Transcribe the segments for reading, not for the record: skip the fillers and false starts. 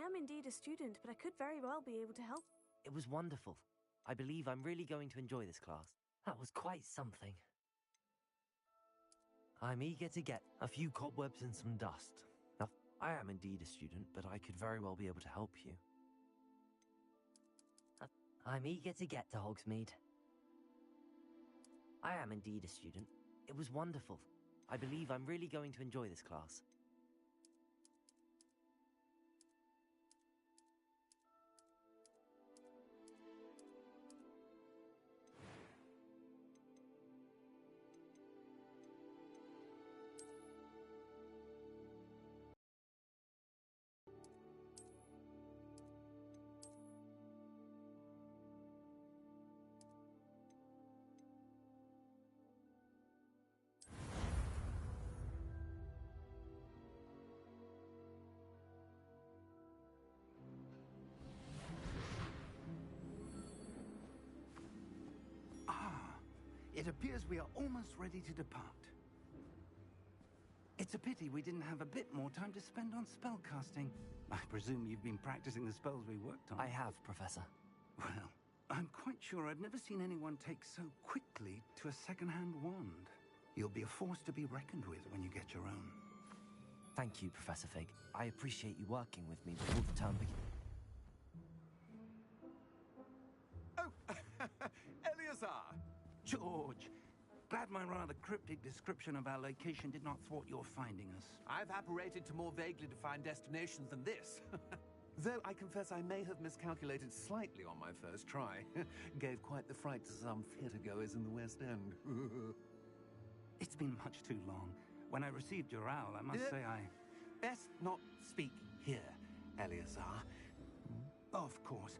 am indeed a student, but I could very well be able to help. It was wonderful. I believe I'm really going to enjoy this class. That was quite something. I'm eager to get a few cobwebs and some dust. Now, I am indeed a student, but I could very well be able to help you. I'm eager to get to Hogsmeade. I am indeed a student. It was wonderful. I believe I'm really going to enjoy this class. It appears we are almost ready to depart. It's a pity we didn't have a bit more time to spend on spellcasting. I presume you've been practicing the spells we worked on. I have, Professor. Well, I'm quite sure I've never seen anyone take so quickly to a second-hand wand. You'll be a force to be reckoned with when you get your own. Thank you, Professor Fig. I appreciate you working with me before the term begins. Oh, Eleazar! George, glad my rather cryptic description of our location did not thwart your finding us. I've apparated to more vaguely defined destinations than this. Though I confess I may have miscalculated slightly on my first try. Gave quite the fright to some theatre-goers in the West End. It's been much too long. When I received your owl, I must say I... Best not speak here, Eleazar. Of course.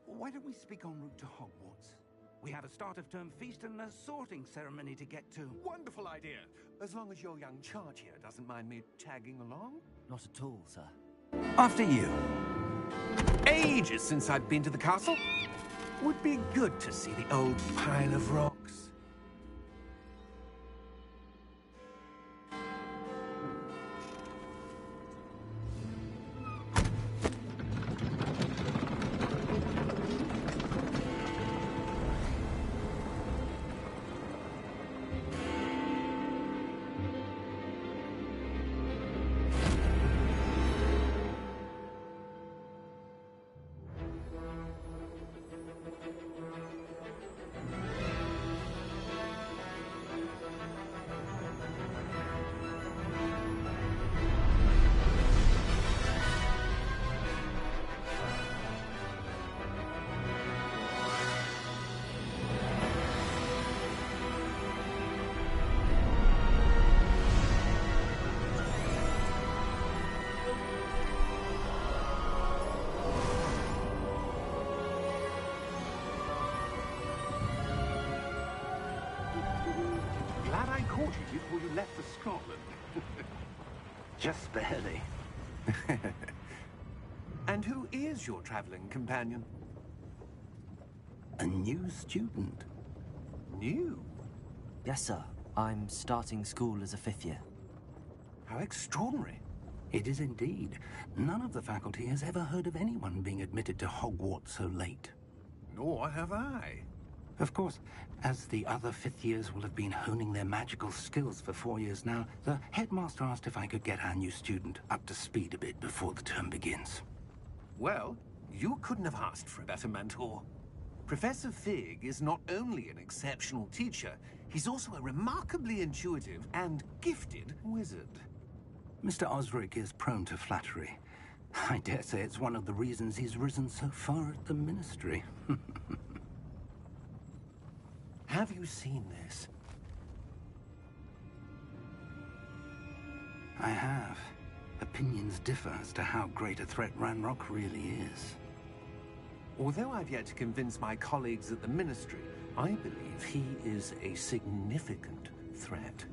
Why don't we speak en route to Hogwarts? We have a start-of-term feast and a sorting ceremony to get to. Wonderful idea! As long as your young charge here doesn't mind me tagging along. Not at all, sir. After you. Ages since I'd been to the castle. Would be good to see the old pile of rocks. Glad I caught you before you left for Scotland. Just barely. And who is your traveling companion? A new student. New? Yes, sir. I'm starting school as a 5th year. How extraordinary. It is indeed. None of the faculty has ever heard of anyone being admitted to Hogwarts so late. Nor have I. Of course, as the other 5th years will have been honing their magical skills for 4 years now, the headmaster asked if I could get our new student up to speed a bit before the term begins. Well, you couldn't have asked for a better mentor. Professor Fig is not only an exceptional teacher, he's also a remarkably intuitive and gifted wizard. Mr. Osric is prone to flattery. I dare say it's one of the reasons he's risen so far at the Ministry. Have you seen this? I have. Opinions differ as to how great a threat Ranrock really is. Although I've yet to convince my colleagues at the Ministry, I believe he is a significant threat.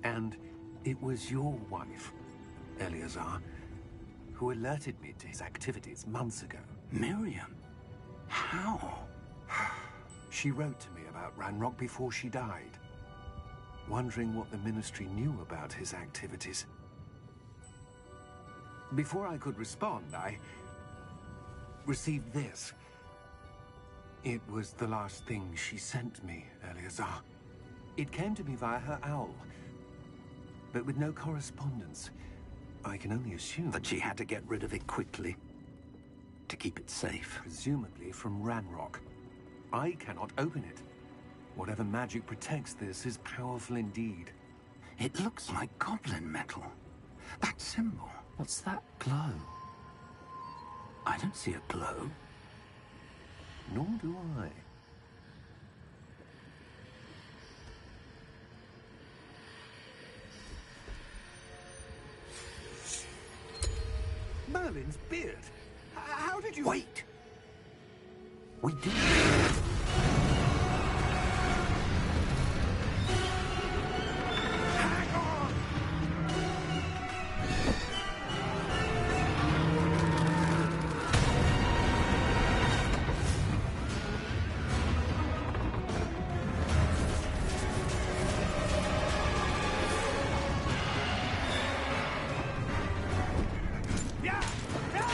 And it was your wife, Eleazar, who alerted me to his activities months ago. Miriam? How? She wrote to me about Ranrock before she died, wondering what the Ministry knew about his activities. Before I could respond, I received this. It was the last thing she sent me, Eleazar. It came to me via her owl, but with no correspondence. I can only assume That she had to get rid of it quickly to keep it safe. presumably from Ranrock. I cannot open it. Whatever magic protects this is powerful indeed. It looks like goblin metal. That symbol. What's that glow? I don't see a glow. Nor do I. Merlin's beard. How did you... Wait! We did. Hang on! Yeah! Yeah!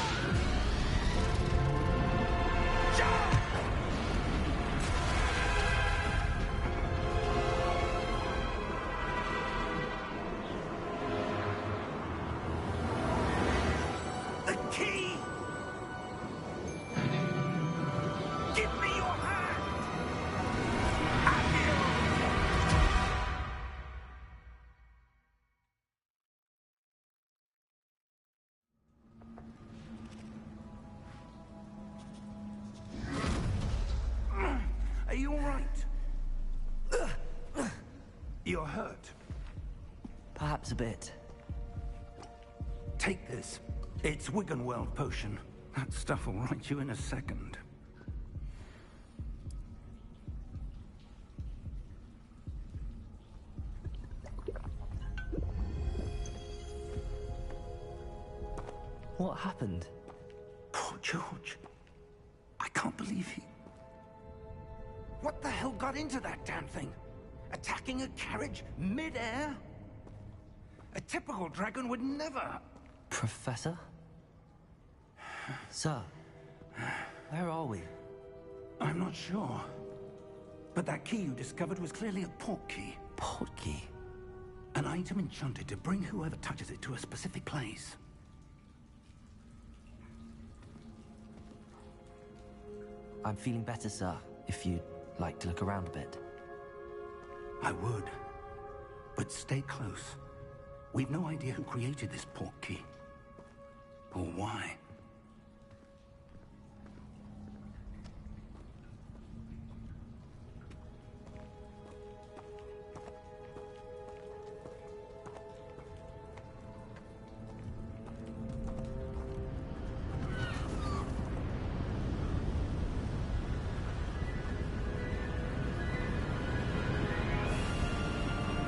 The key! Give me your hand! Have you? Are you all right? You're hurt. Perhaps a bit. Take this. It's Wiggenweld potion. That stuff will right you in a second. What happened? Poor George. I can't believe he... What the hell got into that damn thing? Attacking a carriage mid-air? A typical dragon would never... Professor? Sir, where are we? I'm not sure. But that key you discovered was clearly a portkey. Portkey? An item enchanted to bring whoever touches it to a specific place. I'm feeling better, sir, if you'd like to look around a bit. I would. But stay close. We've no idea who created this portkey. Or why.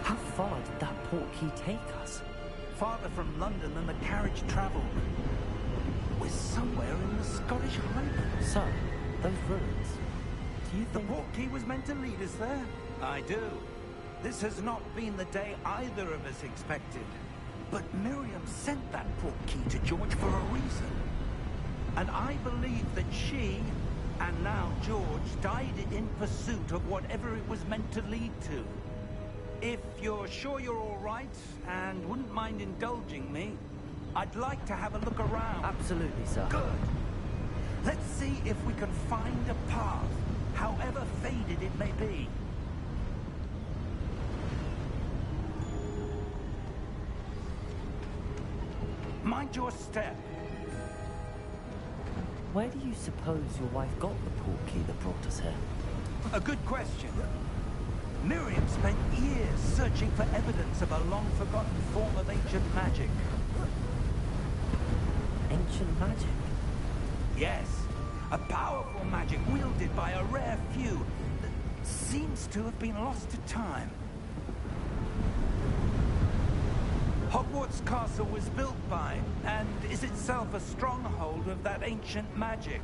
How far did that portkey take us? Farther from London than the carriage traveled. We're somewhere in the Scottish Highlands. Sir, those ruins. Do you The think... portkey was meant to lead us there? I do. This has not been the day either of us expected. But Miriam sent that portkey to George for a reason. And I believe that she, and now George, died in pursuit of whatever it was meant to lead to. If you're sure you're all right, and wouldn't mind indulging me, I'd like to have a look around. Absolutely, sir. Good. Let's see if we can find a path, however faded it may be. Mind your step. Where do you suppose your wife got the portkey that brought us here? A good question. Miriam spent years searching for evidence of a long-forgotten form of ancient magic. Ancient magic? Yes, a powerful magic wielded by a rare few that seems to have been lost to time. Hogwarts Castle was built by, and is itself a stronghold of that ancient magic.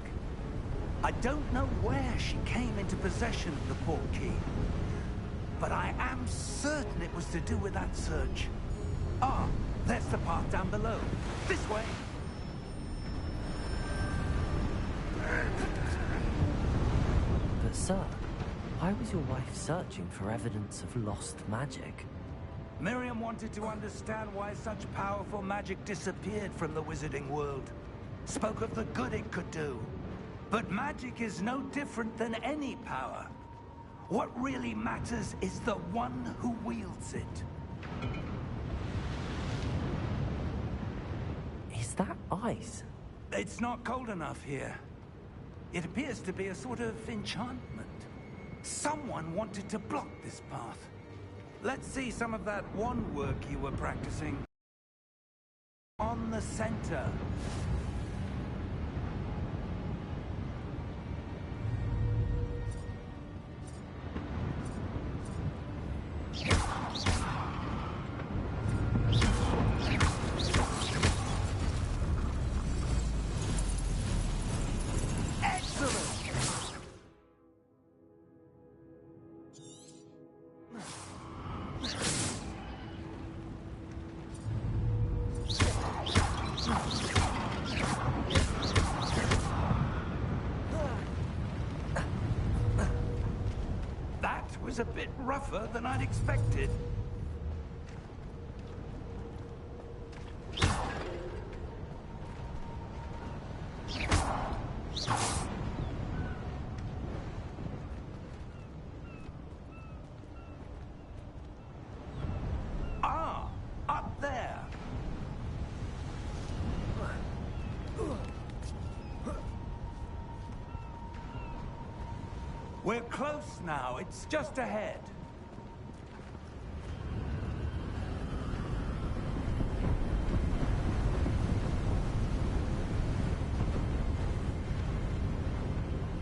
I don't know where she came into possession of the portkey, but I am certain it was to do with that search. Ah, there's the path down below. This way. But sir, why was your wife searching for evidence of lost magic? Miriam wanted to understand why such powerful magic disappeared from the wizarding world. Spoke of the good it could do. But magic is no different than any power. What really matters is the one who wields it. Is that ice? It's not cold enough here. It appears to be a sort of enchantment. Someone wanted to block this path. Let's see some of that wand work you were practicing. On the center. A bit rougher than I'd expected. Ah, up there. We're close now. It's just ahead.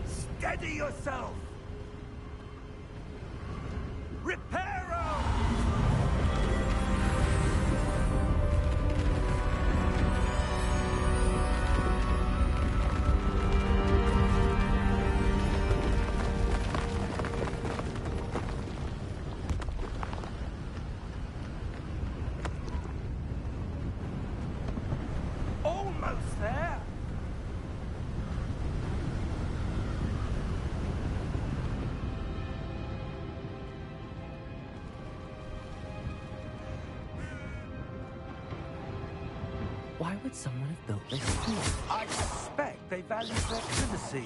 Steady yourself. Reparo! Almost there. Why would someone have built this here? I suspect they value their privacy.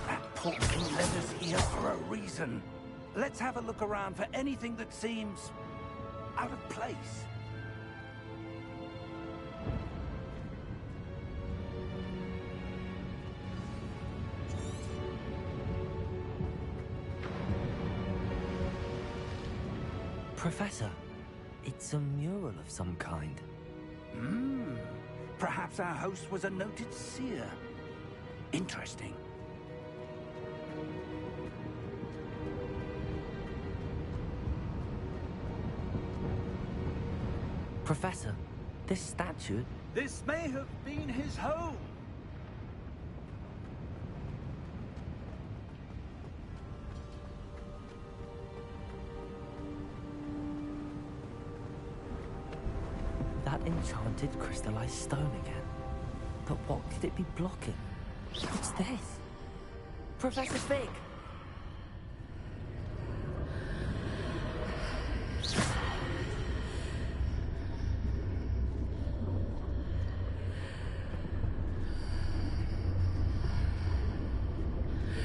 That portkey led us here for a reason. Let's have a look around for anything that seems out of place. Professor, it's a mural of some kind. Perhaps our host was a noted seer. Interesting. Professor, this statue... This may have been his home. That enchanted crystallized stone again. But what could it be blocking? What's this? Professor Fig!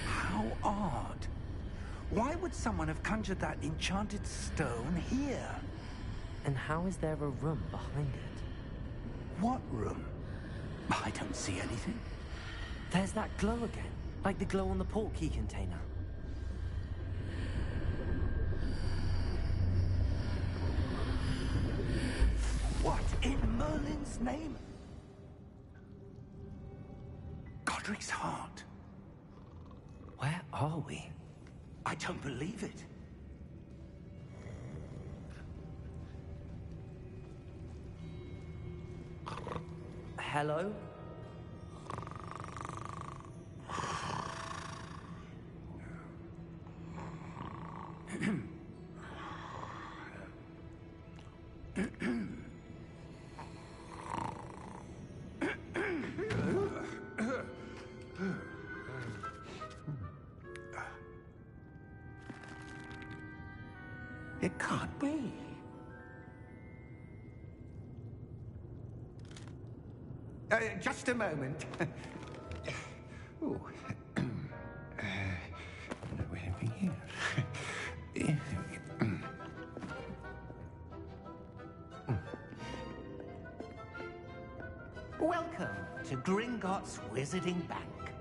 How odd. Why would someone have conjured that enchanted stone here? And how is there a room behind it? What room? I don't see anything. There's that glow again, like the glow on the portkey container. What in Merlin's name? Godric's heart. Where are we? I don't believe it. Hello? It can't be. Just a moment. Ooh. Here. Welcome to Gringotts Wizarding Bank.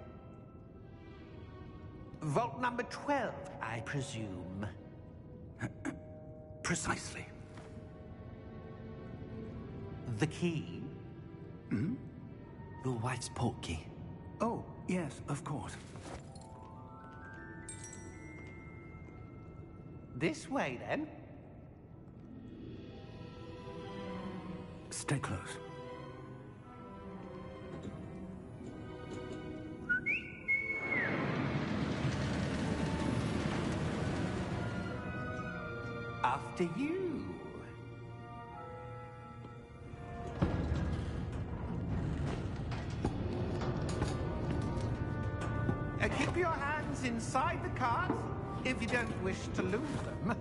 Vault number 12, I presume. Precisely. The key? Hmm? Your wife's portkey. Oh, yes, of course. This way, then. Stay close. After you. Keep your hands inside the cart if you don't wish to lose them.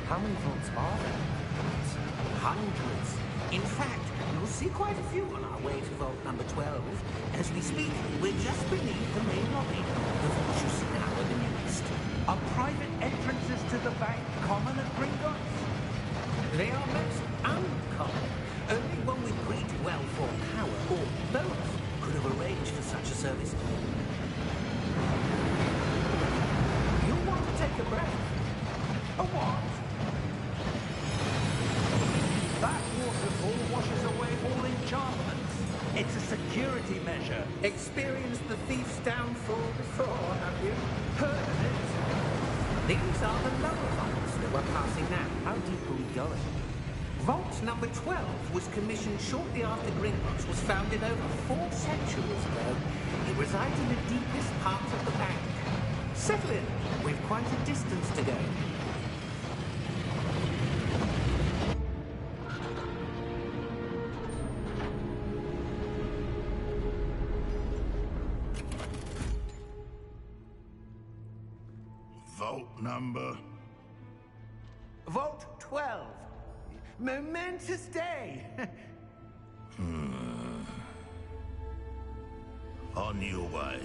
How many vaults are there? Hundreds. In fact, you'll see quite a few on our way to vault number 12. As we speak, we're just beneath the main lobby. The vaults you see now are the newest. Are private entrances to the bank common at Gringotts? They are most uncommon. Only one with great wealth or power, or both, could have arranged for such a service. You'll want to take a breath. A what? That waterfall washes away all enchantments. It's a security measure. Experienced the thief's downfall before, have you? Heard of it? These are the lower vaults that we're passing now. How deep are we going? Vault number 12 was commissioned shortly after Gringotts was founded over 4 centuries ago. It resides in the deepest part of the bank. Settle in. We've quite a distance to go. Vault number? Vault 12. Momentous day. On your way.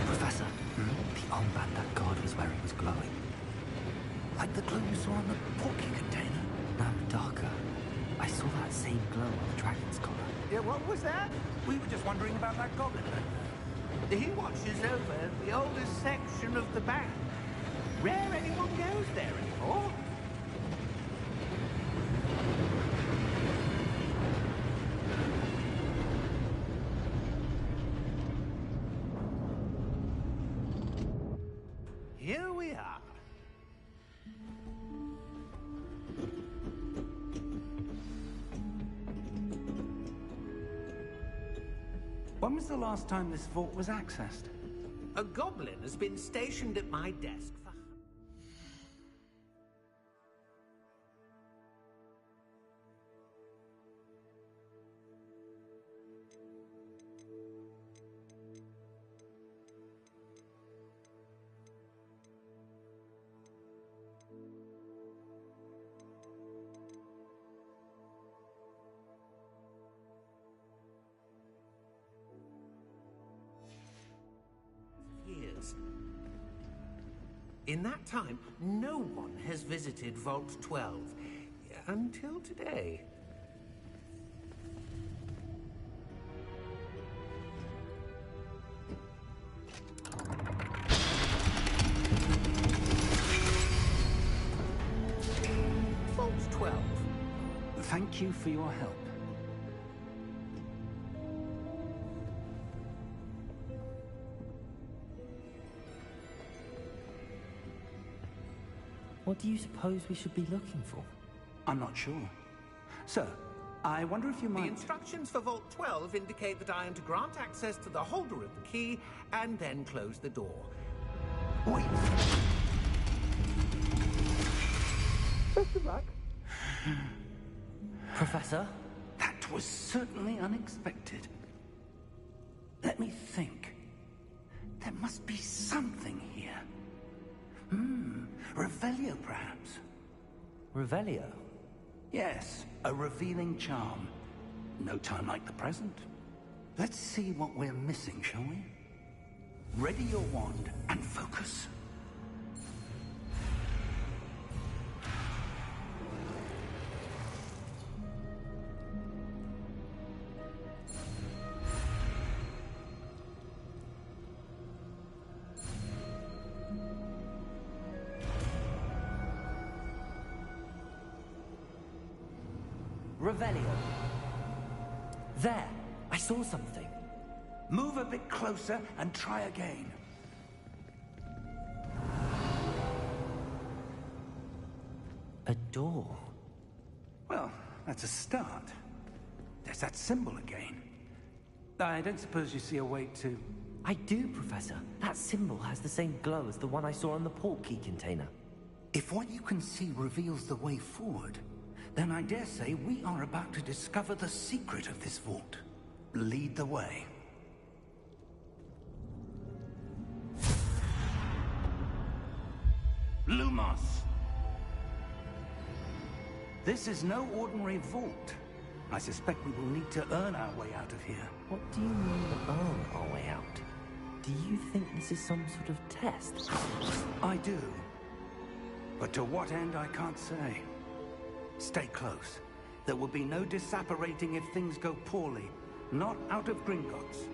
Professor, the armband that guard was wearing was glowing. Like the glow you saw on the portkey container. No, darker. I saw that same glow on the dragon's collar. Yeah, what was that? We were just wondering about that goblin. He watches over the oldest section of the bank. Rare anyone goes there anymore. Here we are. When was the last time this vault was accessed? A goblin has been stationed at my desk for... years. In that time, no one has visited Vault 12 until today. Vault 12. Thank you for your help. What do you suppose we should be looking for? I'm not sure. Sir, I wonder if you The might... instructions for Vault 12 indicate that I am to grant access to the holder of the key and then close the door. Wait. Best of luck. Professor? That was certainly unexpected. Let me think. There must be something here. Revelio, perhaps? Revelio? Yes, a revealing charm. No time like the present. Let's see what we're missing, shall we? Ready your wand and focus. Revelio. There! I saw something. Move a bit closer and try again. A door. Well, that's a start. There's that symbol again. I don't suppose you see a way to... I do, Professor. That symbol has the same glow as the one I saw on the port key container. If what you can see reveals the way forward, then I dare say we are about to discover the secret of this vault. Lead the way. Lumos! This is no ordinary vault. I suspect we will need to earn our way out of here. What do you mean, earn our way out? Do you think this is some sort of test? I do. But to what end, I can't say. Stay close. There will be no disapparating if things go poorly. Not out of Gringotts.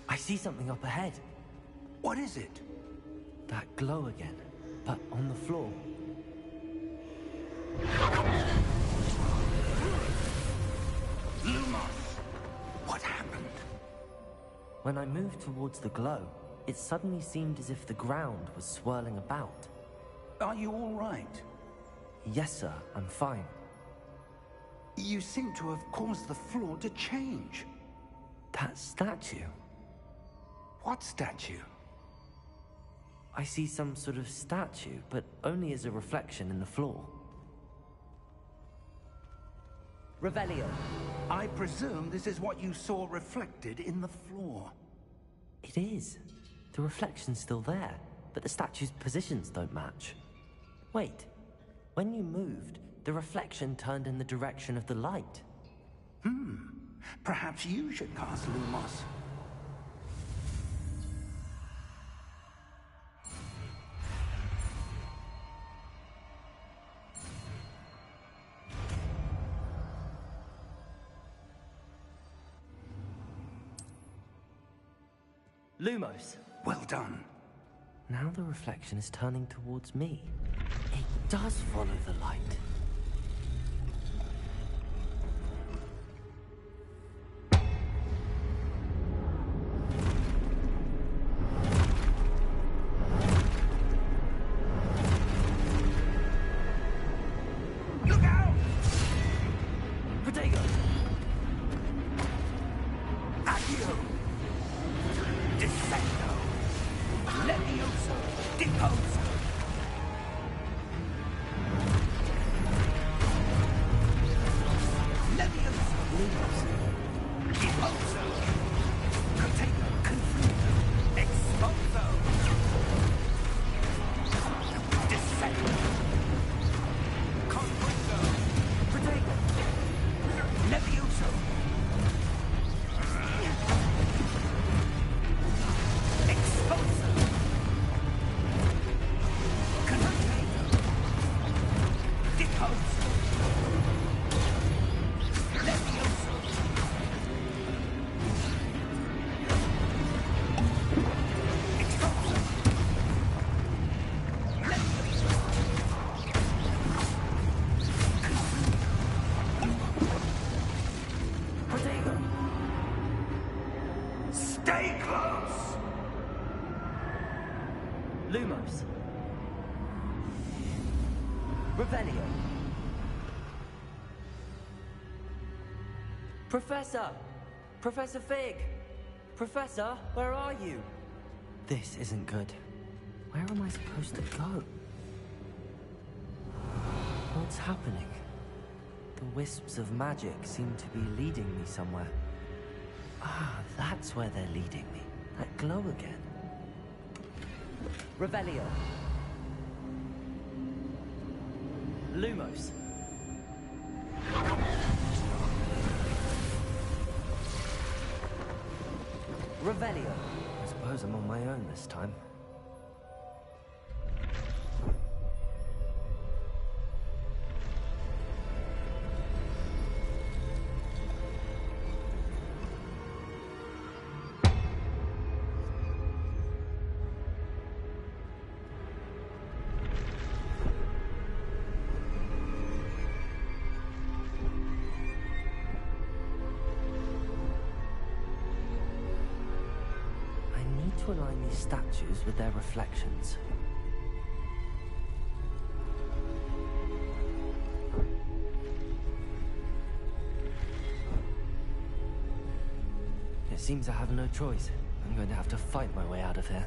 I see something up ahead. What is it? That glow again, but on the floor. Lumos! What happened? When I moved towards the glow, it suddenly seemed as if the ground was swirling about. Are you all right? Yes, sir, I'm fine. You seem to have caused the floor to change. That statue. What statue? I see some sort of statue, but only as a reflection in the floor. Revelio. I presume this is what you saw reflected in the floor. It is. The reflection's still there, but the statue's positions don't match. Wait. When you moved, the reflection turned in the direction of the light. Perhaps you should cast Lumos. Lumos. Well done. Now the reflection is turning towards me. It does follow the light. Look out! Protego! Accio! Descendo! Levioso! Deposo! Levioso! Deposo! Protego! Confuso! Exposo! Descendo! Confuso! Protego! Levioso! Revelio. Professor! Professor Fig! Professor, where are you? This isn't good. Where am I supposed to go? What's happening? The wisps of magic seem to be leading me somewhere. Ah, that's where they're leading me. That glow again. Revelio. Lumos. Revelio. I suppose I'm on my own this time. To align these statues with their reflections. It seems I have no choice. I'm going to have to fight my way out of here.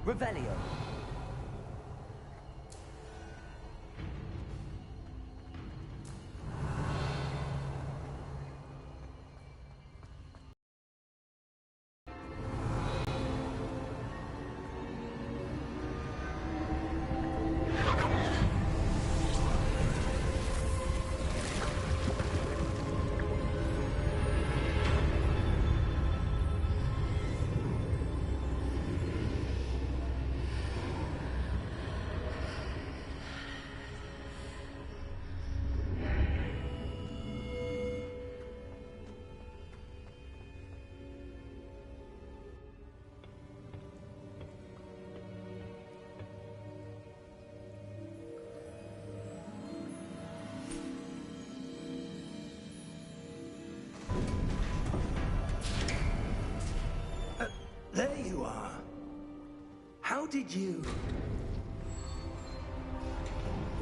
Revelio. There you are. How did you...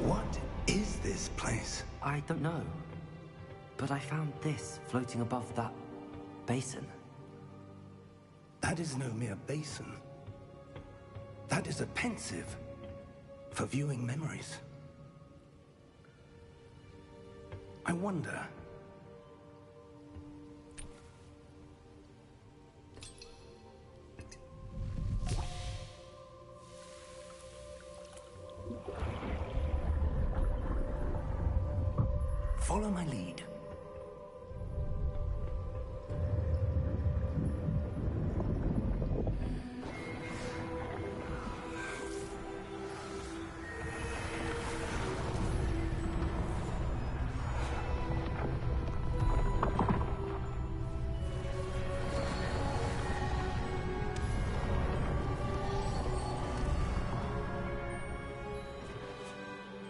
What is this place? I don't know. But I found this floating above that basin. That is no mere basin. That is a pensive for viewing memories. I wonder... Follow my lead.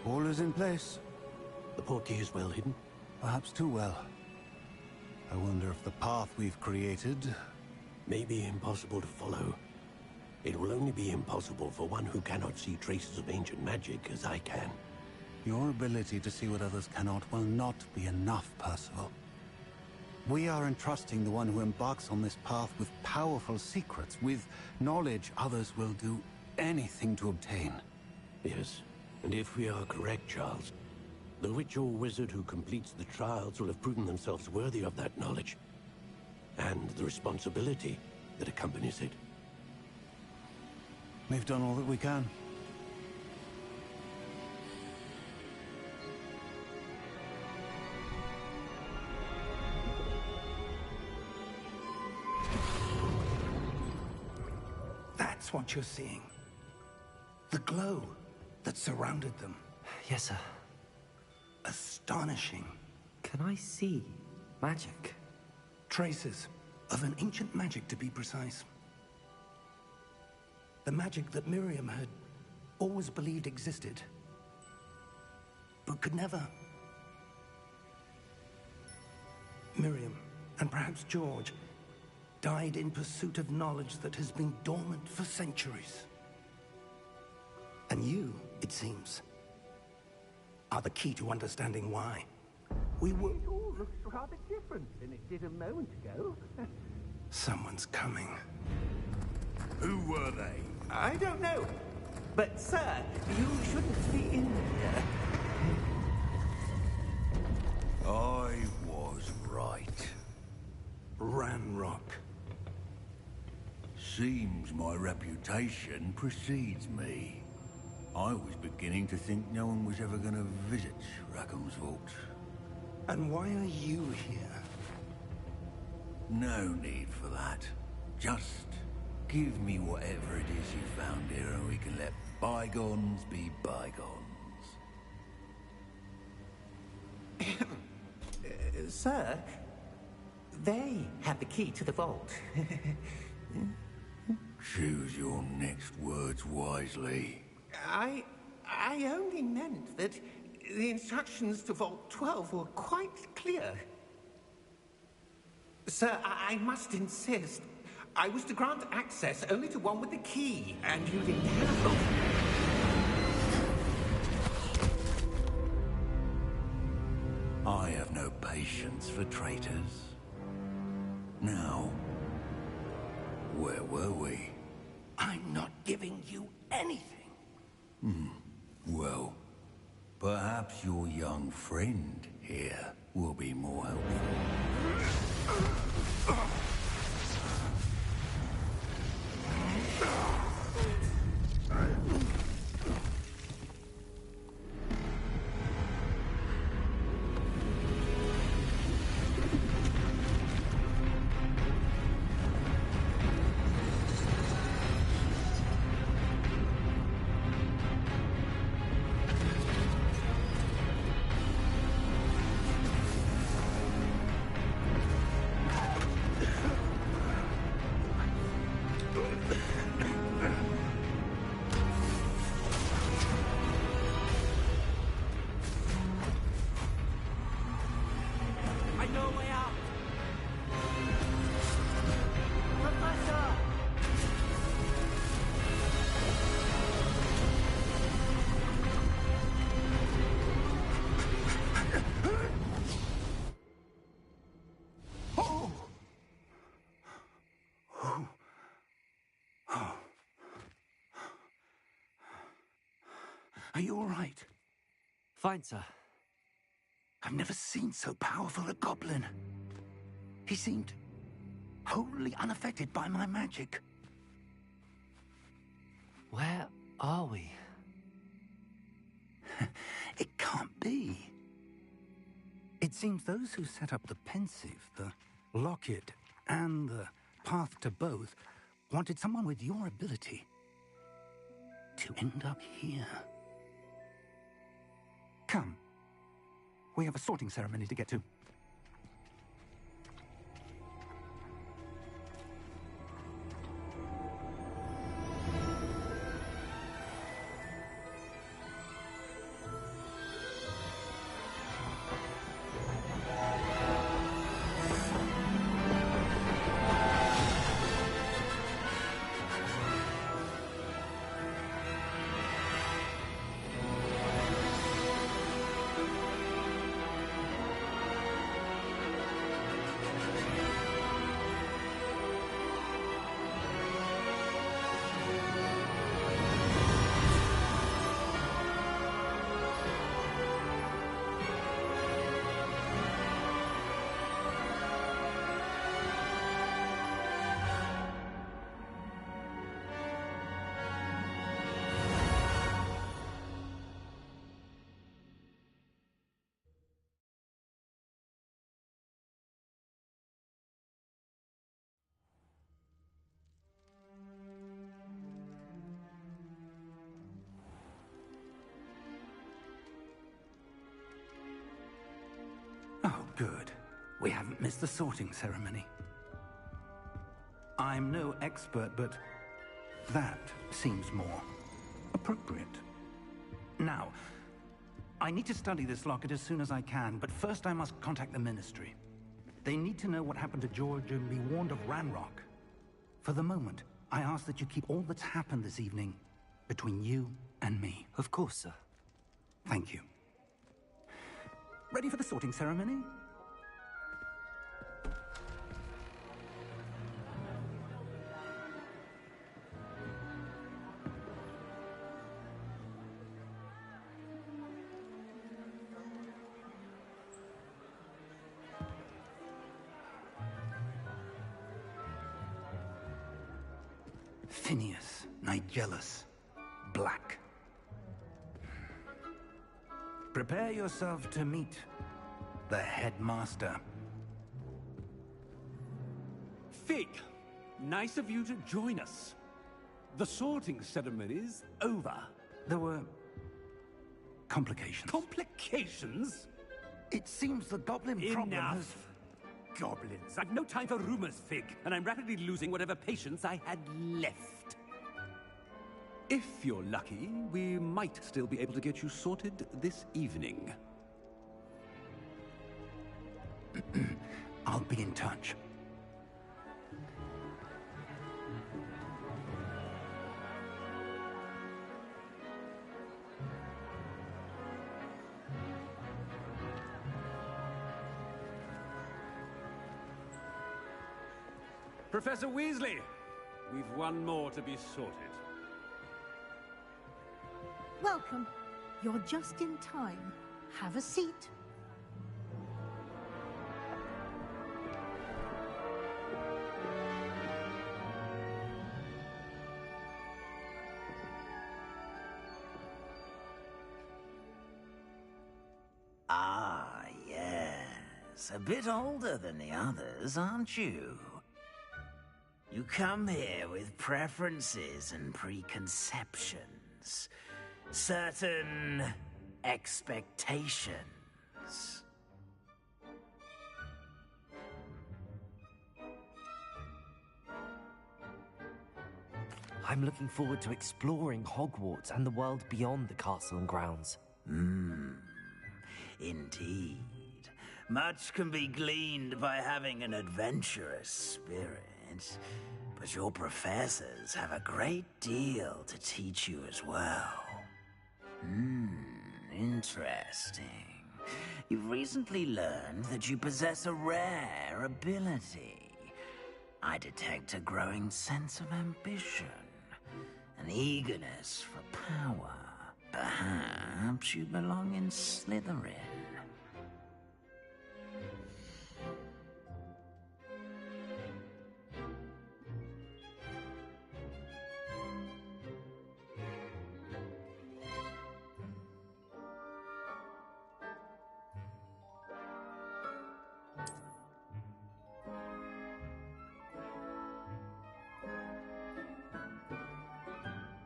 All is in place. The portkey is well hidden. Perhaps too well. I wonder if the path we've created... May be impossible to follow. It will only be impossible for one who cannot see traces of ancient magic as I can. Your ability to see what others cannot will not be enough, Percival. We are entrusting the one who embarks on this path with powerful secrets, with knowledge others will do anything to obtain. Yes, and if we are correct, Charles, the witch or wizard who completes the trials will have proven themselves worthy of that knowledge, and the responsibility that accompanies it. We've done all that we can. That's what you're seeing. The glow that surrounded them. Yes, sir. Astonishing. Can I see magic? Traces of an ancient magic, to be precise. The magic that Miriam had always believed existed, but could never. Miriam, and perhaps George, died in pursuit of knowledge that has been dormant for centuries. And you, it seems, are the key to understanding why. We were... It all looks rather different than it did a moment ago. Someone's coming. Who were they? I don't know. But, sir, you shouldn't be in here. I was right. Ranrock. Seems my reputation precedes me. I was beginning to think no one was ever going to visit Rackham's vault. And why are you here? No need for that. Just give me whatever it is you found here and we can let bygones be bygones. Sir, they have the key to the vault. Choose your next words wisely. I only meant that the instructions to Vault 12 were quite clear. Sir, I must insist. I was to grant access only to one with the key, and you didn't have them. I have no patience for traitors. Now, where were we? I'm not giving you anything. Well, perhaps your young friend here will be more helpful. Are you all right? Fine, sir. I've never seen so powerful a goblin. He seemed wholly unaffected by my magic. Where are we? It can't be. It seems those who set up the pensive, the locket, and the path to both wanted someone with your ability to end up here. Come. We have a sorting ceremony to get to. Oh, good. We haven't missed the sorting ceremony. I'm no expert, but that seems more appropriate. Now, I need to study this locket as soon as I can, but first I must contact the Ministry. They need to know what happened to George and be warned of Ranrock. For the moment, I ask that you keep all that's happened this evening between you and me. Of course, sir. Thank you. Ready for the sorting ceremony? Phineas, Nigellus, Black. Prepare yourself to meet the headmaster. Fig, nice of you to join us. The sorting ceremony's over. There were complications. Complications? It seems the goblin problem has... Enough! Goblins. I've no time for rumors, Fig, and I'm rapidly losing whatever patience I had left. If you're lucky, we might still be able to get you sorted this evening. I'll be in touch. Professor Weasley, we've one more to be sorted. Welcome. You're just in time. Have a seat. Ah, yes. A bit older than the others, aren't you? You come here with preferences and preconceptions. Certain expectations. I'm looking forward to exploring Hogwarts and the world beyond the castle and grounds. Indeed. Much can be gleaned by having an adventurous spirit. But your professors have a great deal to teach you as well. Interesting. You've recently learned that you possess a rare ability. I detect a growing sense of ambition, an eagerness for power. Perhaps you belong in Slytherin.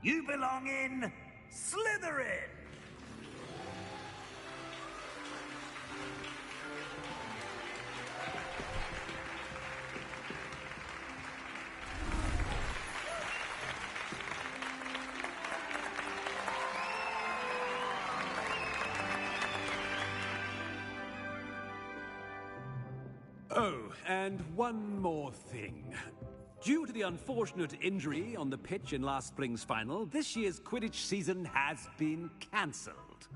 You belong in Slytherin! Oh, and one more thing. Due to the unfortunate injury on the pitch in last spring's final, this year's Quidditch season has been cancelled.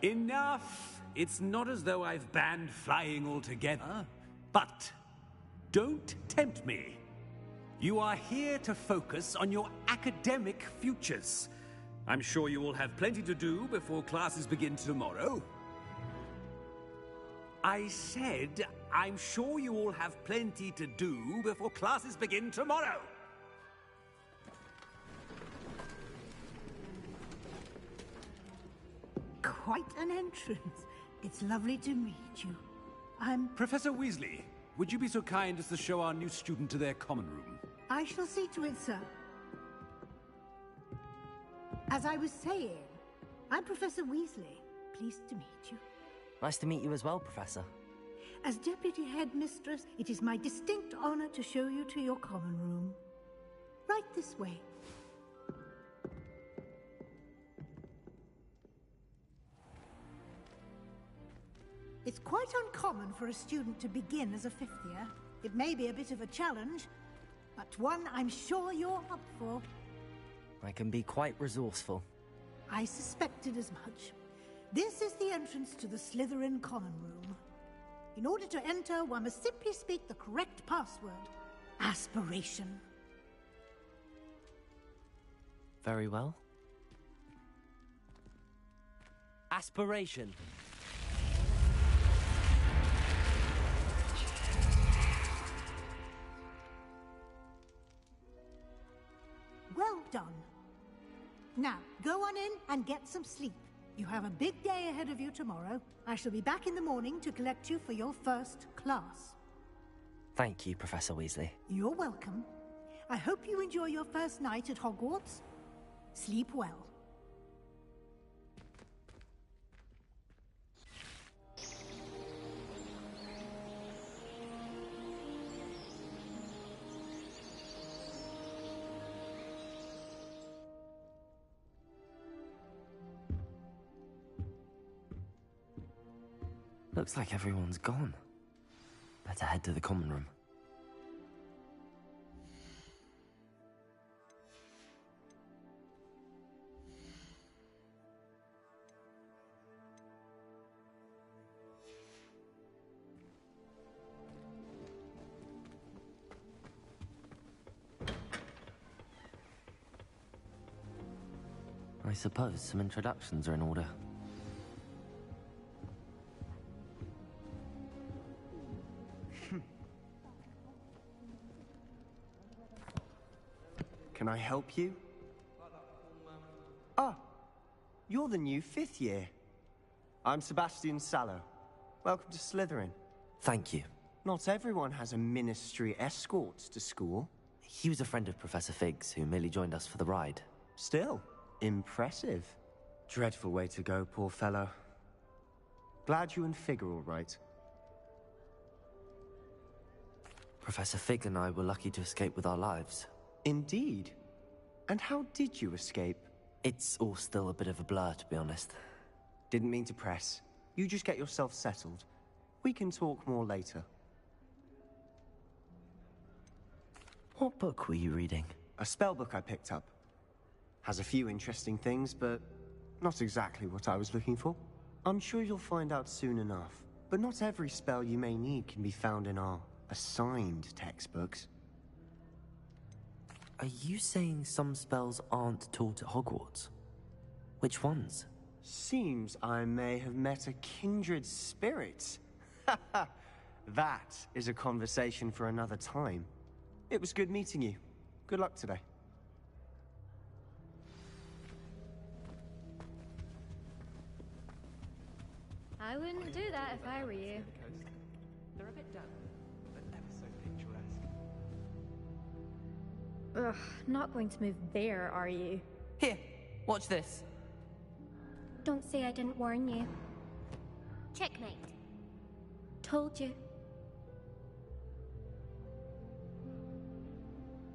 Enough! It's not as though I've banned flying altogether. But don't tempt me. You are here to focus on your academic futures. I'm sure you will have plenty to do before classes begin tomorrow. I said, I'm sure you all have plenty to do before classes begin tomorrow. Quite an entrance. It's lovely to meet you. I'm... Professor Weasley, would you be so kind as to show our new student to their common room? I shall see to it, sir. As I was saying, I'm Professor Weasley. Pleased to meet you. Nice to meet you as well, Professor. As Deputy Headmistress, it is my distinct honor to show you to your common room. Right this way. It's quite uncommon for a student to begin as a fifth year. It may be a bit of a challenge, but one I'm sure you're up for. I can be quite resourceful. I suspected as much. This is the entrance to the Slytherin common room. In order to enter, one must simply speak the correct password. Aspiration. Very well. Aspiration. Well done. Now, go on in and get some sleep. You have a big day ahead of you tomorrow. I shall be back in the morning to collect you for your first class. Thank you, Professor Weasley. You're welcome. I hope you enjoy your first night at Hogwarts. Sleep well. Looks like everyone's gone. Better head to the common room. I suppose some introductions are in order. Can I help you? Ah, you're the new fifth year. I'm Sebastian Sallow. Welcome to Slytherin. Thank you. Not everyone has a ministry escort to school. He was a friend of Professor Fig's who merely joined us for the ride. Still, impressive. Dreadful way to go, poor fellow. Glad you and Fig are all right. Professor Fig and I were lucky to escape with our lives. Indeed. And how did you escape? It's all still a bit of a blur, to be honest. Didn't mean to press. You just get yourself settled. We can talk more later. What book were you reading? A spell book I picked up. Has a few interesting things, but not exactly what I was looking for. I'm sure you'll find out soon enough. But not every spell you may need can be found in our assigned textbooks. Are you saying some spells aren't taught at Hogwarts? Which ones? Seems I may have met a kindred spirit. That is a conversation for another time. It was good meeting you. Good luck today. I wouldn't do that if I were you. They're a bit damp, but ever so picturesque. Ugh, not going to move there, are you? Here, watch this. Don't say I didn't warn you. Checkmate. Told you.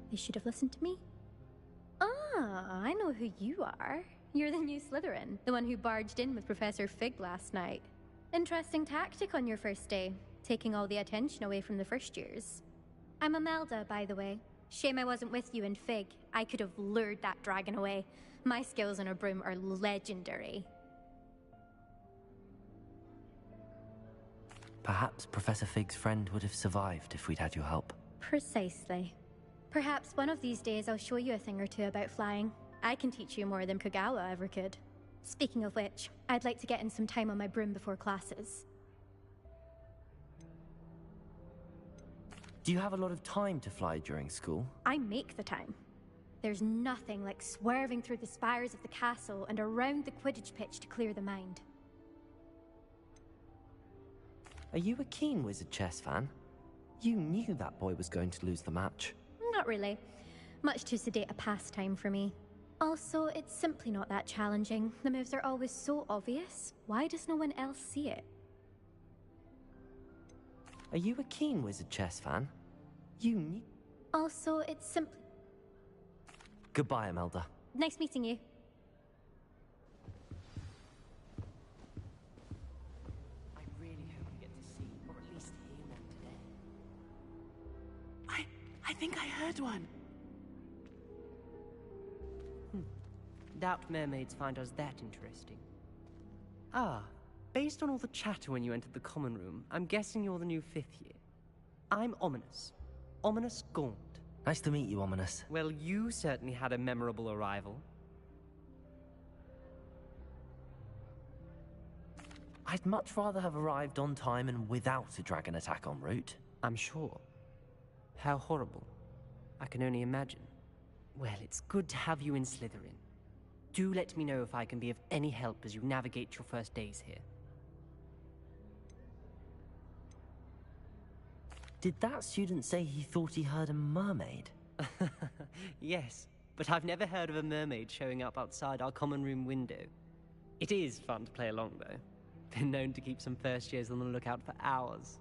They should have listened to me. Ah, I know who you are. You're the new Slytherin, the one who barged in with Professor Fig last night. Interesting tactic on your first day, taking all the attention away from the first years. I'm Imelda, by the way. Shame I wasn't with you in Fig. I could have lured that dragon away. My skills on a broom are legendary. Perhaps Professor Fig's friend would have survived if we'd had your help. Precisely. Perhaps one of these days I'll show you a thing or two about flying. I can teach you more than Kogawa ever could. Speaking of which, I'd like to get in some time on my broom before classes. Do you have a lot of time to fly during school? I make the time. There's nothing like swerving through the spires of the castle and around the Quidditch pitch to clear the mind. Are you a keen Wizard chess fan? You knew that boy was going to lose the match. Not really. Much too sedate a pastime for me. Also, it's simply not that challenging. The moves are always so obvious. Why does no one else see it? Are you a keen Wizard chess fan? You knew... Also, it's simply... Goodbye, Imelda. Nice meeting you. I really hope we get to see, or at least hear one today. I think I heard one. Doubt mermaids find us that interesting. Ah, based on all the chatter when you entered the common room, I'm guessing you're the new 5th year. I'm Ominous. Ominous Gaunt. Nice to meet you, Ominous. Well, you certainly had a memorable arrival. I'd much rather have arrived on time and without a dragon attack en route. I'm sure. How horrible. I can only imagine. Well, it's good to have you in Slytherin. Do let me know if I can be of any help as you navigate your first days here. Did that student say he thought he heard a mermaid? Yes, but I've never heard of a mermaid showing up outside our common room window. It is fun to play along, though. Been known to keep some first years on the lookout for hours.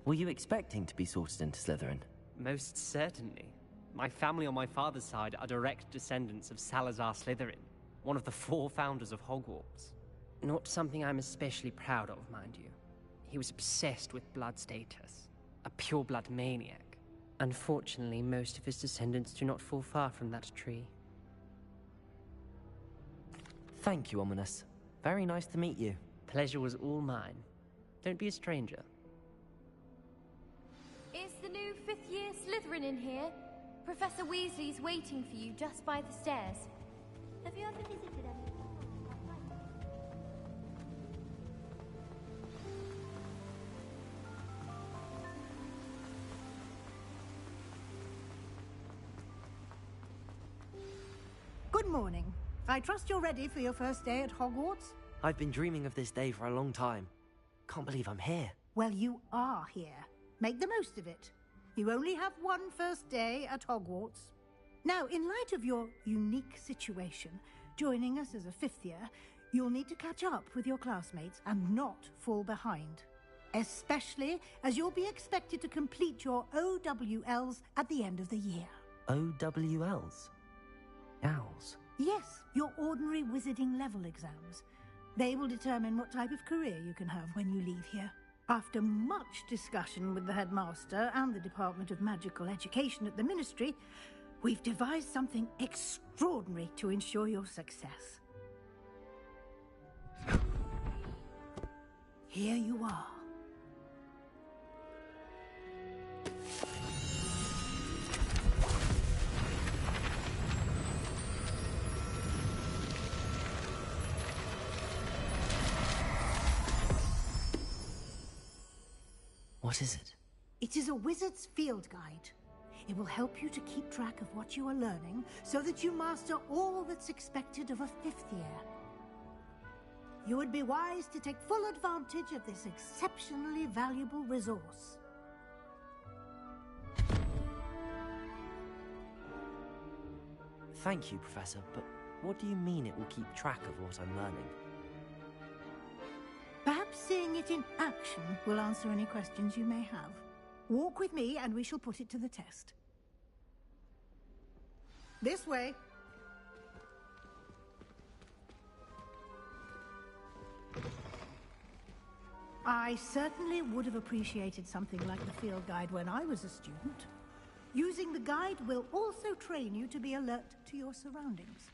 Were you expecting to be sorted into Slytherin? Most certainly. My family on my father's side are direct descendants of Salazar Slytherin, one of the 4 founders of Hogwarts. Not something I'm especially proud of, mind you. He was obsessed with blood status, a pure-blood maniac. Unfortunately, most of his descendants do not fall far from that tree. Thank you, Ominous. Very nice to meet you. Pleasure was all mine. Don't be a stranger. Is the new 5th year Slytherin in here? Professor Weasley's waiting for you just by the stairs. Have you ever visited any? Good morning. I trust you're ready for your first day at Hogwarts? I've been dreaming of this day for a long time. Can't believe I'm here. Well, you are here. Make the most of it. You only have one first day at Hogwarts. Now, in light of your unique situation, joining us as a 5th year, you'll need to catch up with your classmates and not fall behind. Especially as you'll be expected to complete your OWLs at the end of the year. OWLs? Owls? Yes, your ordinary wizarding level exams. They will determine what type of career you can have when you leave here. After much discussion with the headmaster and the Department of Magical Education at the Ministry, we've devised something extraordinary to ensure your success. Here you are. What is it? It is a wizard's field guide. It will help you to keep track of what you are learning so that you master all that's expected of a 5th year. You would be wise to take full advantage of this exceptionally valuable resource. Thank you, Professor, but what do you mean it will keep track of what I'm learning? Perhaps seeing it in action will answer any questions you may have. Walk with me and we shall put it to the test. This way. I certainly would have appreciated something like the field guide when I was a student. Using the guide will also train you to be alert to your surroundings.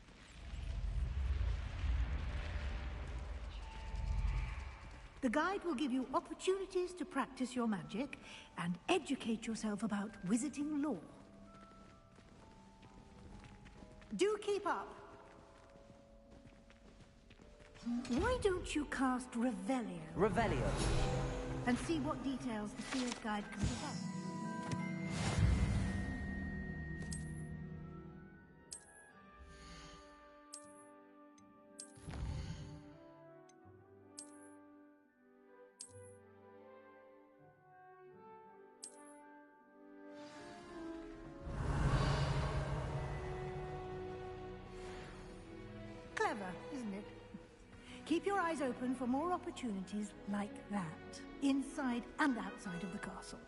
The guide will give you opportunities to practice your magic and educate yourself about wizarding lore. Do keep up. Why don't you cast Revelio? Revelio. And see what details the field guide can provide. Clever, isn't it? Keep your eyes open for more opportunities like that, inside and outside of the castle.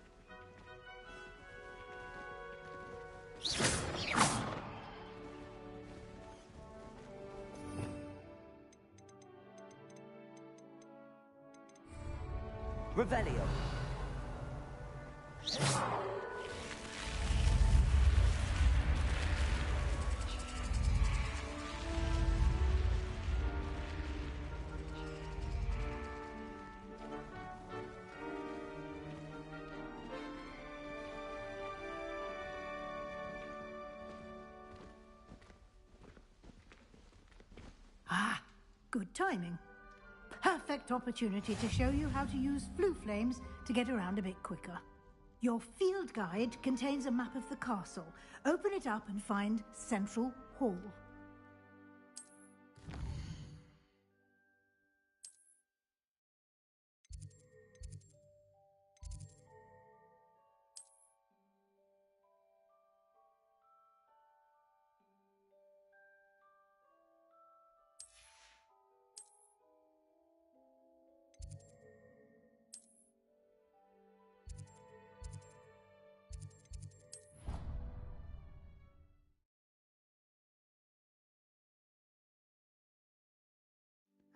Revelio. Ah, good timing. Perfect opportunity to show you how to use flue flames to get around a bit quicker. Your field guide contains a map of the castle. Open it up and find Central Hall.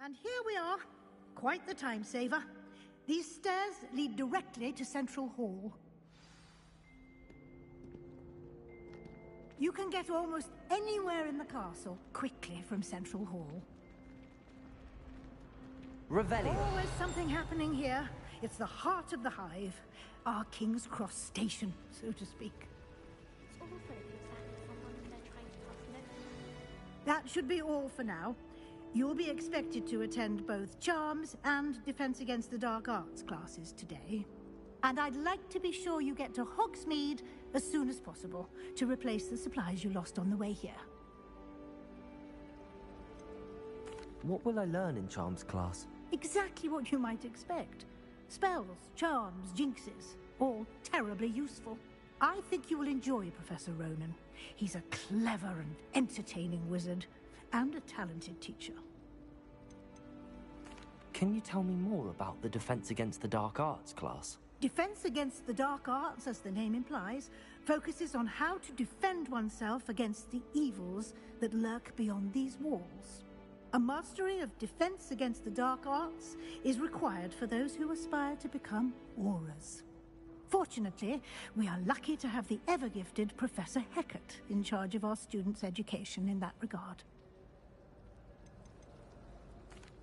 And here we are. Quite the time saver. These stairs lead directly to Central Hall. You can get almost anywhere in the castle quickly from Central Hall. Revelio. Always something happening here. It's the heart of the hive. Our King's Cross station, so to speak. That should be all for now. You'll be expected to attend both Charms and Defense Against the Dark Arts classes today. And I'd like to be sure you get to Hogsmeade as soon as possible to replace the supplies you lost on the way here. What will I learn in Charms class? Exactly what you might expect. Spells, charms, jinxes, all terribly useful. I think you will enjoy Professor Ronan. He's a clever and entertaining wizard, and a talented teacher. Can you tell me more about the Defense Against the Dark Arts class? Defense Against the Dark Arts, as the name implies, focuses on how to defend oneself against the evils that lurk beyond these walls. A mastery of Defense Against the Dark Arts is required for those who aspire to become Aurors. Fortunately, we are lucky to have the ever-gifted Professor Hecat in charge of our students' education in that regard.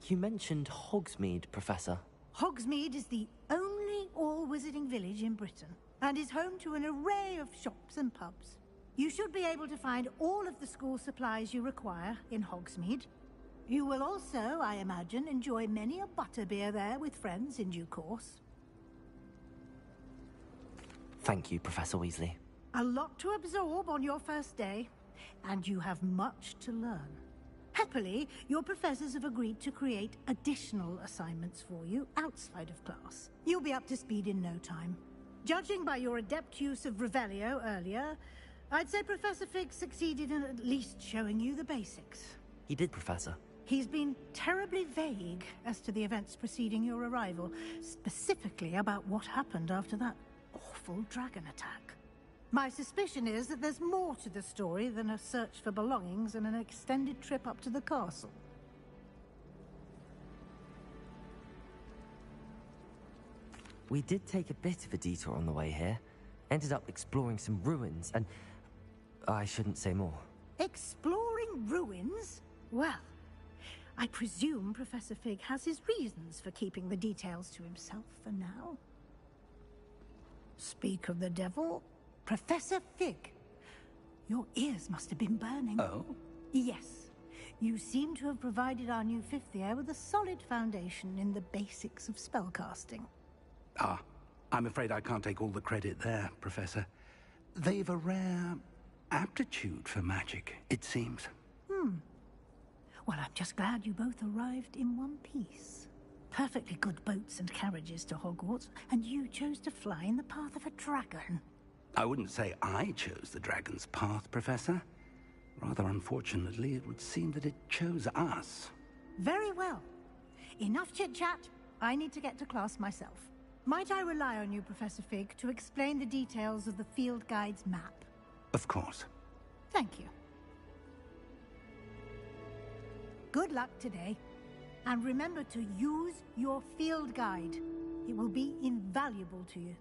You mentioned Hogsmeade, Professor. Hogsmeade is the only all-wizarding village in Britain, and is home to an array of shops and pubs. You should be able to find all of the school supplies you require in Hogsmeade. You will also, I imagine, enjoy many a butterbeer there with friends in due course. Thank you, Professor Weasley. A lot to absorb on your first day, and you have much to learn. Happily, your professors have agreed to create additional assignments for you outside of class. You'll be up to speed in no time. Judging by your adept use of Revelio earlier, I'd say Professor Fig succeeded in at least showing you the basics. He did, Professor. He's been terribly vague as to the events preceding your arrival, specifically about what happened after that awful dragon attack. My suspicion is that there's more to the story than a search for belongings and an extended trip up to the castle. We did take a bit of a detour on the way here. Ended up exploring some ruins, and I shouldn't say more. Exploring ruins? Well, I presume Professor Fig has his reasons for keeping the details to himself for now. Speak of the devil, Professor Fig. Your ears must have been burning. Oh? Yes. You seem to have provided our new fifth year with a solid foundation in the basics of spellcasting. Ah, I'm afraid I can't take all the credit there, Professor. They've a rare aptitude for magic, it seems. Well, I'm just glad you both arrived in one piece. Perfectly good boats and carriages to Hogwarts, and you chose to fly in the path of a dragon. I wouldn't say I chose the dragon's path, Professor. Rather unfortunately, it would seem that it chose us. Very well. Enough chit-chat. I need to get to class myself. Might I rely on you, Professor Fig, to explain the details of the field guide's map? Of course. Thank you. Good luck today. And remember to use your field guide. It will be invaluable to you.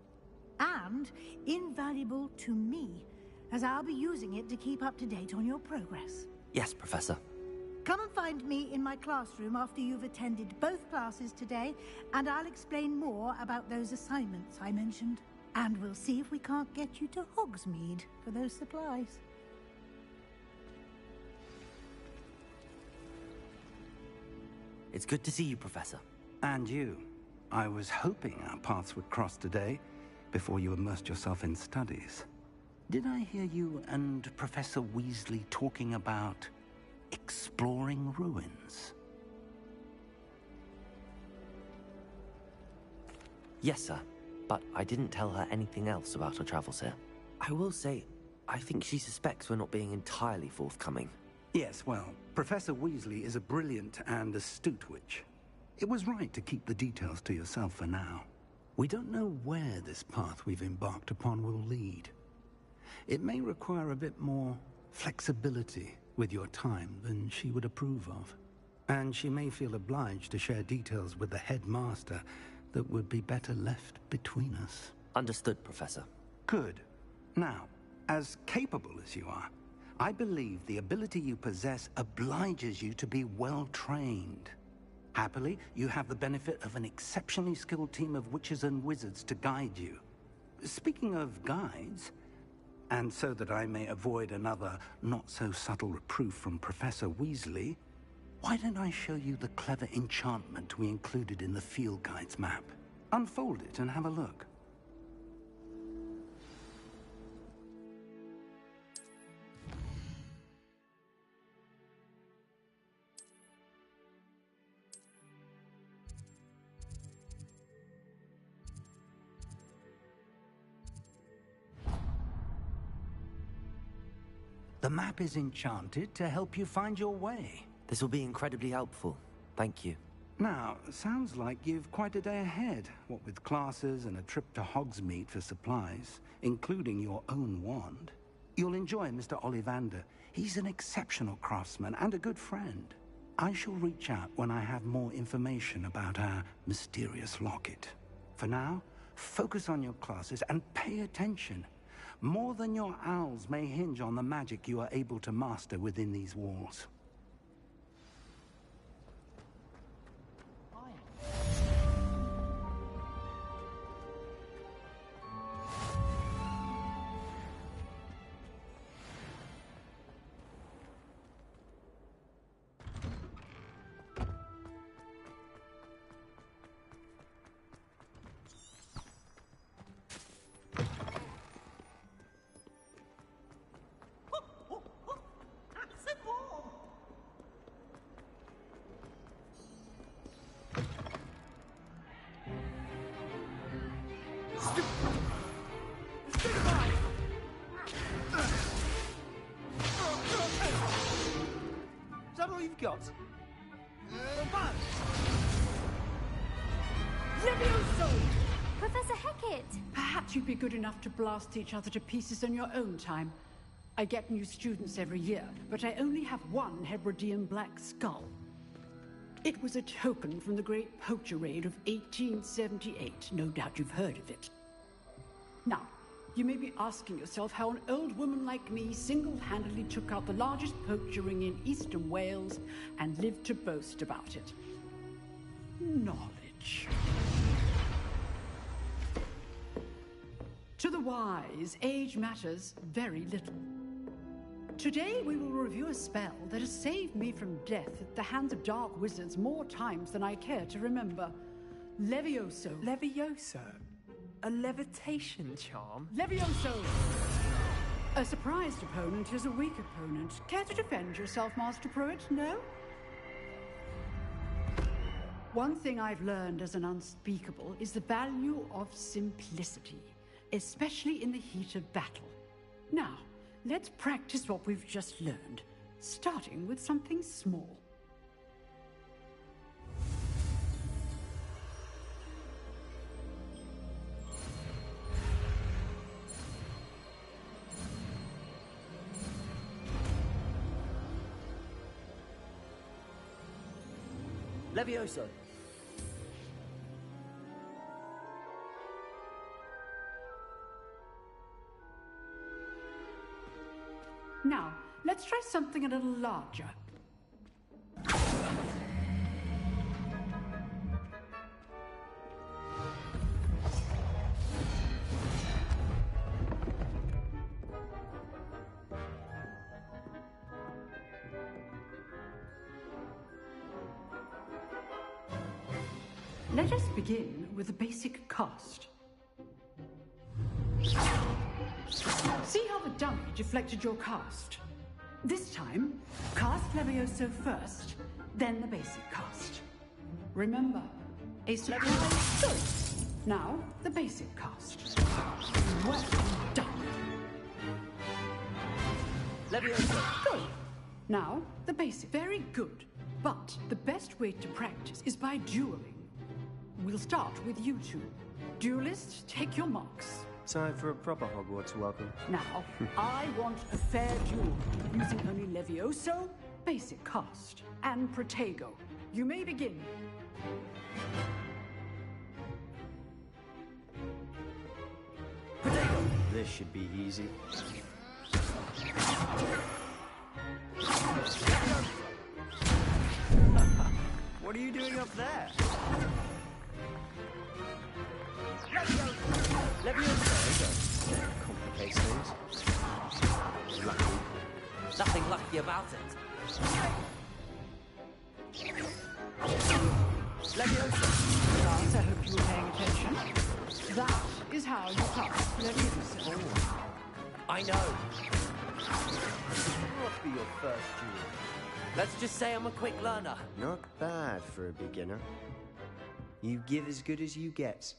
And invaluable to me, as I'll be using it to keep up to date on your progress. Yes, Professor. Come and find me in my classroom after you've attended both classes today, and I'll explain more about those assignments I mentioned. And we'll see if we can't get you to Hogsmeade for those supplies. It's good to see you, Professor. And you. I was hoping our paths would cross today, before you immersed yourself in studies. Did I hear you and Professor Weasley talking about exploring ruins? Yes, sir. But I didn't tell her anything else about her travels here. I will say, I think she suspects we're not being entirely forthcoming. Yes, well, Professor Weasley is a brilliant and astute witch. It was right to keep the details to yourself for now. We don't know where this path we've embarked upon will lead. It may require a bit more flexibility with your time than she would approve of. And she may feel obliged to share details with the headmaster that would be better left between us. Understood, Professor. Good. Now, as capable as you are, I believe the ability you possess obliges you to be well trained. Happily, you have the benefit of an exceptionally skilled team of witches and wizards to guide you. Speaking of guides, and so that I may avoid another not-so-subtle reproof from Professor Weasley, why don't I show you the clever enchantment we included in the field guide's map? Unfold it and have a look. The map is enchanted to help you find your way. This will be incredibly helpful. Thank you. Now, sounds like you've quite a day ahead, what with classes and a trip to Hogsmeade for supplies, including your own wand. You'll enjoy Mr. Ollivander. He's an exceptional craftsman and a good friend. I shall reach out when I have more information about our mysterious locket. For now, focus on your classes and pay attention. More than your owls may hinge on the magic you are able to master within these walls. we've got? Levioso! Professor Hecat! Perhaps you'd be good enough to blast each other to pieces on your own time. I get new students every year, but I only have one Hebridean black skull. It was a token from the Great Poacher Raid of 1878. No doubt you've heard of it. Now, you may be asking yourself how an old woman like me single-handedly took out the largest poacher ring in eastern Wales and lived to boast about it. Knowledge. To the wise, age matters very little. Today we will review a spell that has saved me from death at the hands of dark wizards more times than I care to remember. Levioso. Levioso? A levitation charm? Levioso! A surprised opponent is a weak opponent. Care to defend yourself, Master Pruitt? No? One thing I've learned as an unspeakable is the value of simplicity, especially in the heat of battle. Now, let's practice what we've just learned, starting with something small. Levioso. Now, let's try something a little larger. Let us begin with the basic cast. See how the dummy deflected your cast? This time, cast Levioso first, then the basic cast. Remember, a surprise. Good. Now, the basic cast. Well done. Levioso. Good. Now, the basic. Very good. But the best way to practice is by dueling. We'll start with you two. Duelists, take your marks. Time for a proper Hogwarts welcome. Now, I want a fair duel, using only Levioso, basic cast, and Protego. You may begin. Protego! This should be easy. What are you doing up there? Levioso. Complicates things. Lucky. Nothing lucky about it. Levioso. Class, I hope you were paying attention. That is how you cast Levioso. Oh, I know. What must be your first duel? Let's just say I'm a quick learner. Not bad for a beginner. You give as good as you get.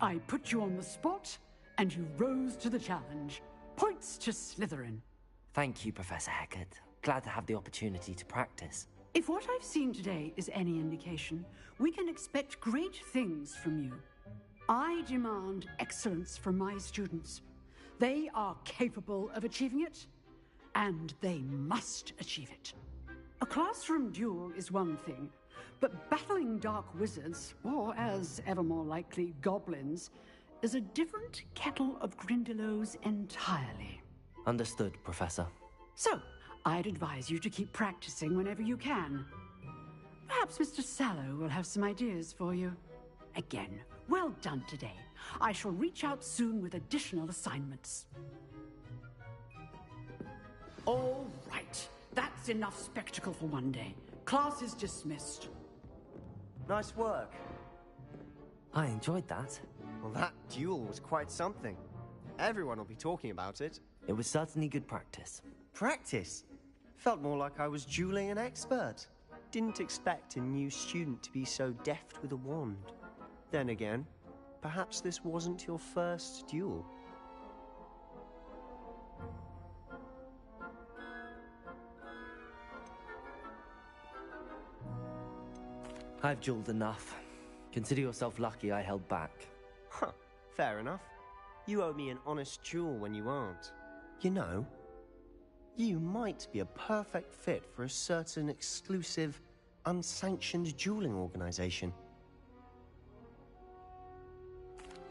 I put you on the spot, and you rose to the challenge. Points to Slytherin. Thank you, Professor Hecat. Glad to have the opportunity to practice. If what I've seen today is any indication, we can expect great things from you. I demand excellence from my students. They are capable of achieving it, and they must achieve it. A classroom duel is one thing, but battling dark wizards, or as ever more likely, goblins, is a different kettle of Grindylows entirely. Understood, Professor. So, I'd advise you to keep practicing whenever you can. Perhaps Mr. Sallow will have some ideas for you. Again, well done today. I shall reach out soon with additional assignments. All right. That's enough spectacle for one day. Class is dismissed. Nice work. I enjoyed that. Well, that duel was quite something. Everyone will be talking about it. It was certainly good practice. Practice? Felt more like I was dueling an expert. Didn't expect a new student to be so deft with a wand. Then again, perhaps this wasn't your first duel. I've dueled enough. Consider yourself lucky I held back. Huh, fair enough. You owe me an honest duel when you aren't. You know, you might be a perfect fit for a certain exclusive, unsanctioned dueling organization.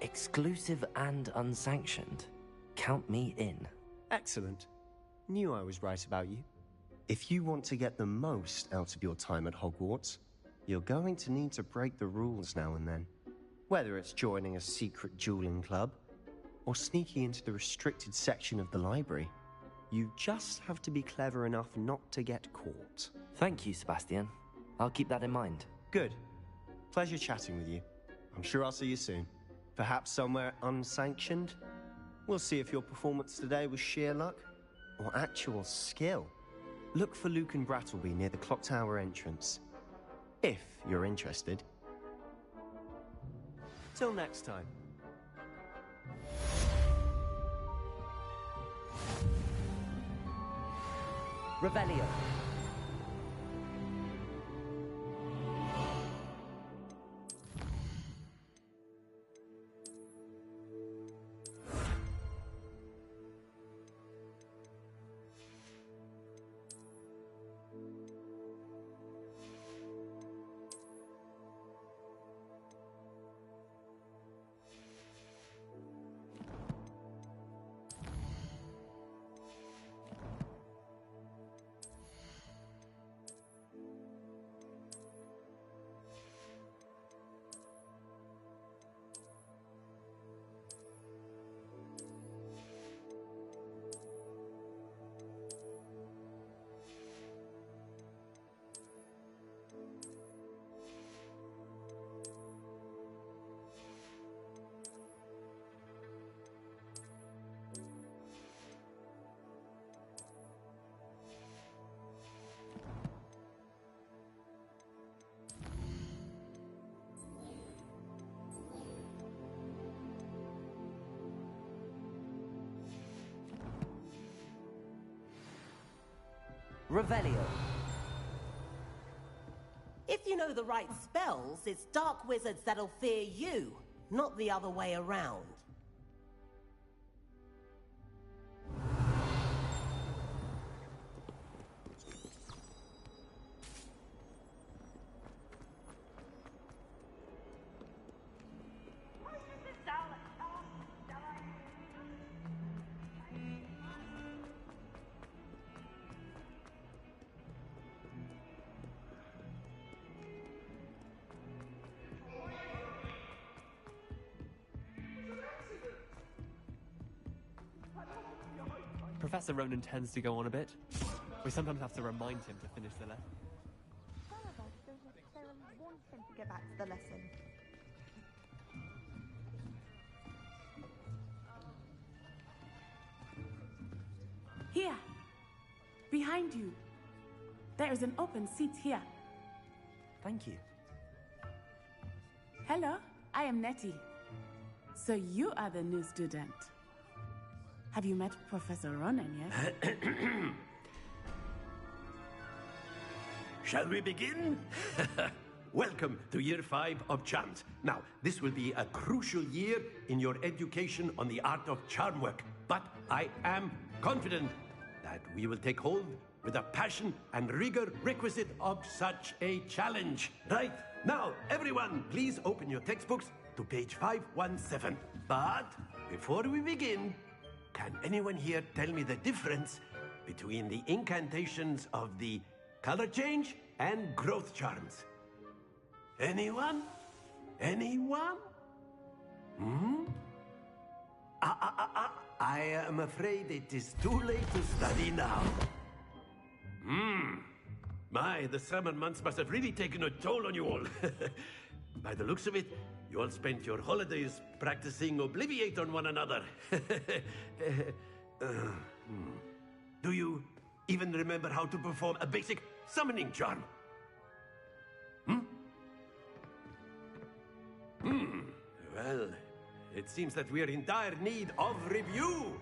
Exclusive and unsanctioned? Count me in. Excellent. Knew I was right about you. If you want to get the most out of your time at Hogwarts, you're going to need to break the rules now and then. Whether it's joining a secret dueling club, or sneaking into the restricted section of the library, you just have to be clever enough not to get caught. Thank you, Sebastian. I'll keep that in mind. Good. Pleasure chatting with you. I'm sure I'll see you soon. Perhaps somewhere unsanctioned? We'll see if your performance today was sheer luck or actual skill. Look for Luke and Brattleby near the clock tower entrance. If you're interested. Till next time. Revelio. Revelio. If you know the right spells, it's dark wizards that'll fear you, not the other way around. Professor Ronan tends to go on a bit. We sometimes have to remind him to finish the lesson. Some of us don't necessarily want him to get back to the lesson. Here! Behind you! There is an open seat here. Thank you. Hello, I am Nettie. So you are the new student. Have you met Professor Ronan yet? Shall we begin? Welcome to Year 5 of Charms. Now, this will be a crucial year in your education on the art of charm work, but I am confident that we will take hold with the passion and rigor requisite of such a challenge. Right, now, everyone, please open your textbooks to page 517. But before we begin, can anyone here tell me the difference between the incantations of the color change and growth charms? Anyone? Anyone? I am afraid it is too late to study now. My, the summer months must have really taken a toll on you all. By the looks of it, you all spent your holidays practicing Obliviate on one another. Do you even remember how to perform a basic summoning charm? Well, It seems that we are in dire need of review.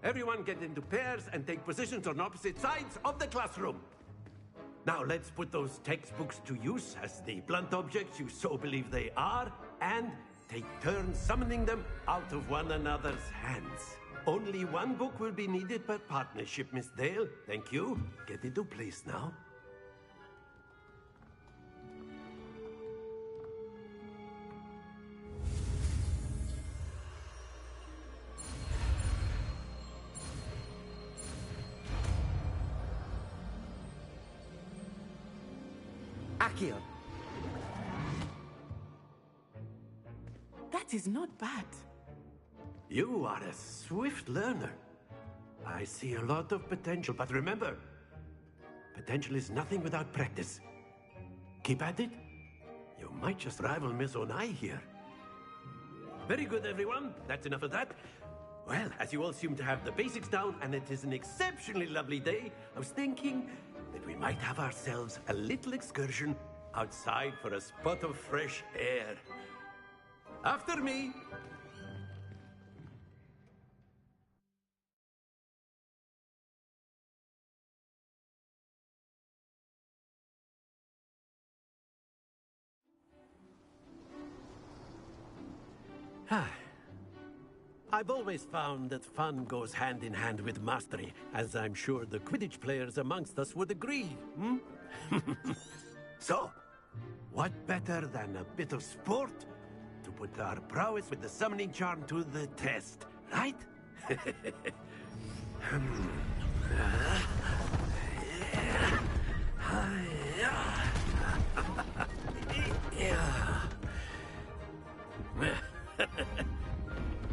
Everyone get into pairs and take positions on opposite sides of the classroom. Now let's put those textbooks to use as the blunt objects you so believe they are, and take turns summoning them out of one another's hands. Only one book will be needed per partnership, Miss Dale. Thank you. Get into place now. Accio. That is not bad. You are a swift learner. I see a lot of potential, but remember, potential is nothing without practice. Keep at it. You might just rival Miss Onai here. Very good, everyone. That's enough of that. Well, as you all seem to have the basics down, and it is an exceptionally lovely day, I was thinking that we might have ourselves a little excursion outside for a spot of fresh air. After me. I've always found that fun goes hand in hand with mastery, as I'm sure the Quidditch players amongst us would agree, hmm? So, what better than a bit of sport to put our prowess with the summoning charm to the test, right?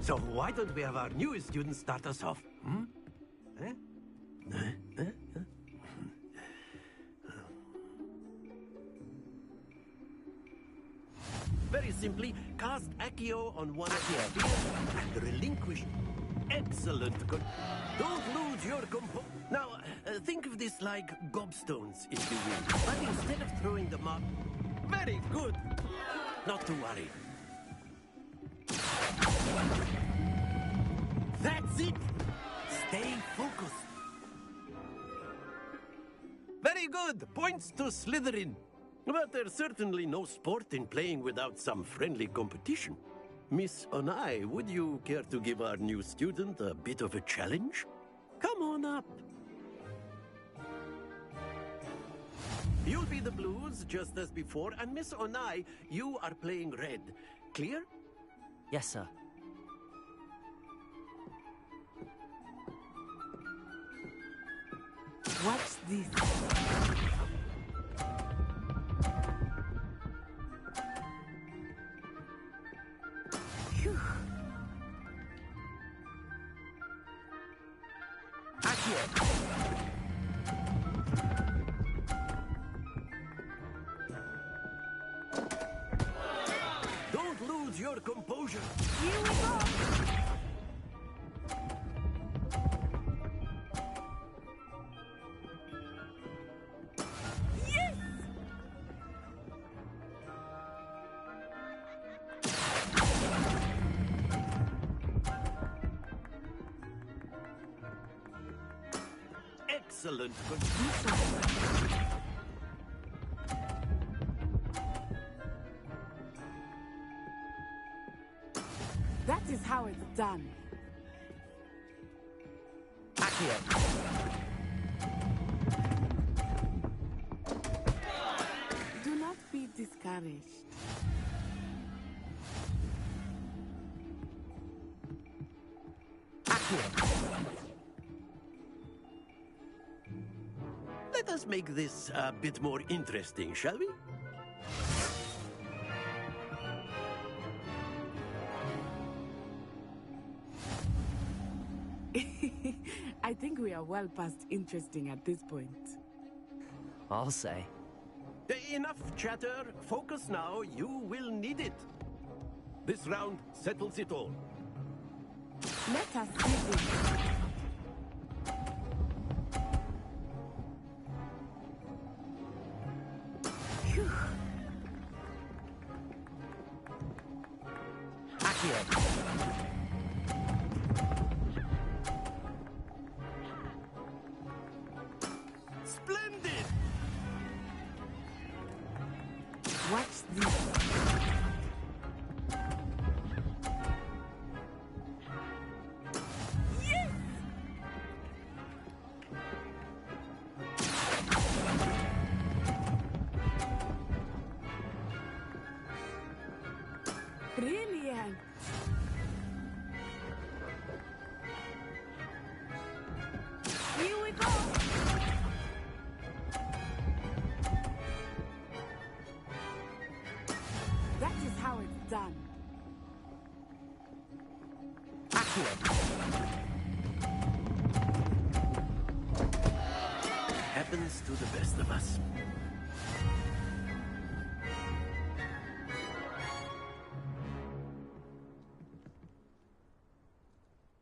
So why don't we have our newest student start us off? Hmm? Very simply, cast Accio on one of the ideas and relinquish. Excellent. Good. Don't lose your compo. Now, think of this like gobstones, if you will. But instead of throwing them up... Very good. Not to worry. That's it! Stay focused. Very good! Points to Slytherin. But there's certainly no sport in playing without some friendly competition. Miss Onai, would you care to give our new student a bit of a challenge? Come on up. You'll be the blues, just as before, and Miss Onai, you are playing red. Clear? Yes, sir. What's this? Phew. Don't lose your composure. Here we go. Excellent. That is how it's done. Do not be discouraged. Let us make this a bit more interesting, shall we? I think we are well past interesting at this point. I'll say. Enough chatter. Focus now. You will need it. This round settles it all. Let us see this. Accio! Splendid! Watch this. Yes! Brilliant! Here we go! That is how it's done. Happens to the best of us.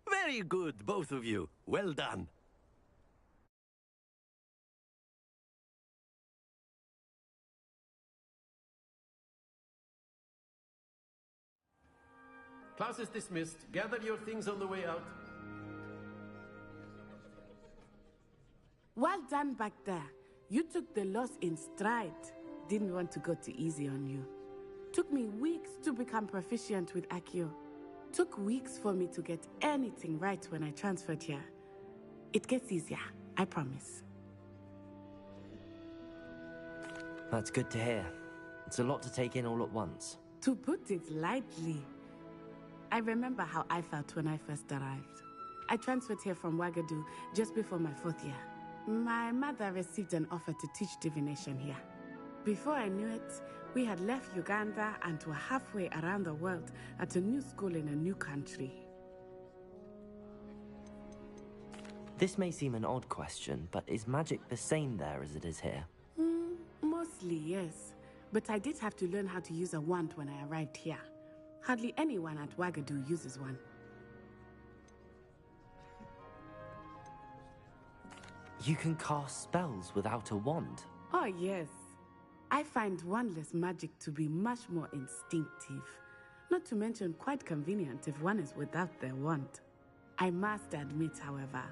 Very good, both of you. Well done. Class is dismissed. Gather your things on the way out. Well done back there. You took the loss in stride. Didn't want to go too easy on you. Took me weeks to become proficient with Accio. Took weeks for me to get anything right when I transferred here. It gets easier, I promise. That's good to hear. It's a lot to take in all at once. To put it lightly, I remember how I felt when I first arrived. I transferred here from Ouagadougou just before my 4th year. My mother received an offer to teach divination here. Before I knew it, we had left Uganda and were halfway around the world at a new school in a new country. This may seem an odd question, but is magic the same there as it is here? Mostly, yes. But I did have to learn how to use a wand when I arrived here. Hardly anyone at Ouagadougou uses one. You can cast spells without a wand? Oh, yes. I find wandless magic to be much more instinctive. Not to mention quite convenient if one is without their wand. I must admit, however,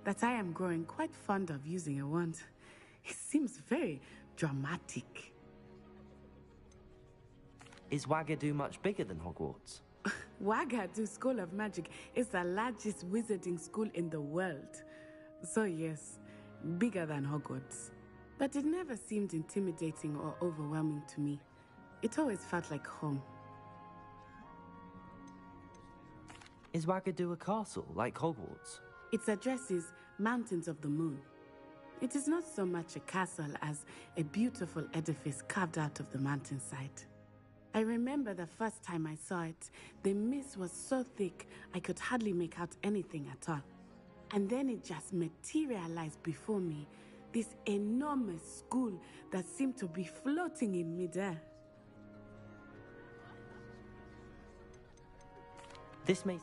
that I am growing quite fond of using a wand. It seems very dramatic. Is Ouagadougou much bigger than Hogwarts? Ouagadougou School of Magic is the largest wizarding school in the world. So yes, bigger than Hogwarts. But it never seemed intimidating or overwhelming to me. It always felt like home. Is Ouagadougou a castle, like Hogwarts? Its address is Mountains of the Moon. It is not so much a castle as a beautiful edifice carved out of the mountainside. I remember the first time I saw it, the mist was so thick I could hardly make out anything at all. And then it just materialized before me, this enormous school that seemed to be floating in midair. This may...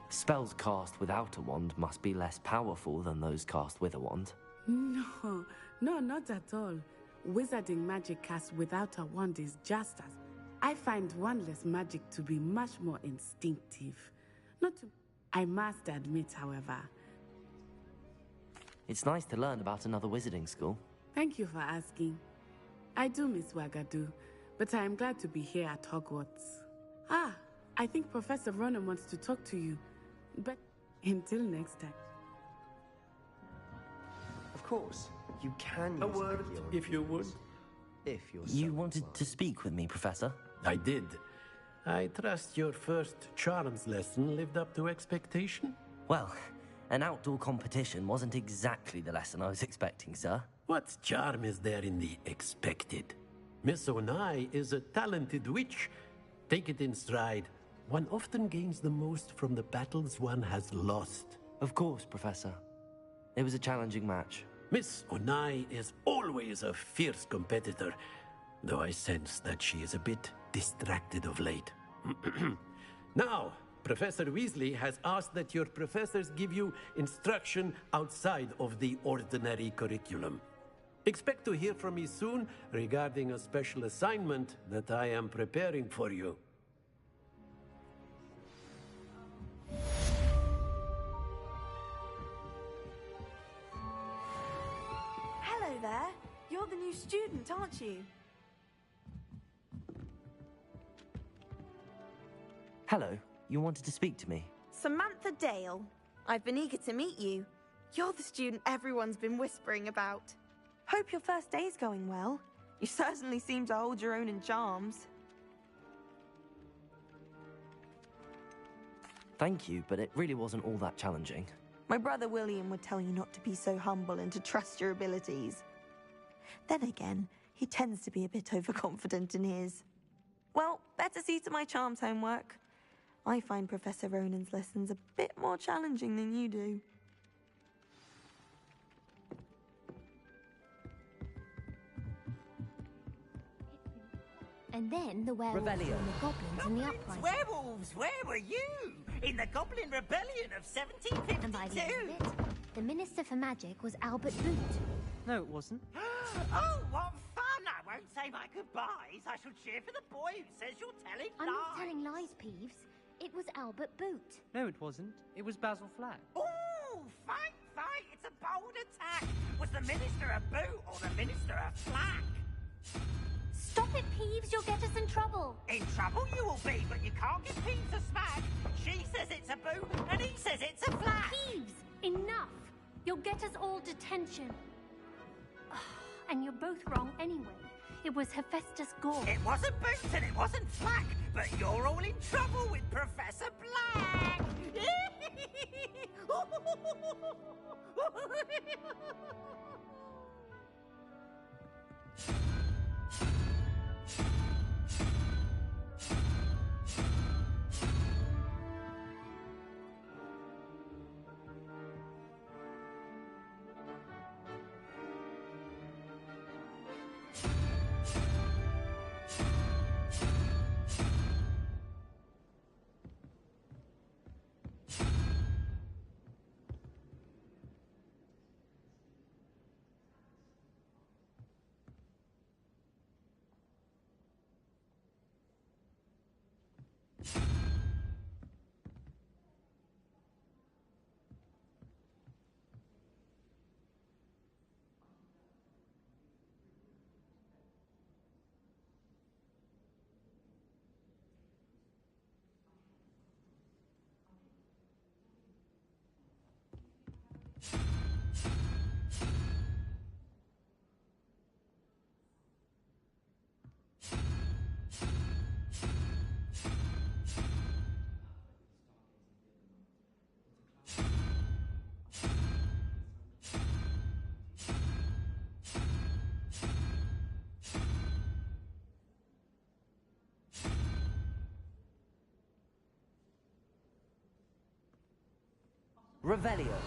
Spells cast without a wand must be less powerful than those cast with a wand. No, not at all. Wizarding magic cast without a wand is just as... I find wandless magic to be much more instinctive. Not to... I must admit, however... It's nice to learn about another wizarding school. Thank you for asking. I do miss Ouagadougou, but I am glad to be here at Hogwarts. Ah, I think Professor Ronan wants to talk to you. But until next time. Of course, you can use A word, if you would. If you're You wanted to speak with me, Professor? I did. I trust your first charms lesson lived up to expectation? Well, an outdoor competition wasn't exactly the lesson I was expecting, sir. What charm is there in the expected? Miss Onai is a talented witch. Take it in stride. One often gains the most from the battles one has lost. Of course, Professor. It was a challenging match. Miss Onai is always a fierce competitor, though I sense that she is a bit distracted of late. Now, Professor Weasley has asked that your professors give you instruction outside of the ordinary curriculum. Expect to hear from me soon regarding a special assignment that I am preparing for you. Hello there. You're the new student, aren't you? Hello, you wanted to speak to me? Samantha Dale. I've been eager to meet you. You're the student everyone's been whispering about. Hope your first day's going well. You certainly seem to hold your own in charms. Thank you, but it really wasn't all that challenging. My brother William would tell you not to be so humble and to trust your abilities. Then again, he tends to be a bit overconfident in his. Well, better see to my charms homework. I find Professor Ronan's lessons a bit more challenging than you do. And then the werewolves Revelio. and the goblins and the uprising. Werewolves, where were you? In the Goblin Rebellion of 1752? And by the end of it, the Minister for Magic was Albert Boot. No, it wasn't. Oh, what fun! I won't say my goodbyes. I shall cheer for the boy who says you're telling I'm lies. not telling lies, Peeves. It was Albert Boot. No, it wasn't. It was Basil Flack. Oh, fight, fight! It's a bold attack. Was the Minister a boot or the Minister a flack? Stop it, Peeves. You'll get us in trouble. In trouble you will be, but you can't get Peeves a smack. She says it's a boot, and he says it's a flack. Peeves, enough. You'll get us all detention. And you're both wrong anyway. It was Hephaestus Gore. It wasn't boot and it wasn't flack, but you're all in trouble with Professor Black. Revelio.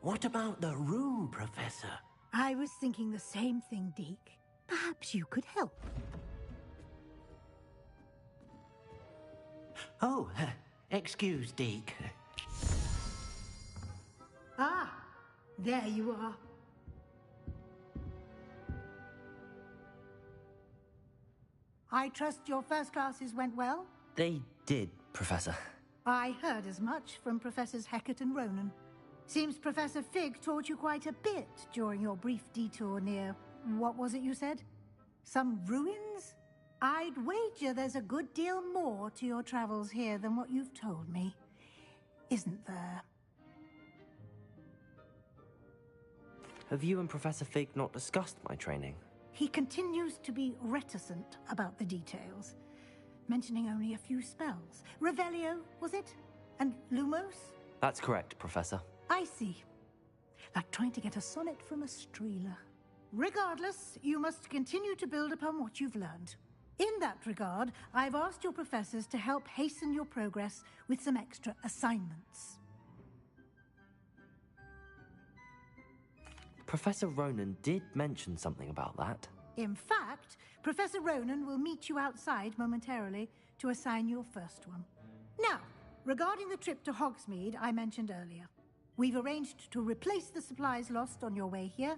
What about the room, Professor? I was thinking the same thing, Deke. Perhaps you could help. Oh, excuse, Deke. Ah, there you are. I trust your first classes went well? They did, Professor. I heard as much from Professors Hecat and Ronan. Seems Professor Fig taught you quite a bit during your brief detour near... what was it you said? Some ruins? I'd wager there's a good deal more to your travels here than what you've told me. Isn't there? Have you and Professor Fig not discussed my training? He continues to be reticent about the details, mentioning only a few spells. Revelio, was it? And Lumos? That's correct, Professor. I see. Like trying to get a sonnet from a streeler. Regardless, you must continue to build upon what you've learned. In that regard, I've asked your professors to help hasten your progress with some extra assignments. Professor Ronan did mention something about that. In fact, Professor Ronan will meet you outside momentarily to assign your first one. Now, regarding the trip to Hogsmeade I mentioned earlier, we've arranged to replace the supplies lost on your way here,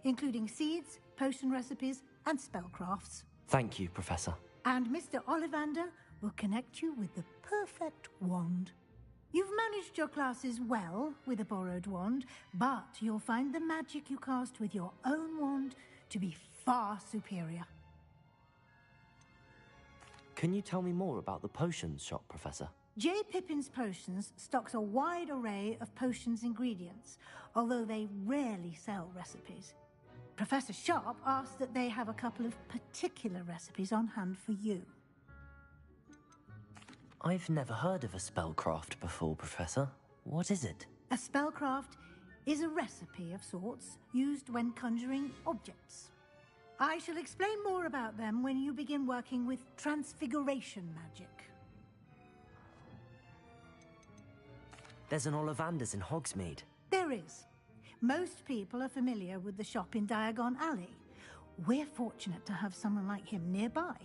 including seeds, potion recipes, and spellcrafts. Thank you, Professor. And Mr. Ollivander will connect you with the perfect wand. You've managed your classes well with a borrowed wand, but you'll find the magic you cast with your own wand to be far superior. Can you tell me more about the potions shop, Professor? J. Pippin's Potions stocks a wide array of potions ingredients, although they rarely sell recipes. Professor Sharp asked that they have a couple of particular recipes on hand for you. I've never heard of a spellcraft before, Professor. What is it? A spellcraft is a recipe of sorts used when conjuring objects. I shall explain more about them when you begin working with transfiguration magic. There's an Ollivander's in Hogsmeade. There is. Most people are familiar with the shop in Diagon Alley. We're fortunate to have someone like him nearby.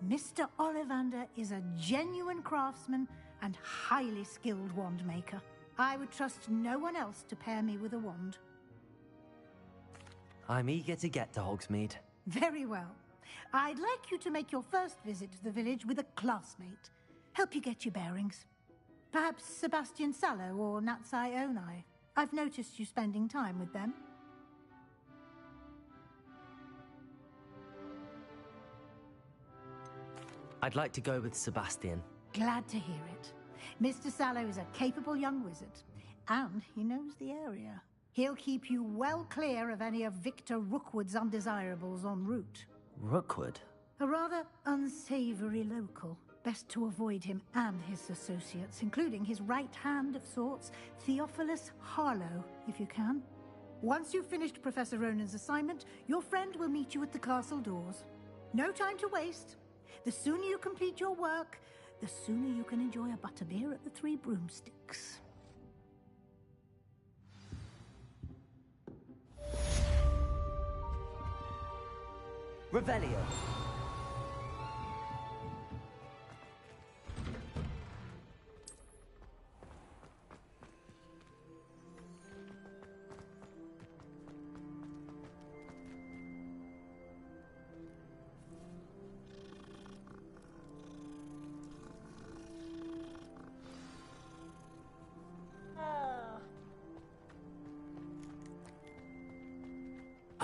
Mr. Ollivander is a genuine craftsman and highly skilled wand maker. I would trust no one else to pair me with a wand. I'm eager to get to Hogsmeade. Very well. I'd like you to make your first visit to the village with a classmate. Help you get your bearings. Perhaps Sebastian Sallow or Natsai Onai. I've noticed you spending time with them. I'd like to go with Sebastian. Glad to hear it. Mr. Sallow is a capable young wizard, and he knows the area. He'll keep you well clear of any of Victor Rookwood's undesirables en route. Rookwood? A rather unsavory local. Best to avoid him and his associates, including his right hand of sorts, Theophilus Harlow, if you can. Once you've finished Professor Ronan's assignment, your friend will meet you at the castle doors. No time to waste. The sooner you complete your work, the sooner you can enjoy a butterbeer at the Three Broomsticks. Revelio.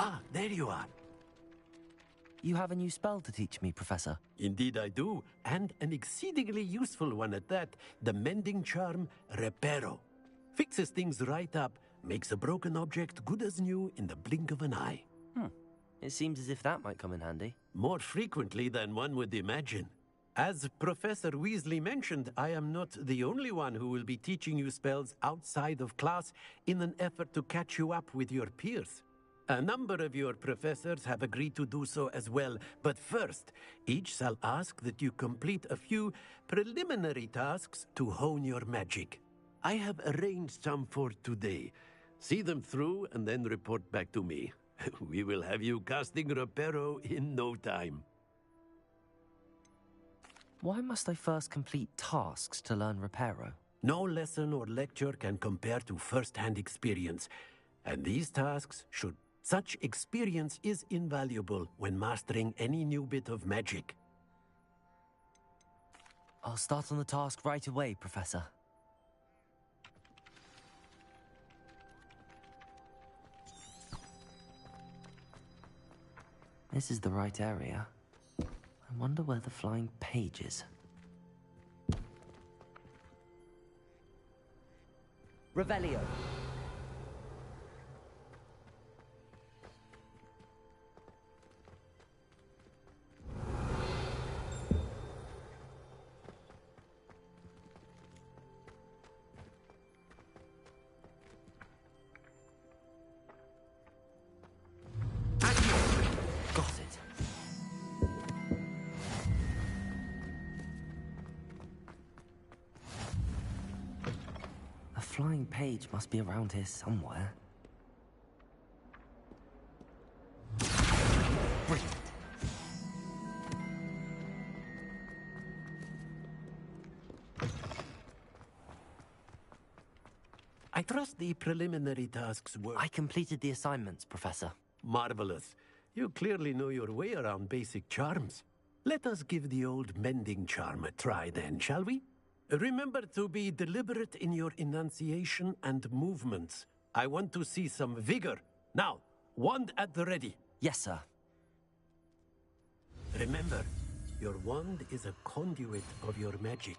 Ah, there you are. You have a new spell to teach me, Professor. Indeed I do, and an exceedingly useful one at that. The mending charm, Reparo. Fixes things right up, makes a broken object good as new in the blink of an eye. It seems as if that might come in handy. More frequently than one would imagine. As Professor Weasley mentioned, I am not the only one who will be teaching you spells outside of class in an effort to catch you up with your peers. A number of your professors have agreed to do so as well, but first, each shall ask that you complete a few preliminary tasks to hone your magic. I have arranged some for today, See them through and then report back to me. We will have you casting Reparo in no time. Why must I first complete tasks to learn Reparo? No lesson or lecture can compare to first-hand experience. And these tasks should... Such experience is invaluable when mastering any new bit of magic. I'll start on the task right away, Professor. This is the right area. I wonder where the flying page is. Revelio. Got it. A flying page must be around here somewhere. Brilliant. I trust the preliminary tasks were... I completed the assignments, Professor. Marvelous. You clearly know your way around basic charms. Let us give the old mending charm a try then, shall we? Remember to be deliberate in your enunciation and movements. I want to see some vigor. Now, wand at the ready. Yes, sir. Remember, your wand is a conduit of your magic.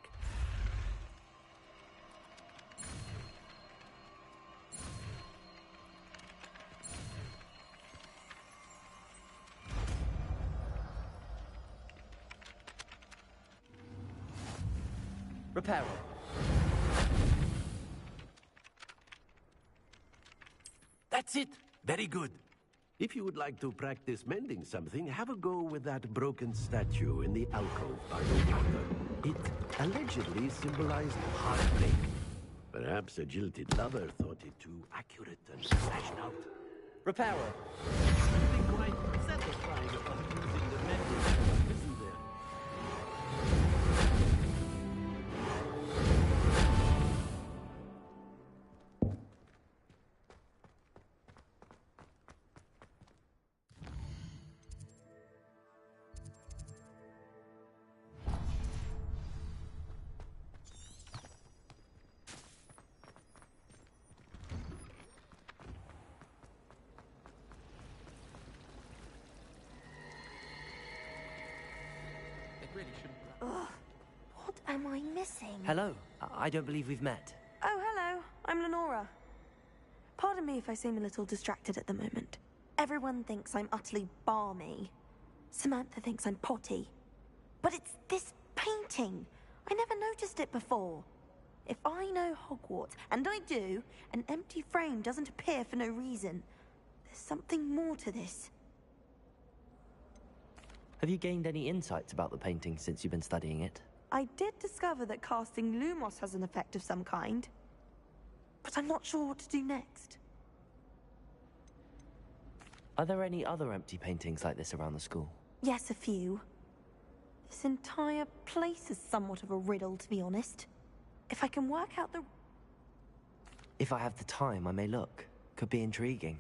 Reparo. That's it! Very good. If you would like to practice mending something, have a go with that broken statue in the alcove by the water. It allegedly symbolized heartbreak. Perhaps a jilted lover thought it too accurate and slashed out. Reparo. Something quite satisfying about using the mending charm, isn't there? Ugh, what am I missing? Hello. I don't believe we've met. Oh, hello. I'm Lenora. Pardon me if I seem a little distracted at the moment. Everyone thinks I'm utterly balmy. Samantha thinks I'm potty. But it's this painting. I never noticed it before. If I know Hogwarts, and I do, an empty frame doesn't appear for no reason. There's something more to this. Have you gained any insights about the painting since you've been studying it? I did discover that casting Lumos has an effect of some kind. But I'm not sure what to do next. Are there any other empty paintings like this around the school? Yes, a few. This entire place is somewhat of a riddle, to be honest. If I can work out the... If I have the time, I may look. Could be intriguing.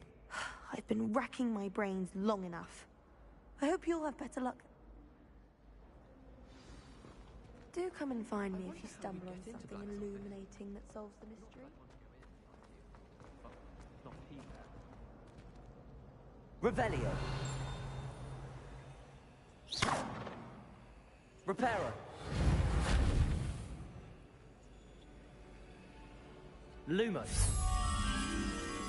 I've been racking my brains long enough. I hope you'll have better luck. Do come and find me if you stumble on something illuminating that solves the mystery. Revelio. Reparo. Lumos.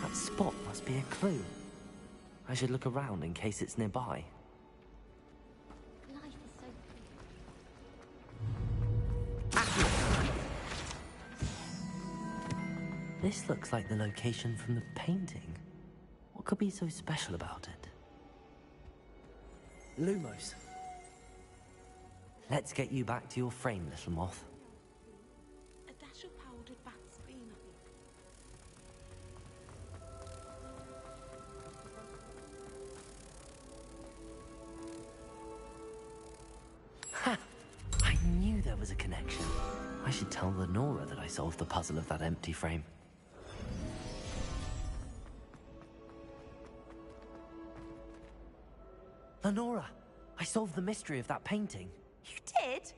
That spot must be a clue. I should look around in case it's nearby. Life is so This looks like the location from the painting. What could be so special about it? Lumos. Let's get you back to your frame, little moth. A dash of powdered bat was a connection. I should tell Lenora that I solved the puzzle of that empty frame. Lenora, I solved the mystery of that painting. You did?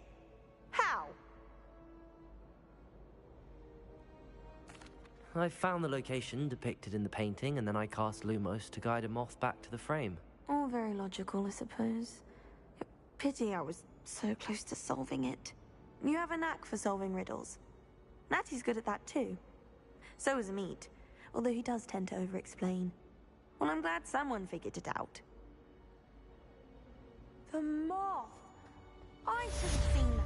How? I found the location depicted in the painting, and then I cast Lumos to guide a moth back to the frame. All very logical, I suppose. Pity I was so close to solving it. You have a knack for solving riddles. Natty's good at that too. So is Amit, although he does tend to over-explain. Well, I'm glad someone figured it out. The moth! I should have seen that.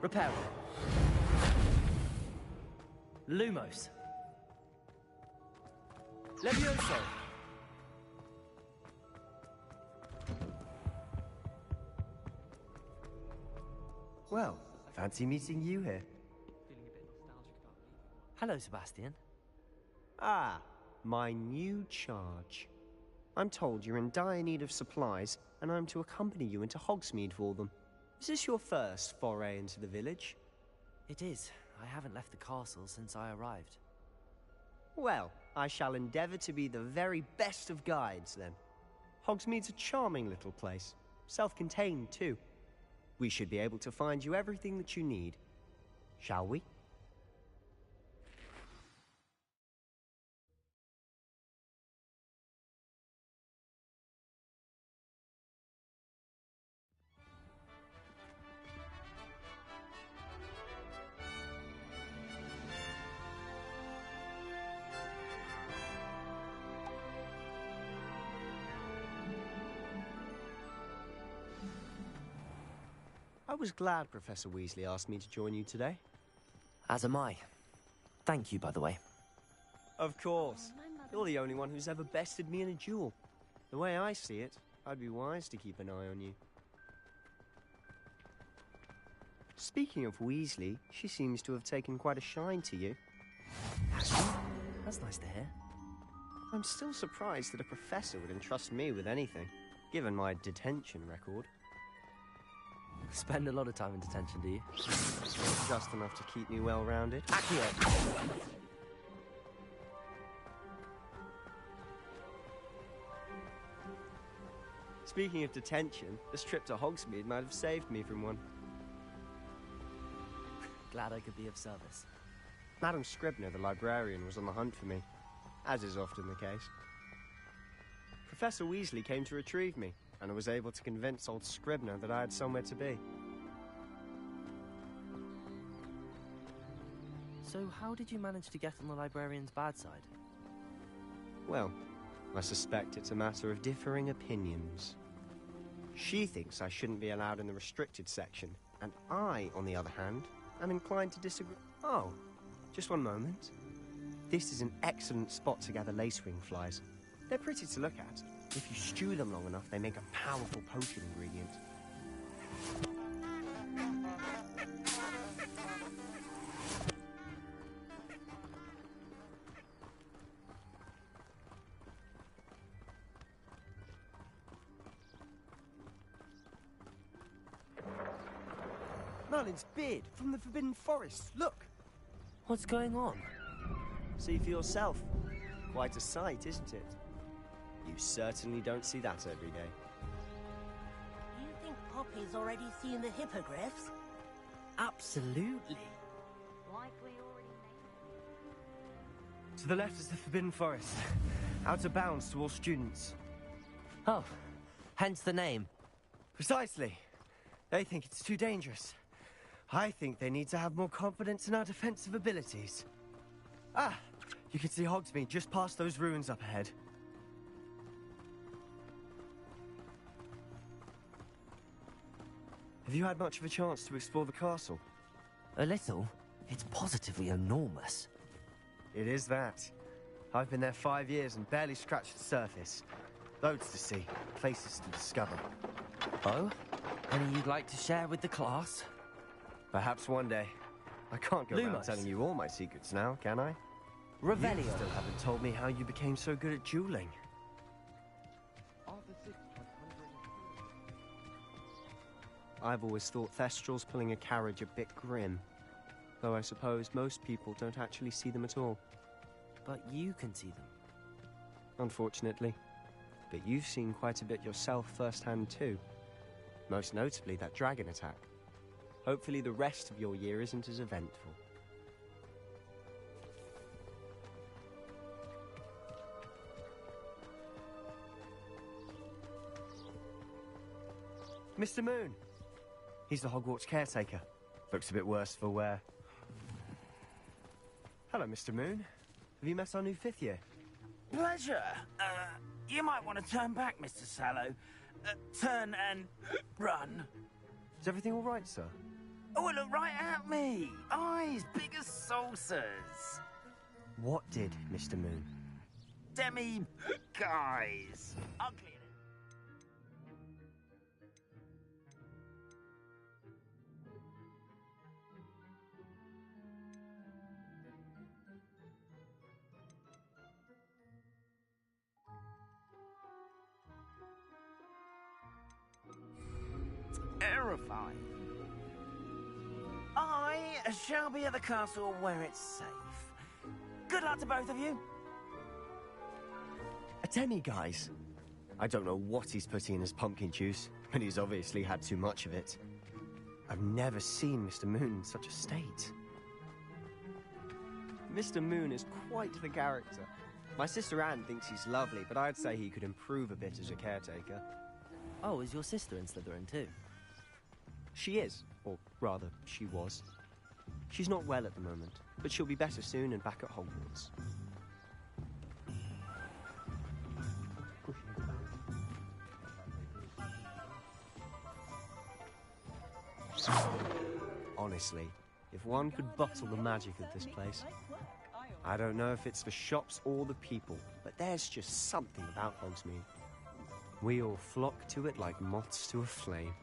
Repair. Lumos. Levioso. Well, fancy meeting you here. Hello, Sebastian. Ah, my new charge. I'm told you're in dire need of supplies, and I'm to accompany you into Hogsmeade for them. Is this your first foray into the village? It is. I haven't left the castle since I arrived. Well, I shall endeavor to be the very best of guides, then. Hogsmeade's a charming little place. Self-contained, too. We should be able to find you everything that you need. Shall we? I was glad Professor Weasley asked me to join you today. As am I. Thank you, by the way. Of course. You're the only one who's ever bested me in a duel. The way I see it, I'd be wise to keep an eye on you. Speaking of Weasley, she seems to have taken quite a shine to you. That's nice to hear. I'm still surprised that a professor would entrust me with anything, given my detention record. Spend a lot of time in detention, do you? Just enough to keep me well-rounded. Accio! Speaking of detention, this trip to Hogsmeade might have saved me from one. Glad I could be of service. Madam Scribner, the librarian, was on the hunt for me, as is often the case. Professor Weasley came to retrieve me, and I was able to convince old Scribner that I had somewhere to be. So how did you manage to get on the librarian's bad side? Well, I suspect it's a matter of differing opinions. She thinks I shouldn't be allowed in the restricted section, and I, on the other hand, am inclined to disagree. Oh, just one moment. This is an excellent spot to gather lacewing flies. They're pretty to look at. If you stew them long enough, they make a powerful potion ingredient. Merlin's beard from the Forbidden Forest. Look! What's going on? See for yourself. Quite a sight, isn't it? You certainly don't see that every day. Do you think Poppy's already seen the hippogriffs? Absolutely. Like we already To the left is the Forbidden Forest. Out of bounds to all students. Oh, hence the name. Precisely. They think it's too dangerous. I think they need to have more confidence in our defensive abilities. Ah, you can see Hogsmeade just past those ruins up ahead. Have you had much of a chance to explore the castle? A little. It's positively enormous. It is that. I've been there 5 years and barely scratched the surface. Loads to see, places to discover. Oh? Any you'd like to share with the class? Perhaps one day. I can't go around Lumos. telling you all my secrets now, can I? Revelio. You still haven't told me how you became so good at dueling. I've always thought Thestrals pulling a carriage a bit grim. Though I suppose most people don't actually see them at all. But you can see them. Unfortunately. But you've seen quite a bit yourself firsthand too. Most notably that dragon attack. Hopefully the rest of your year isn't as eventful. Mr. Moon! He's the Hogwarts caretaker. Looks a bit worse for wear. Hello, Mr. Moon. Have you met our new 5th year? Pleasure. You might want to turn back, Mr. Sallow. Turn and run. Is everything all right, sir? Oh, look right at me. Eyes big as saucers. What did, Mr. Moon? Demi guys. Ugly. Terrifying. I shall be at the castle where it's safe. Good luck to both of you. A Demi, guys. I don't know what he's putting in his pumpkin juice, but he's obviously had too much of it. I've never seen Mr. Moon in such a state. Mr. Moon is quite the character. My sister Anne thinks he's lovely, but I'd say he could improve a bit as a caretaker. Oh, is your sister in Slytherin too? She is, or rather, she was. She's not well at the moment, but she'll be better soon and back at Hogwarts. Honestly, if one could bottle the magic of this place. I don't know if it's the shops or the people, but there's just something about Hogsmeade. We all flock to it like moths to a flame.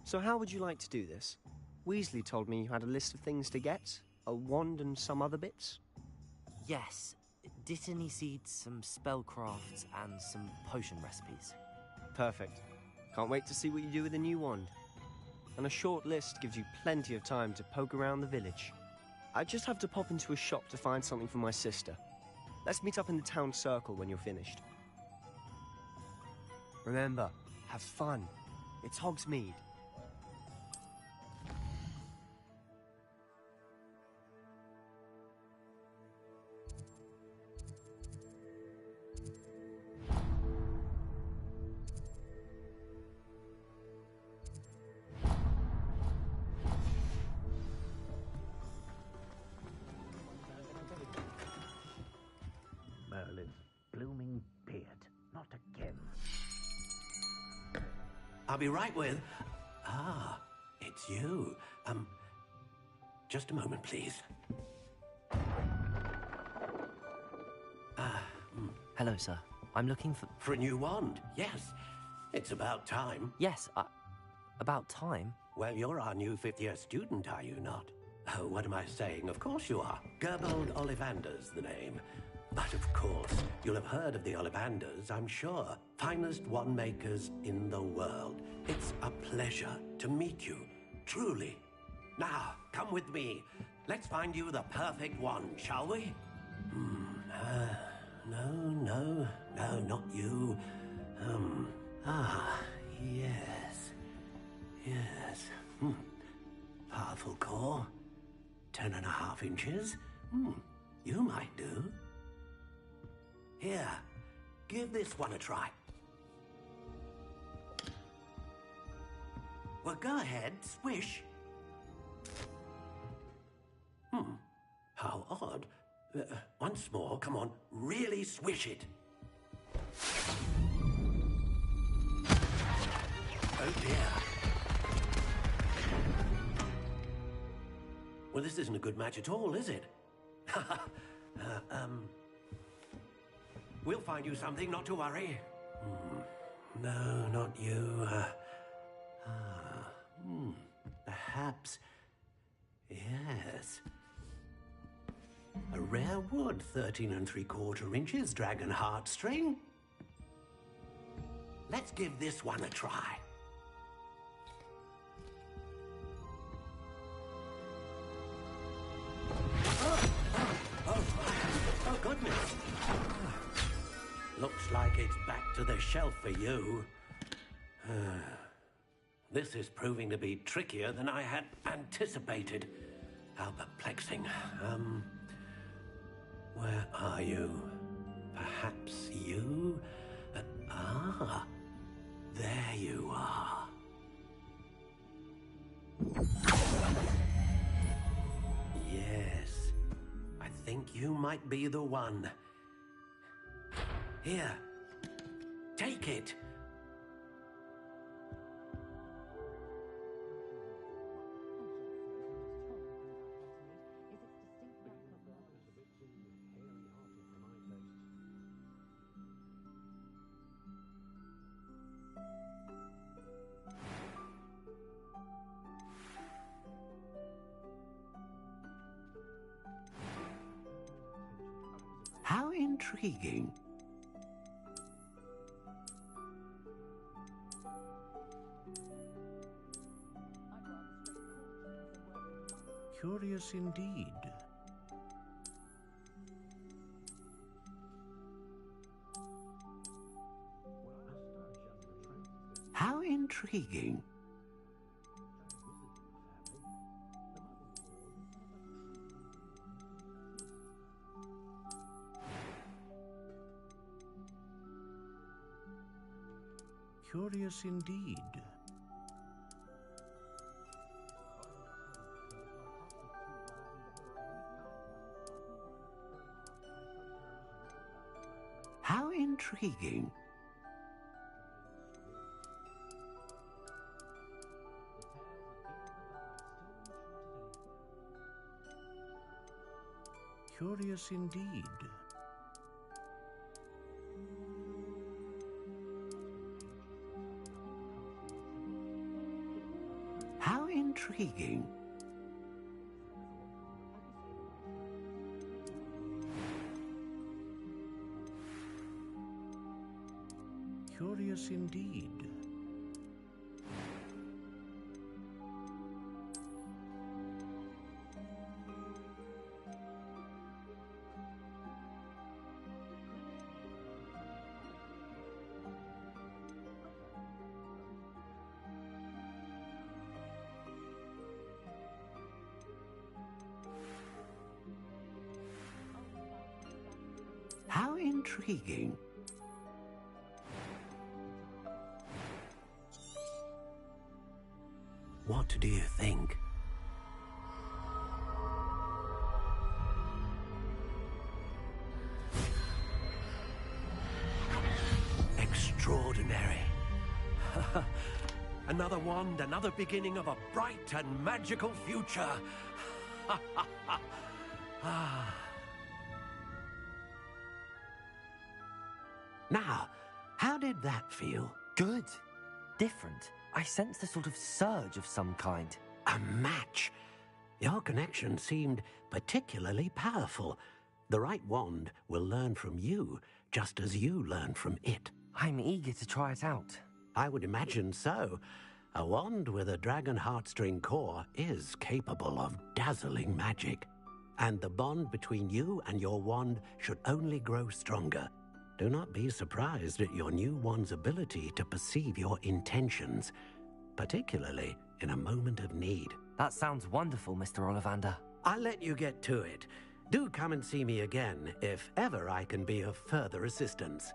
So how would you like to do this? Weasley told me you had a list of things to get, a wand and some other bits. Yes. Dittany seeds, some spellcrafts, and some potion recipes. Perfect. Can't wait to see what you do with the new wand. And a short list gives you plenty of time to poke around the village. I just have to pop into a shop to find something for my sister. Let's meet up in the town circle when you're finished. Remember, have fun. It's Hogsmeade. Merlin, blooming beard. Not again. I'll be right with... Ah, it's you. Just a moment, please. Hello, sir. I'm looking for... For a new wand, yes. It's about time. Yes, about time? Well, you're our new 5th-year student, are you not? Oh, what am I saying? Of course you are. Gerbold Ollivander's the name. But of course, you'll have heard of the Ollivanders, I'm sure. Finest wand makers in the world. It's a pleasure to meet you, truly. Now, come with me. Let's find you the perfect wand, shall we? No, not you. Yes. Powerful core. 10.5 inches. You might do. Here, give this one a try. Well, go ahead, swish. How odd. Once more, come on, really swish it. Oh dear. Well, this isn't a good match at all, is it? We'll find you something, not to worry. No, not you. Perhaps. Yes. A rare wood, 13 3/4 inches, dragon heartstring. Let's give this one a try. Oh, goodness. Looks like it's back to the shelf for you. This is proving to be trickier than I had anticipated. How perplexing. Where are you? Perhaps you? There you are. Yes, I think you might be the one. Here, take it. How intriguing. Curious indeed. How intriguing. Curious indeed. How intriguing. Curious indeed. How intriguing. Curious indeed. How intriguing. What do you think? Extraordinary. Another wand, another beginning of a bright and magical future. Now, how did that feel? Good. Different. I sensed a sort of surge of some kind. A match. Your connection seemed particularly powerful. The right wand will learn from you, just as you learn from it. I'm eager to try it out. I would imagine so. A wand with a dragon heartstring core is capable of dazzling magic. And the bond between you and your wand should only grow stronger. Do not be surprised at your new wand's ability to perceive your intentions, particularly in a moment of need. That sounds wonderful, Mr. Ollivander. I'll let you get to it. Do come and see me again if ever I can be of further assistance.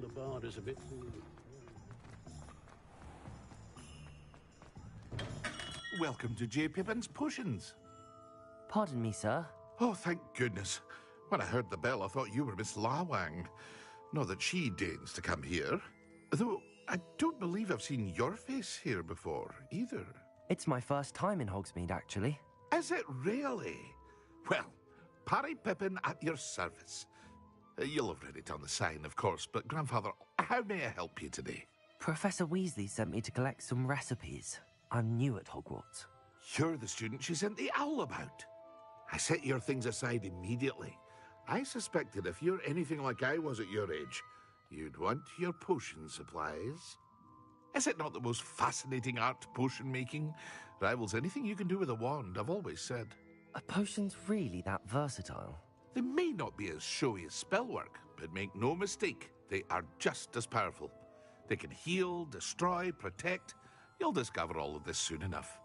the bard is a bit... Welcome to J. Pippin's Potions. Pardon me, sir. Oh, thank goodness. When I heard the bell, I thought you were Miss Lawang. Not that she deigns to come here. Though, I don't believe I've seen your face here before, either. It's my first time in Hogsmeade, actually. Is it really? Well, Parry Pippin at your service. You'll have read it on the sign, of course, but Grandfather, how may I help you today? Professor Weasley sent me to collect some recipes. I'm new at Hogwarts. You're the student she sent the owl about. I set your things aside immediately. I suspected if you're anything like I was at your age, you'd want your potion supplies. Is it not the most fascinating art, potion making? Rivals anything you can do with a wand, I've always said. Are potions really that versatile? They may not be as showy as spellwork, but make no mistake, they are just as powerful. They can heal, destroy, protect. You'll discover all of this soon enough.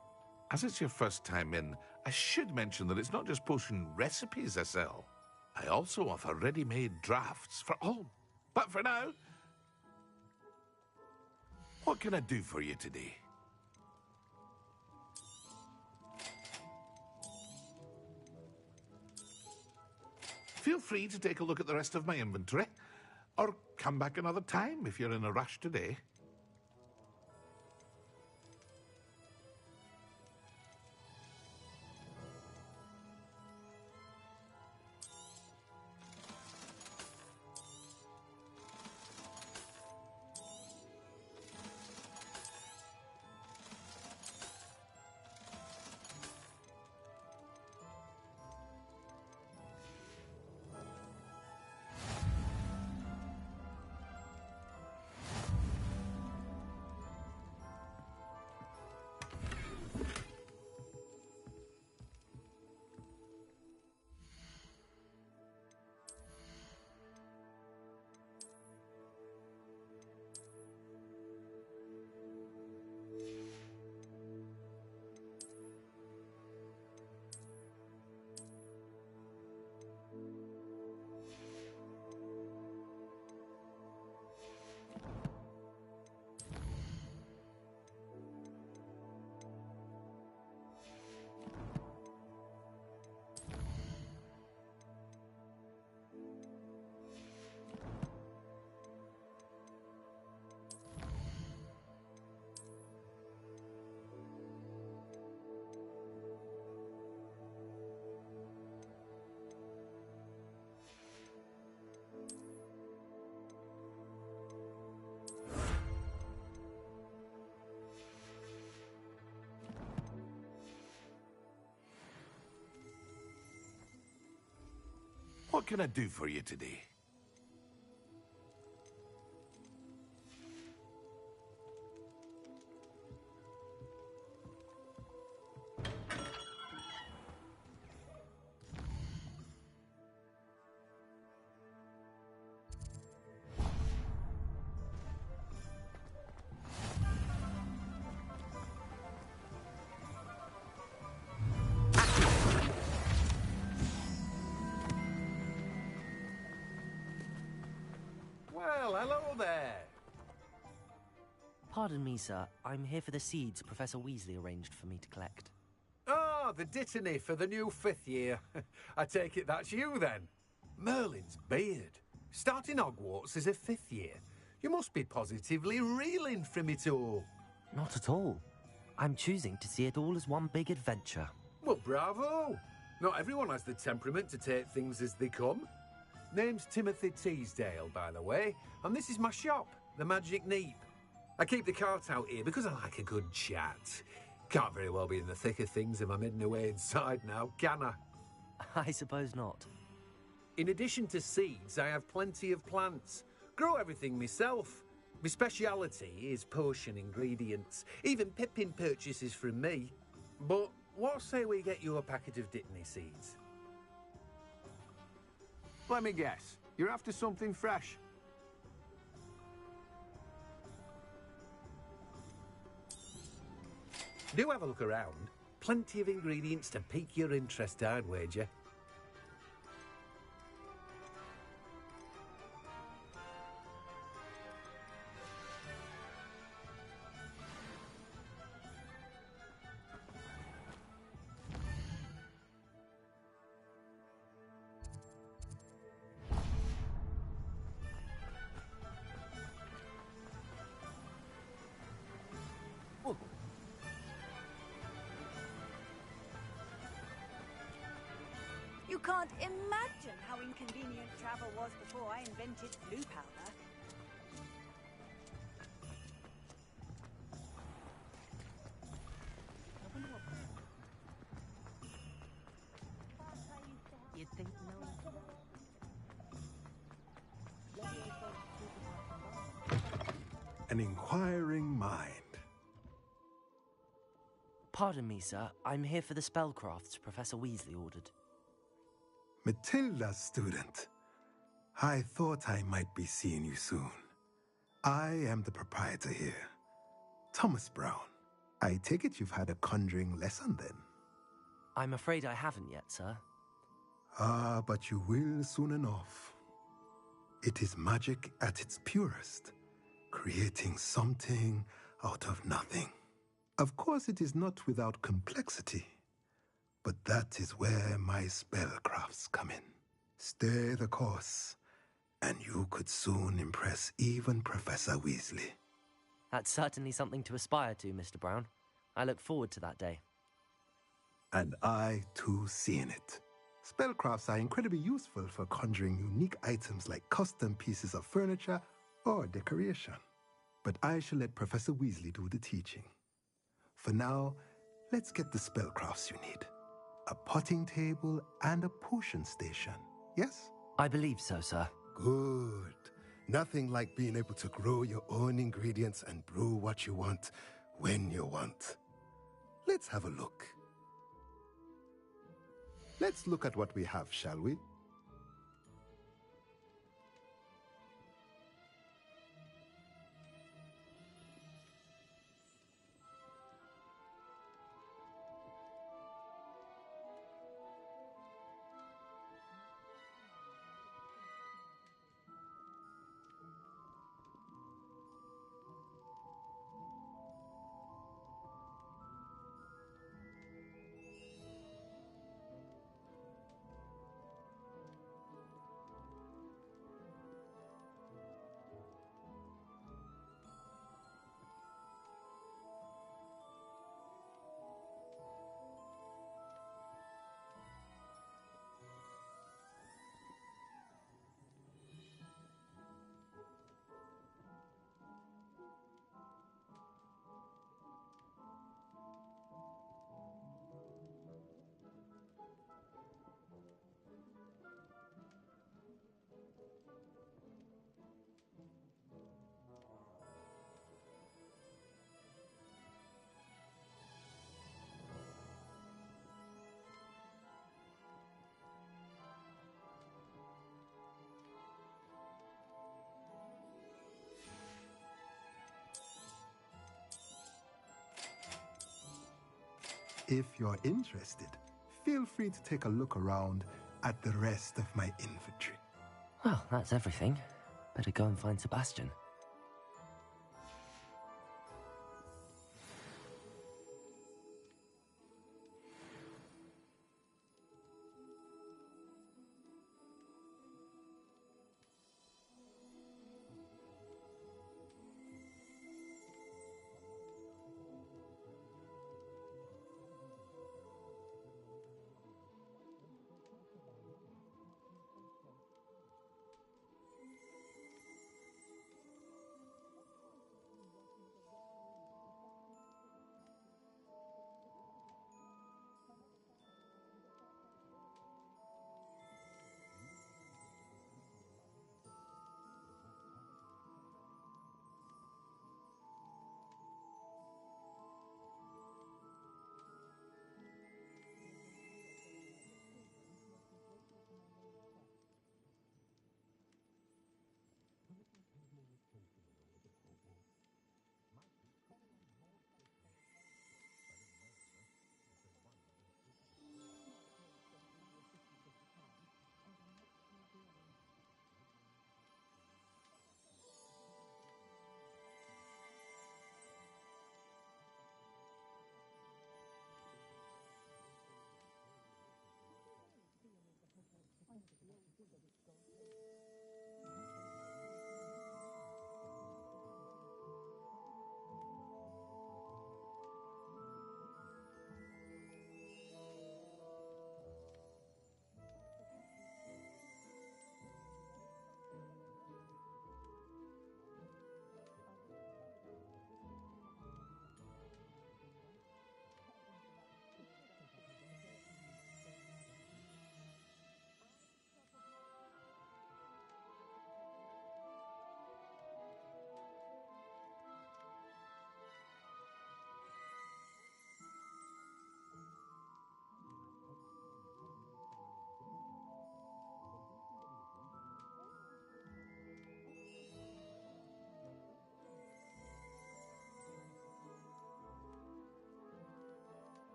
As it's your first time in, I should mention that it's not just potion recipes I sell. I also offer ready-made drafts for all. But for now, what can I do for you today? Feel free to take a look at the rest of my inventory, or come back another time if you're in a rush today. What can I do for you today? Well, hello there. Pardon me, sir. I'm here for the seeds Professor Weasley arranged for me to collect. Ah, the dittany for the new 5th year. I take it that's you, then. Merlin's beard. Starting Hogwarts as a 5th year. You must be positively reeling from it all. Not at all. I'm choosing to see it all as one big adventure. Well, bravo. Not everyone has the temperament to take things as they come. Name's Timothy Teasdale, by the way, and this is my shop, the Magic Neep. I keep the cart out here because I like a good chat. Can't very well be in the thick of things if I'm hidden away inside now, can I? I suppose not. In addition to seeds, I have plenty of plants. Grow everything myself. My speciality is potion ingredients. Even Pippin purchases from me. But what say we get you a packet of Dittany seeds? Let me guess. You're after something fresh. Do have a look around. Plenty of ingredients to pique your interest, I'd wager. You can't imagine how inconvenient travel was before I invented blue powder. You'd think no. An inquiring mind. Pardon me, sir. I'm here for the spellcrafts Professor Weasley ordered. Matilda's student. I thought I might be seeing you soon. I am the proprietor here, Thomas Brown. I take it you've had a conjuring lesson then? I'm afraid I haven't yet, sir. Ah, but you will soon enough. It is magic at its purest, creating something out of nothing. Of course, it is not without complexity, but that is where my spellcrafts come in. Stay the course, and you could soon impress even Professor Weasley. That's certainly something to aspire to, Mr. Brown. I look forward to that day. And I, too, seeing it. Spellcrafts are incredibly useful for conjuring unique items like custom pieces of furniture or decoration. But I shall let Professor Weasley do the teaching. For now, let's get the spellcrafts you need. A potting table and a potion station, yes? I believe so, sir. Good. Nothing like being able to grow your own ingredients and brew what you want when you want. Let's have a look. Let's look at what we have, shall we? If you're interested, feel free to take a look around at the rest of my inventory. Well, that's everything. Better go and find Sebastian.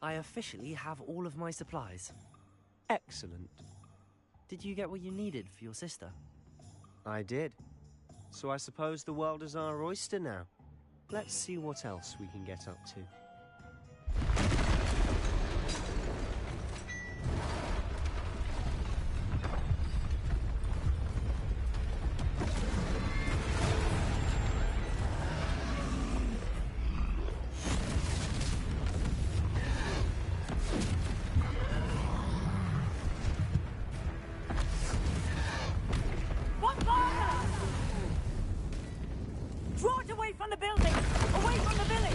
I officially have all of my supplies. Excellent. Did you get what you needed for your sister? I did. So I suppose the world is our oyster now. Let's see what else we can get up to. Draw it away from the building! Away from the village!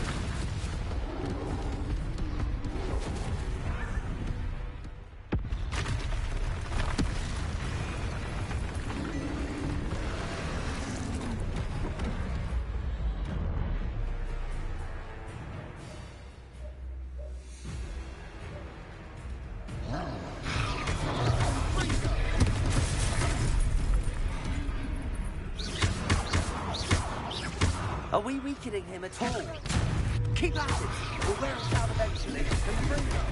Are we weakening him at all? Keep at it! We'll wear him down eventually, and bring him.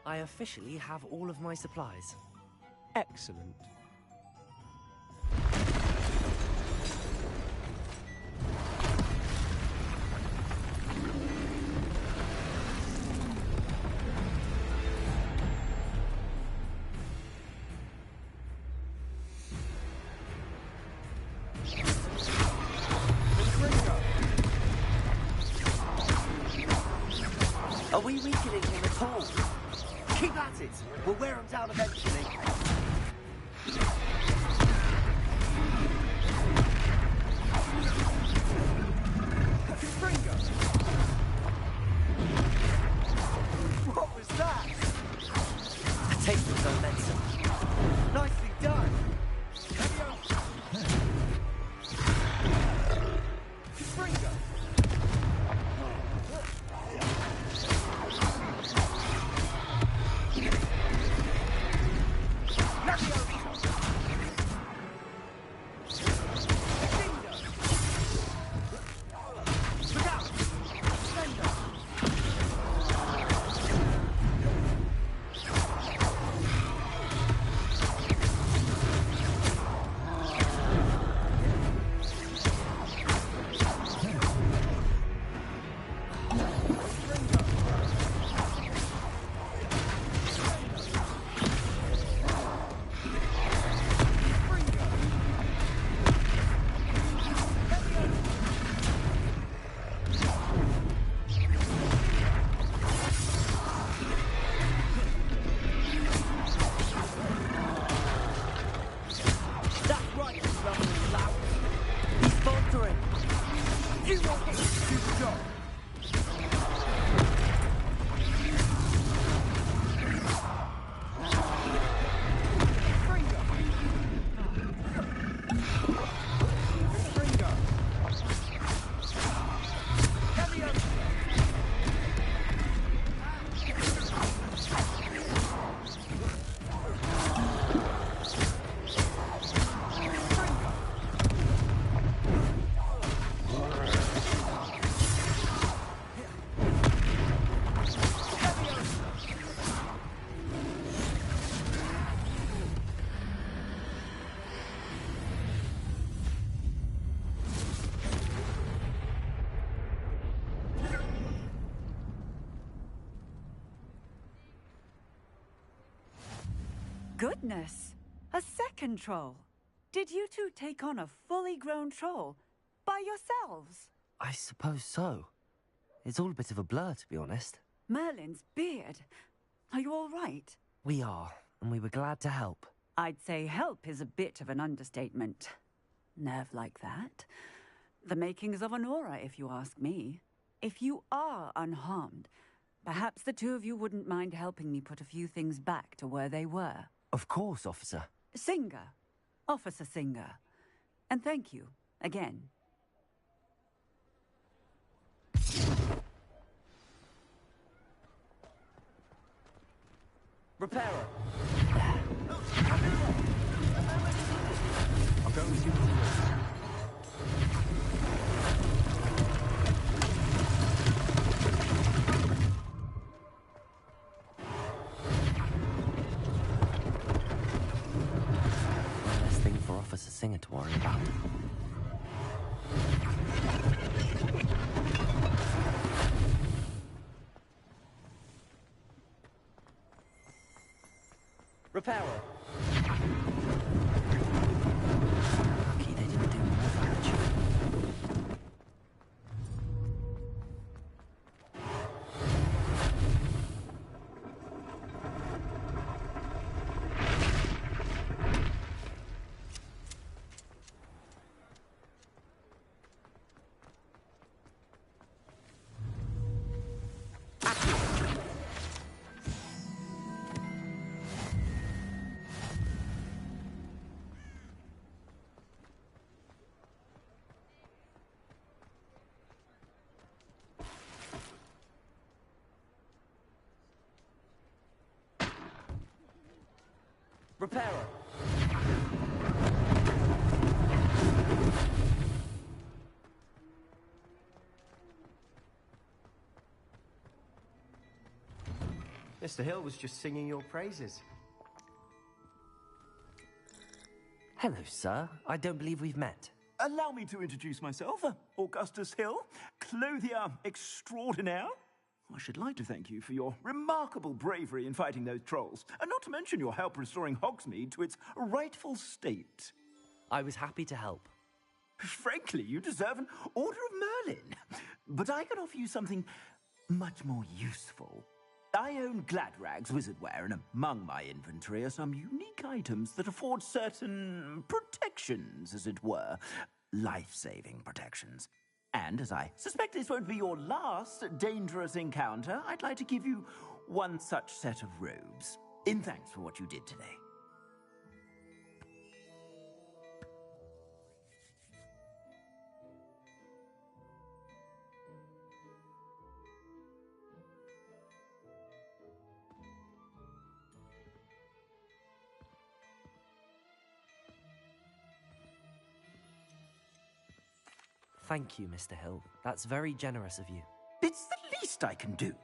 I officially have all of my supplies. Excellent. Are we weakening him at all? Keep at it! We'll wear him down eventually. What was that? A taste of momentum. Nicely done! Goodness! A second troll! Did you two take on a fully grown troll? By yourselves? I suppose so. It's all a bit of a blur, to be honest. Merlin's beard. Are you all right? We are, and we were glad to help. I'd say help is a bit of an understatement. Nerve like that. The makings of an aura, if you ask me. If you are unharmed, perhaps the two of you wouldn't mind helping me put a few things back to where they were. Of course, officer. Singer. Officer Singer. And thank you, again. Repairer! I'll go and see what it is. One less thing for Officer Singer to worry about. Repairer! Lucky they didn't do more damage. Repairer! Mr. Hill was just singing your praises. Hello, sir. I don't believe we've met. Allow me to introduce myself, Augustus Hill, clothier extraordinaire. I should like to thank you for your remarkable bravery in fighting those trolls, and not to mention your help restoring Hogsmeade to its rightful state. I was happy to help. Frankly, you deserve an Order of Merlin. But I can offer you something much more useful. I own Gladrag's wizardware, and among my inventory are some unique items that afford certain protections, as it were. Life-saving protections. And as I suspect this won't be your last dangerous encounter, I'd like to give you one such set of robes, in thanks for what you did today. Thank you, Mr. Hill. That's very generous of you. It's the least I can do.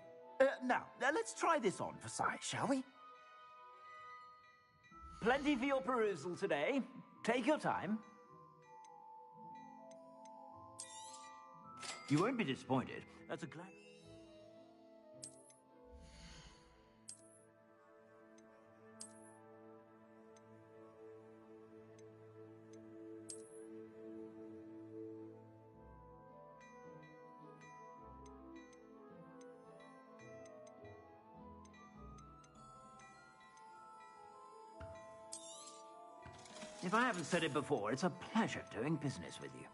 Now, let's try this on for size, shall we? Plenty for your perusal today. Take your time. You won't be disappointed. That's a glad... If I haven't said it before, it's a pleasure doing business with you.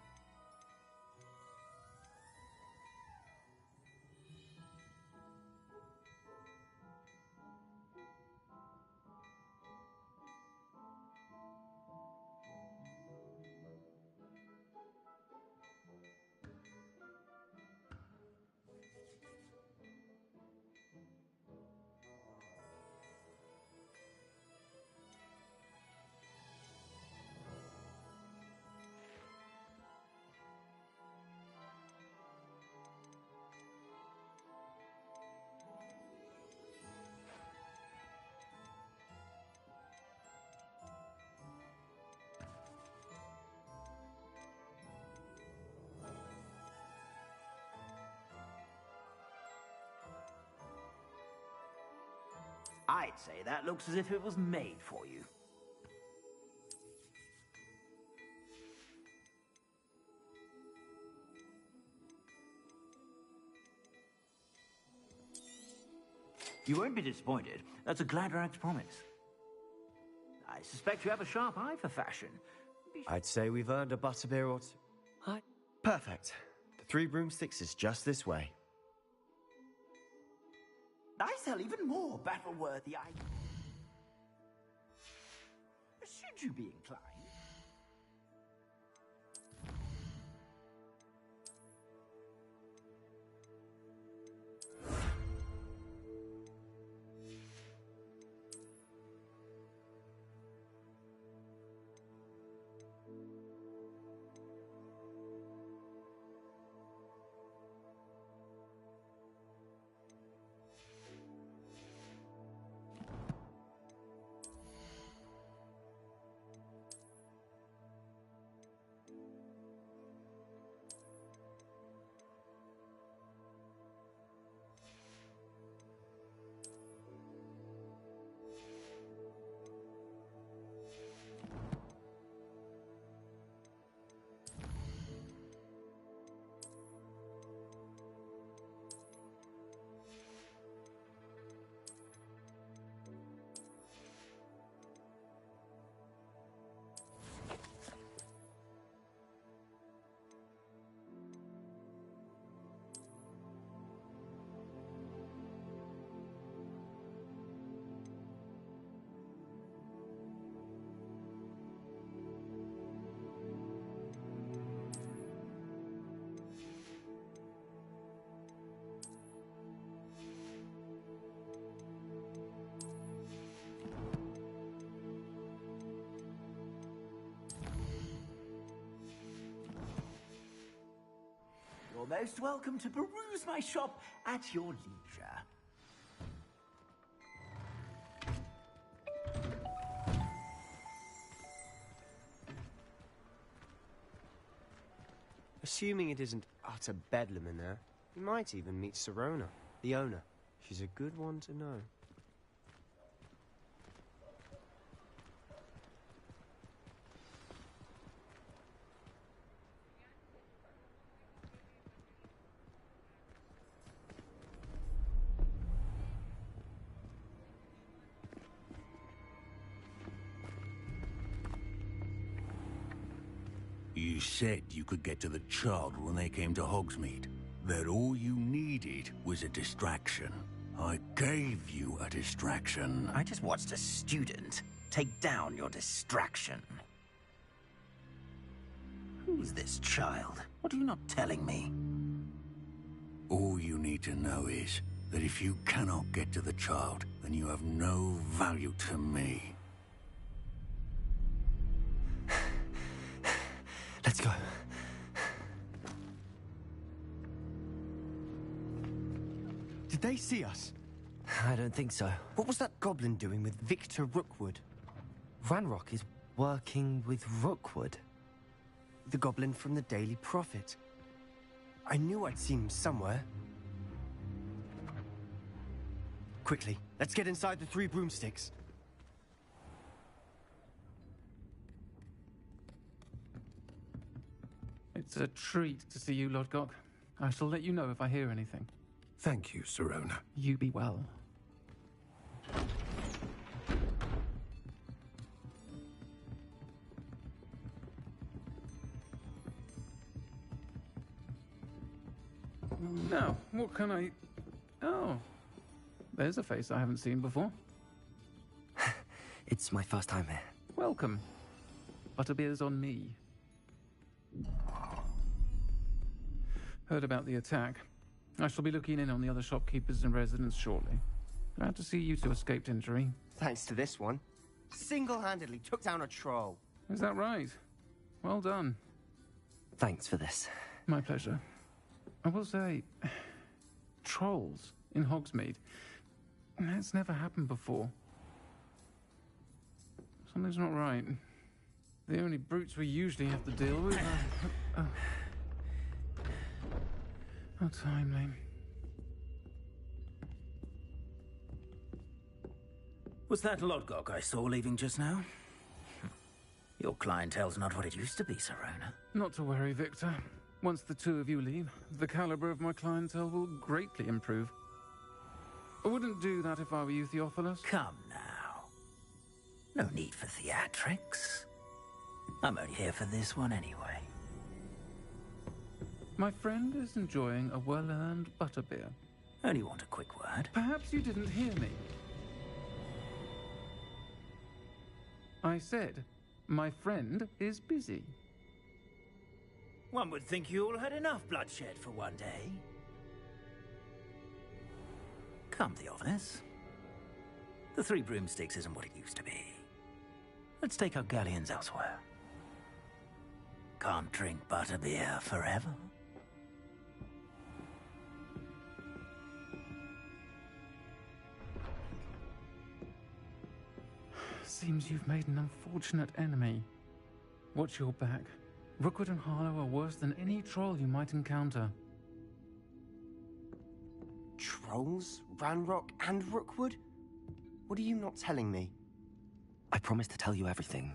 I'd say that looks as if it was made for you. You won't be disappointed. That's a Gladrag's promise. I suspect you have a sharp eye for fashion. I'd say we've earned a butterbeer or two. Perfect. The 3 broomsticks is just this way. I sell even more battle-worthy items. Should you be inclined. You're most welcome to peruse my shop at your leisure. Assuming it isn't utter bedlam in there, you might even meet Sirona, the owner. She's a good one to know. You said you could get to the child when they came to Hogsmeade. That all you needed was a distraction. I gave you a distraction. I just watched a student take down your distraction. Who's this child? What are you not telling me? All you need to know is that if you cannot get to the child, then you have no value to me. Let's go. Did they see us? I don't think so. What was that goblin doing with Victor Rookwood? Ranrock is working with Rookwood. The goblin from the Daily Prophet. I knew I'd seen him somewhere. Quickly, let's get inside the 3 broomsticks. It's a treat to see you, Lodgok. I shall let you know if I hear anything. Thank you, Sirona. You be well. Now, what can I... Oh, there's a face I haven't seen before. It's my first time here. Welcome. Butterbeer's on me. Heard about the attack. I shall be looking in on the other shopkeepers and residents shortly. Glad to see you two escaped injury. Thanks to this one. Single-handedly took down a troll. Is that right? Well done. Thanks for this. My pleasure. I will say, trolls in Hogsmeade. That's never happened before. Something's not right. The only brutes we usually have to deal with are... How timely. Was that Lodgok I saw leaving just now? Your clientele's not what it used to be, Serona. Not to worry, Victor. Once the two of you leave, the caliber of my clientele will greatly improve. I wouldn't do that if I were you, Theophilus. Come now. No need for theatrics. I'm only here for this one anyway. My friend is enjoying a well-earned butterbeer. Only want a quick word. Perhaps you didn't hear me. I said, my friend is busy. One would think you all had enough bloodshed for one day. Come, Theophilus. The Three Broomsticks isn't what it used to be. Let's take our galleons elsewhere. Can't drink butterbeer forever. Seems you've made an unfortunate enemy. Watch your back. Rookwood and Harlow are worse than any troll you might encounter. Trolls? Ranrock and Rookwood? What are you not telling me? I promised to tell you everything,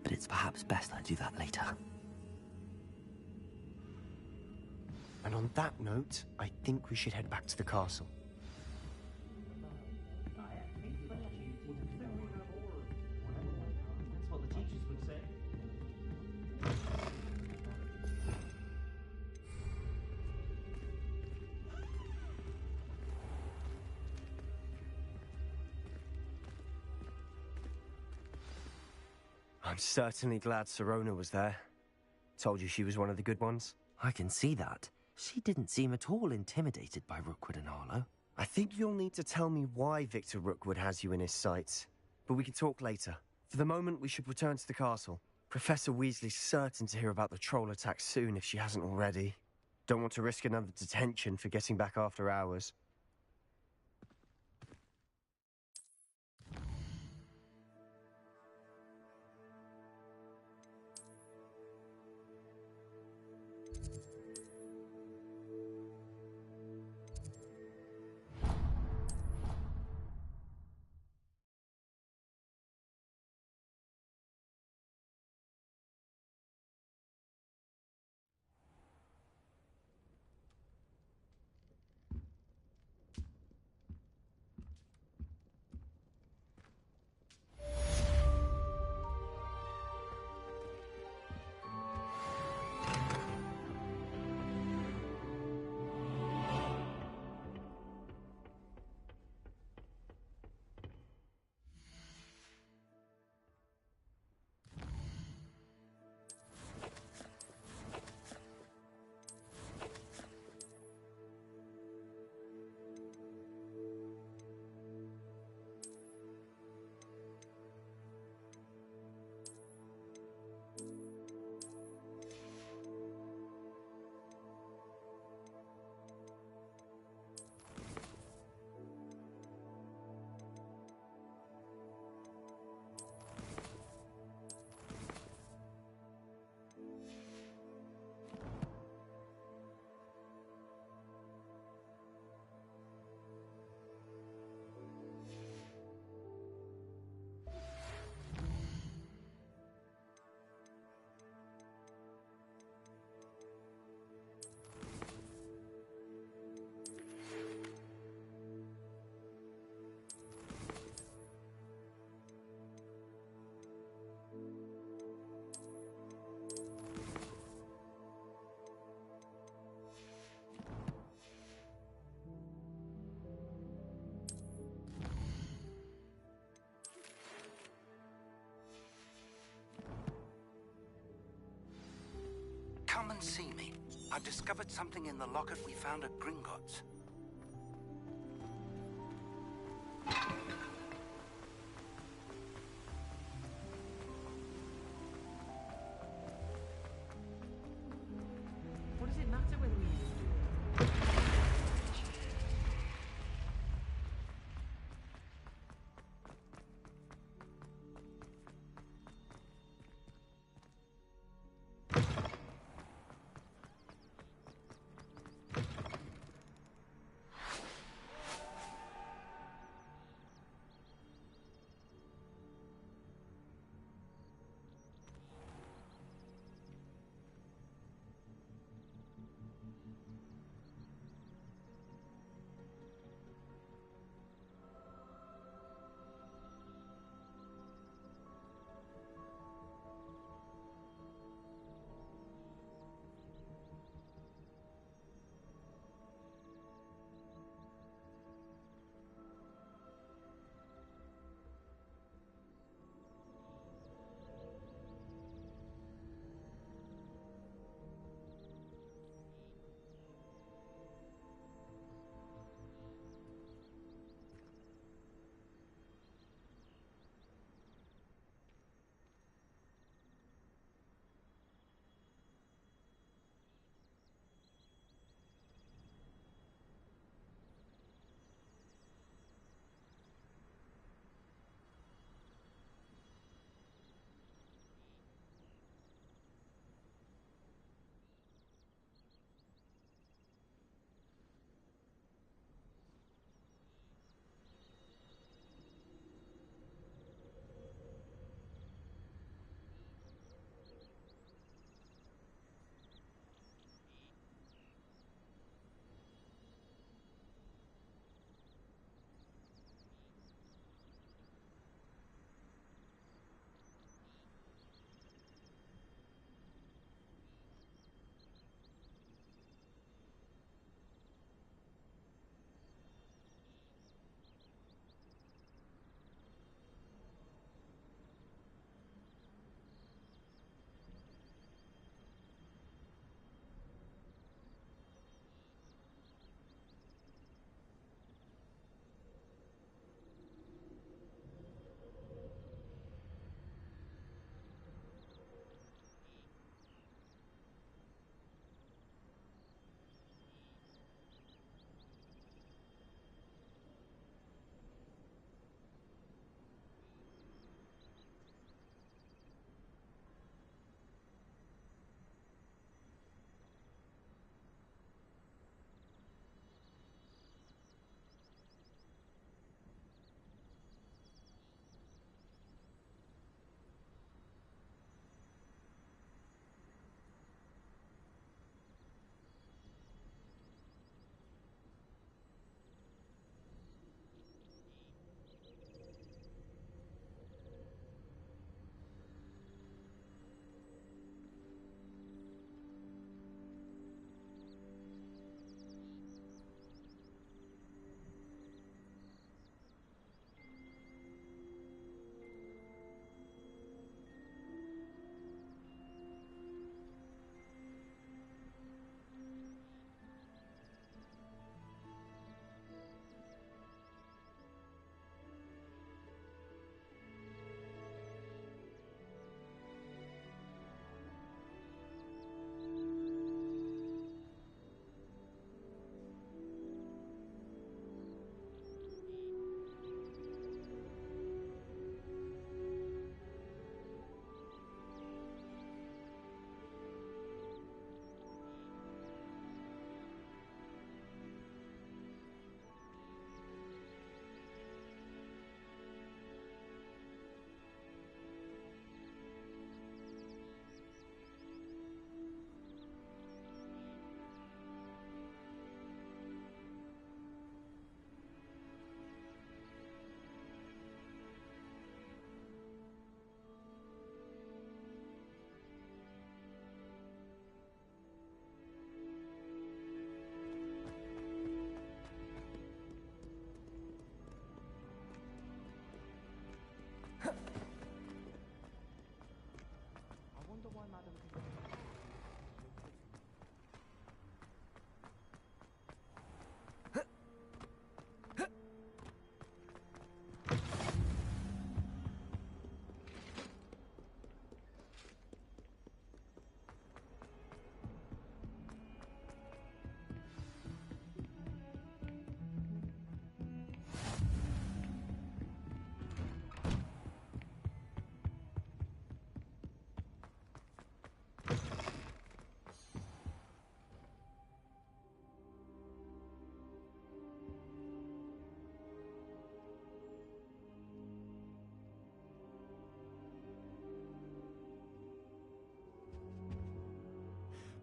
but it's perhaps best I do that later. And on that note, I think we should head back to the castle. I'm certainly glad Serona was there. Told you she was one of the good ones. I can see that. She didn't seem at all intimidated by Rookwood and Harlow. I think you'll need to tell me why Victor Rookwood has you in his sights. But we can talk later. For the moment, we should return to the castle. Professor Weasley's certain to hear about the troll attack soon if she hasn't already. Don't want to risk another detention for getting back after hours. Come and see me. I've discovered something in the locket we found at Gringotts. What does it matter whether we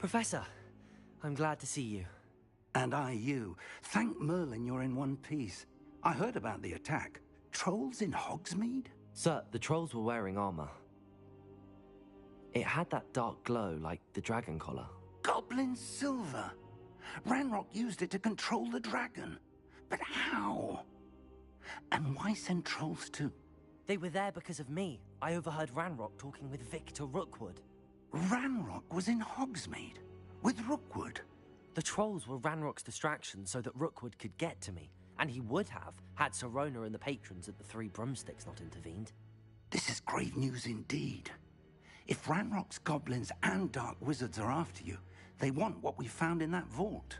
Professor, I'm glad to see you. And I you. Thank Merlin you're in one piece. I heard about the attack. Trolls in Hogsmeade? Sir, the trolls were wearing armor. It had that dark glow like the dragon collar. Goblin silver! Ranrock used it to control the dragon. But how? And why send trolls too? They were there because of me. I overheard Ranrock talking with Victor Rookwood. Ranrock was in Hogsmeade? With Rookwood? The trolls were Ranrock's distraction so that Rookwood could get to me. And he would have, had Sirona and the patrons at the Three Broomsticks not intervened. This is grave news indeed. If Ranrock's goblins and dark wizards are after you, they want what we found in that vault.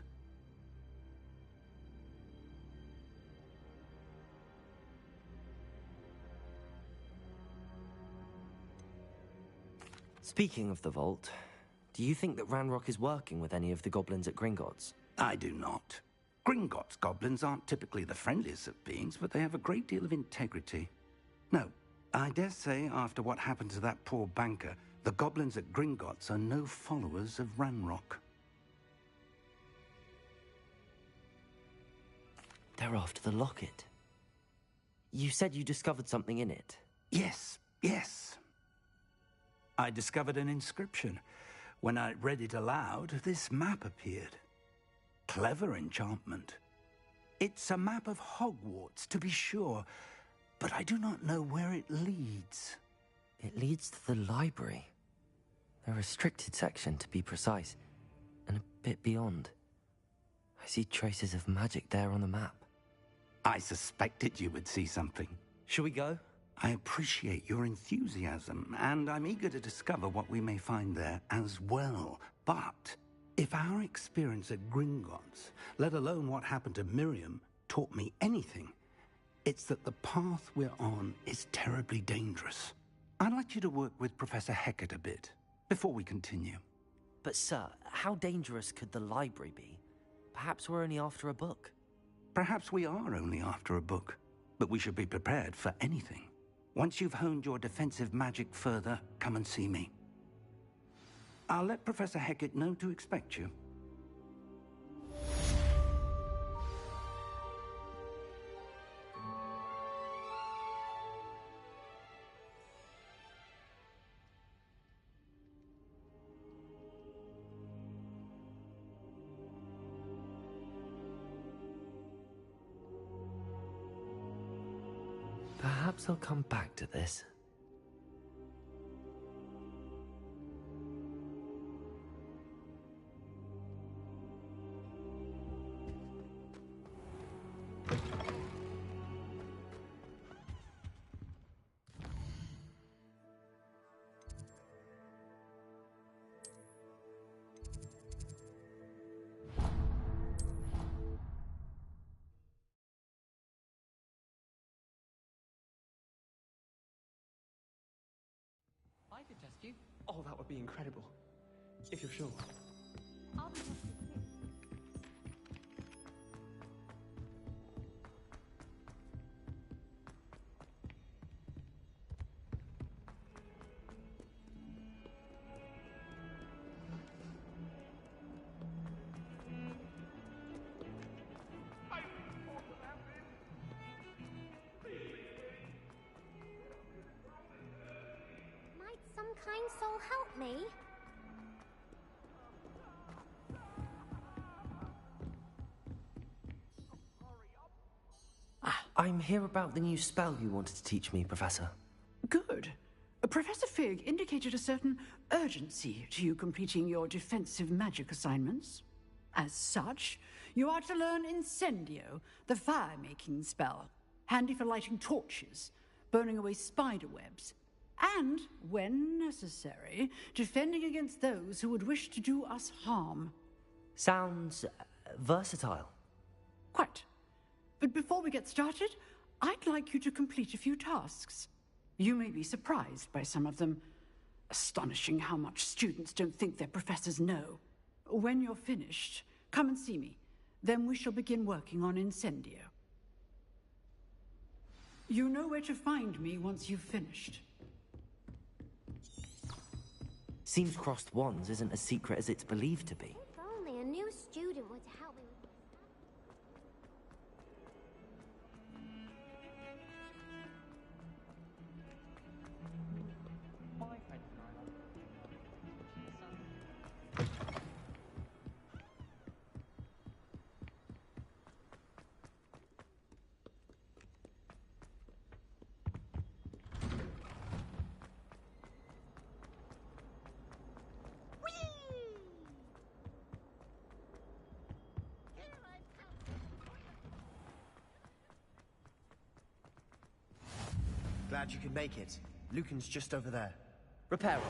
Speaking of the vault, do you think that Ranrock is working with any of the goblins at Gringotts? I do not. Gringotts goblins aren't typically the friendliest of beings, but they have a great deal of integrity. No, I dare say after what happened to that poor banker, the goblins at Gringotts are no followers of Ranrock. They're after the locket. You said you discovered something in it. Yes, yes. I discovered an inscription. When I read it aloud, this map appeared. Clever enchantment. It's a map of Hogwarts, to be sure, but I do not know where it leads. It leads to the library. A restricted section, to be precise, and a bit beyond. I see traces of magic there on the map. I suspected you would see something. Shall we go? I appreciate your enthusiasm, and I'm eager to discover what we may find there as well. But if our experience at Gringotts, let alone what happened to Miriam, taught me anything, it's that the path we're on is terribly dangerous. I'd like you to work with Professor Hecat a bit before we continue. But sir, how dangerous could the library be? Perhaps we're only after a book. Perhaps we are only after a book, but we should be prepared for anything. Once you've honed your defensive magic further, come and see me. I'll let Professor Hecat know to expect you. Perhaps I'll come back to this. I could test you. Oh, that would be incredible. If you're sure. I'll be tested too. Might some kind soul help me? I'm here about the new spell you wanted to teach me, Professor. Good. Professor Fig indicated a certain urgency to you completing your defensive magic assignments. As such, you are to learn Incendio, the fire-making spell, handy for lighting torches, burning away spider webs, and, when necessary, defending against those who would wish to do us harm. Sounds versatile. Quite. But before we get started, I'd like you to complete a few tasks. You may be surprised by some of them. Astonishing how much students don't think their professors know. When you're finished, come and see me. Then we shall begin working on Incendio. You know where to find me once you've finished. Seems crossed wands isn't as secret as it's believed to be. If only a new student were to help me with this. Glad you could make it. Lucan's just over there. Repair it.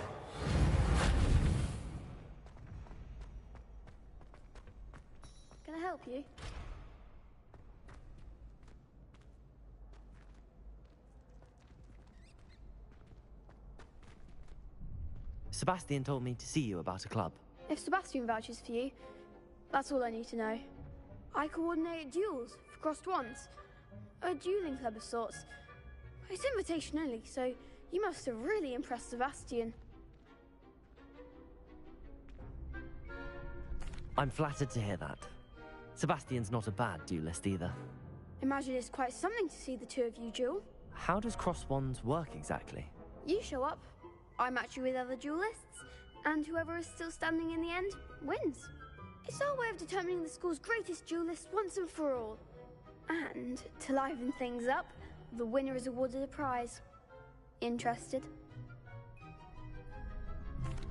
Can I help you? Sebastian told me to see you about a club. If Sebastian vouches for you, that's all I need to know. I coordinate duels for crossed wands. A dueling club of sorts. It's invitation only, so you must have really impressed Sebastian. I'm flattered to hear that. Sebastian's not a bad duelist either. Imagine it's quite something to see the two of you duel. How does cross wands work exactly? You show up, I match you with other duelists, and whoever is still standing in the end wins. It's our way of determining the school's greatest duelist once and for all. And to liven things up, the winner is awarded a prize. Interested?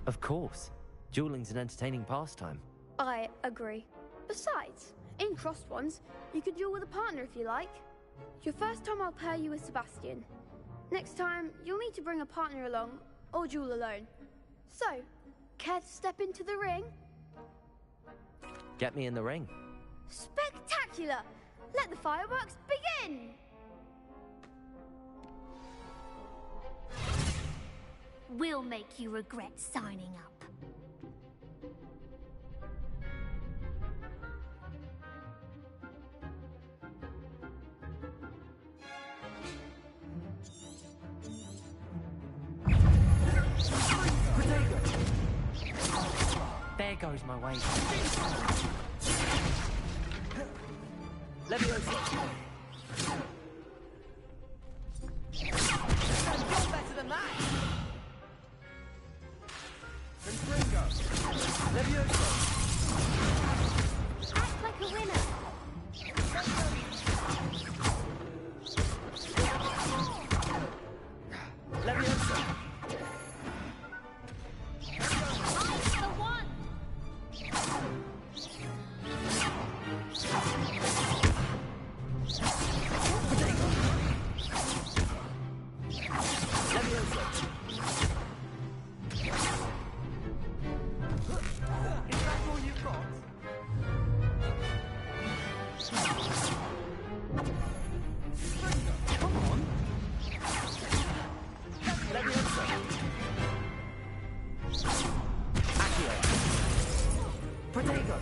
Of course. Dueling's an entertaining pastime. I agree. Besides, in crossed ones, you can duel with a partner if you like. Your first time I'll pair you with Sebastian. Next time, you'll need to bring a partner along, or duel alone. So, care to step into the ring? Get me in the ring. Spectacular! Let the fireworks begin! We'll make you regret signing up. There goes my way. Leviosa. You're better than that! Leviosa. Act like a winner. Leviosa. I'm the one. Is that all you've got? Come on. Leviosa. Accio. Protego.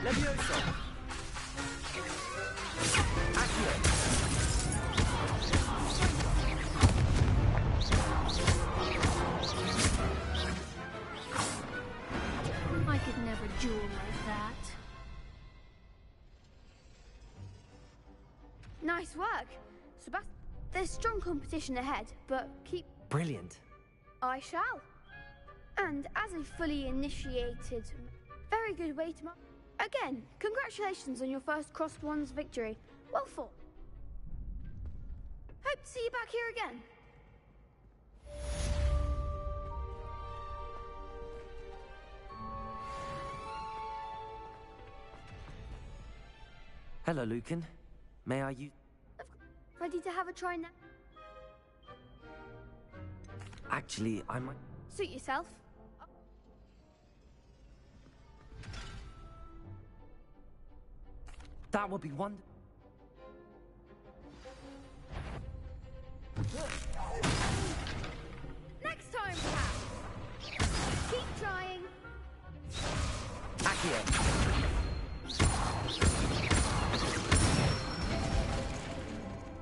Leviosa. Accio. I could never duel like that. Nice work. Sebastian, there's strong competition ahead, but keep... Brilliant. I shall. And as a fully initiated, very good way to... Again, congratulations on your first crossed wands victory. Well fought. Hope to see you back here again. Hello, Lucan. May I use... Ready to have a try now? Actually, I might... Suit yourself. That would be wonderful. Next time, perhaps. Keep trying. Accio.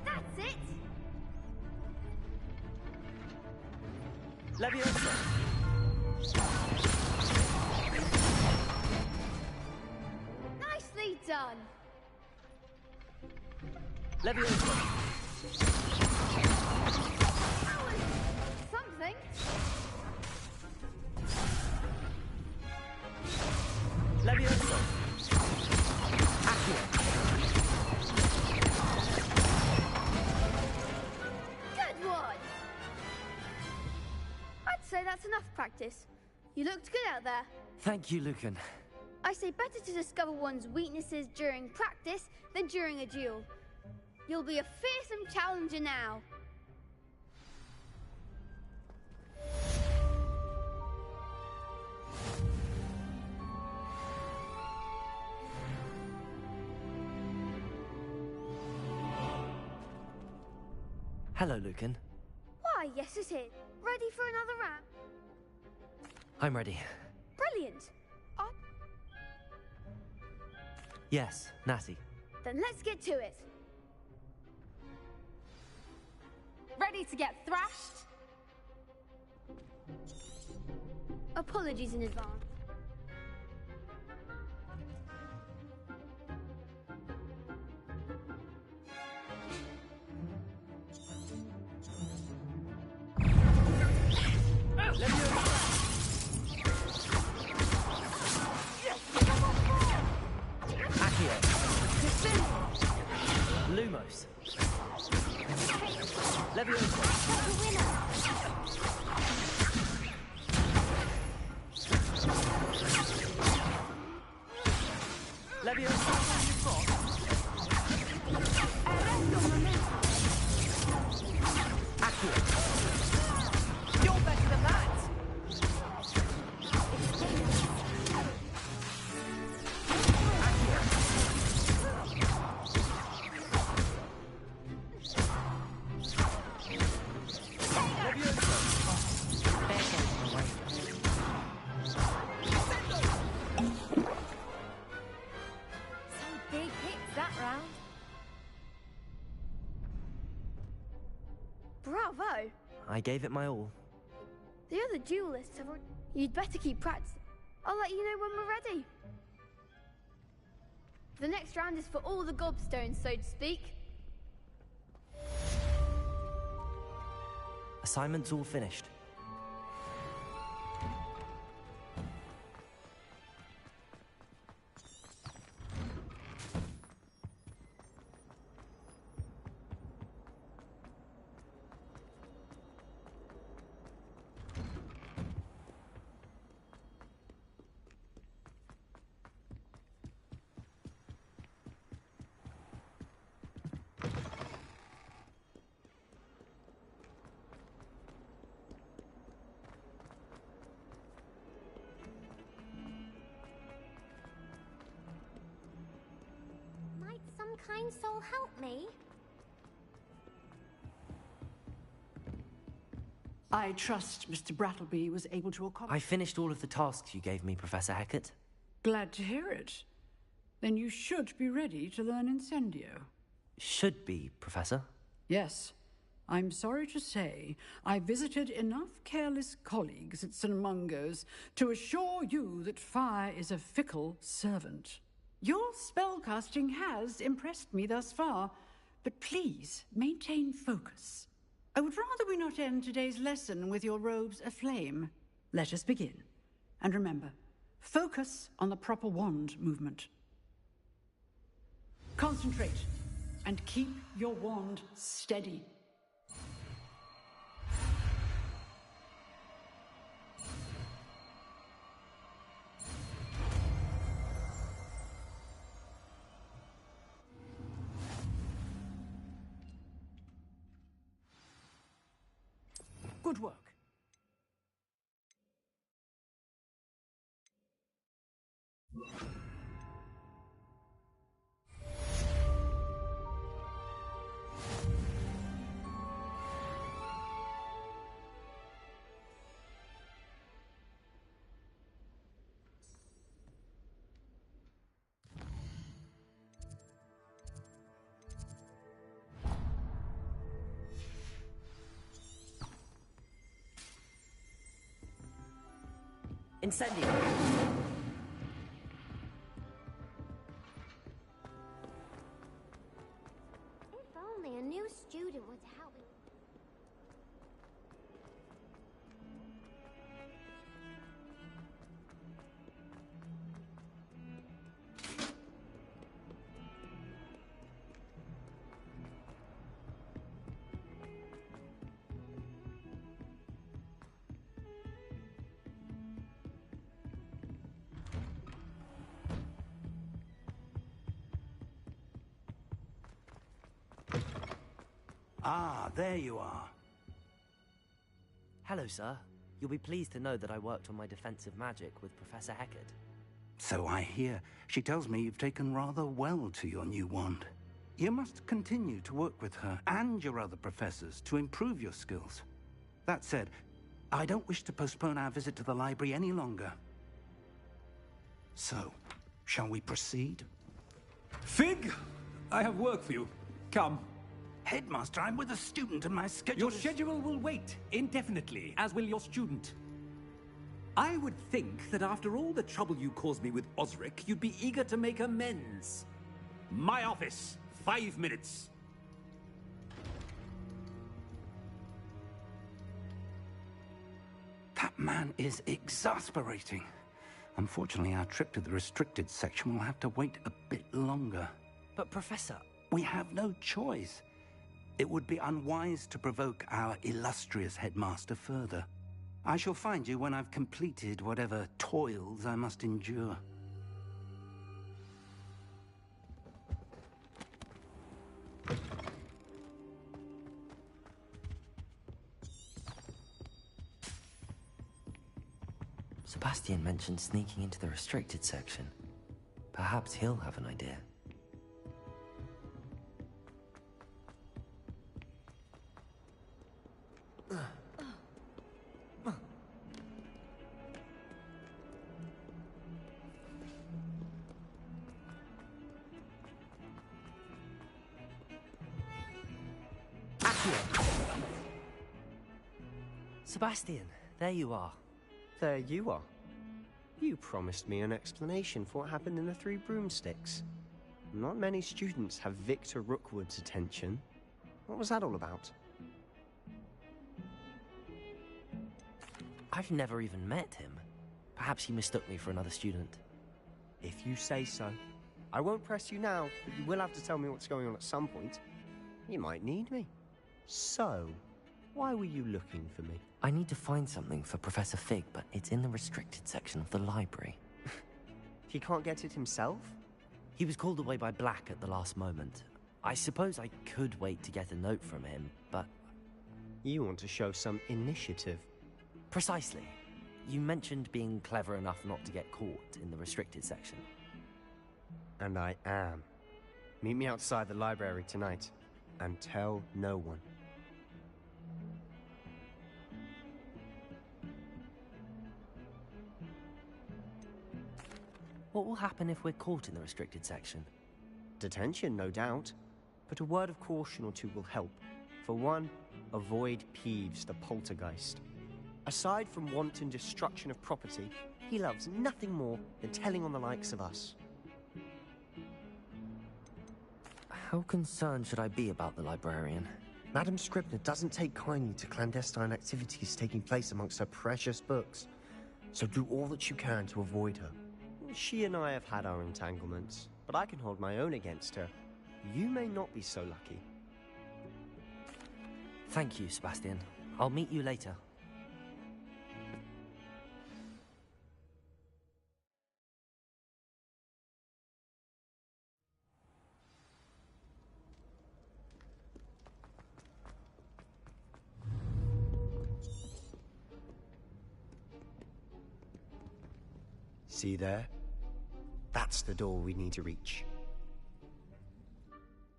That's it. done. Leviosa! Something. Leviosa! Accio! Good one! I'd say that's enough practice. You looked good out there. Thank you, Lucan. I say better to discover one's weaknesses during practice than during a duel. You'll be a fearsome challenger now. Hello, Lucan. Why, yes it is. Ready for another round? I'm ready. Brilliant. Yes, Natty. Then let's get to it. Ready to get thrashed? Apologies in advance. Lumos. Leviosa. Leviosa. Accio. You're better than that. Bravo! I gave it my all. The other duelists have... You'd better keep practicing. I'll let you know when we're ready. The next round is for all the gobstones, so to speak. Assignment's all finished. Might some kind soul help me? I trust Mr. Brattleby was able to accomplish... I finished all of the tasks you gave me, Professor Hackett. Glad to hear it. Then you should be ready to learn Incendio. Should be, Professor. Yes. I'm sorry to say, I visited enough careless colleagues at St. Mungo's to assure you that fire is a fickle servant. Your spellcasting has impressed me thus far, but please maintain focus. I would rather we not end today's lesson with your robes aflame. Let us begin. And remember, focus on the proper wand movement. Concentrate, and keep your wand steady. Good work. Incendio! student were to help. Ah, there you are. Hello, sir. You'll be pleased to know that I worked on my defensive magic with Professor Heckard. So I hear. She tells me you've taken rather well to your new wand. You must continue to work with her and your other professors to improve your skills. That said, I don't wish to postpone our visit to the library any longer. So, shall we proceed? Fig, I have work for you. Come. Headmaster, I'm with a student and my schedule Your schedule will wait indefinitely, as will your student. I would think that after all the trouble you caused me with Osric, you'd be eager to make amends. My office, 5 minutes. That man is exasperating. Unfortunately, our trip to the restricted section will have to wait a bit longer. But, Professor... We have no choice. It would be unwise to provoke our illustrious headmaster further. I shall find you when I've completed whatever toils I must endure. Sebastian mentioned sneaking into the restricted section. Perhaps he'll have an idea. Sebastian, there you are. There you are. You promised me an explanation for what happened in the Three Broomsticks. Not many students have Victor Rookwood's attention. What was that all about? I've never even met him. Perhaps he mistook me for another student. If you say so. I won't press you now, but you will have to tell me what's going on at some point. You might need me. So, why were you looking for me? I need to find something for Professor Fig, but it's in the restricted section of the library. He can't get it himself? He was called away by Black at the last moment. I suppose I could wait to get a note from him, but... You want to show some initiative. Precisely. You mentioned being clever enough not to get caught in the restricted section. And I am. Meet me outside the library tonight, and tell no one. What will happen if we're caught in the restricted section? Detention, no doubt. But a word of caution or two will help. For one, avoid Peeves, the poltergeist. Aside from wanton destruction of property, he loves nothing more than telling on the likes of us. How concerned should I be about the librarian? Madame Scribner doesn't take kindly to clandestine activities taking place amongst her precious books. So do all that you can to avoid her. She and I have had our entanglements, but I can hold my own against her. You may not be so lucky. Thank you, Sebastian. I'll meet you later. See there? That's the door we need to reach.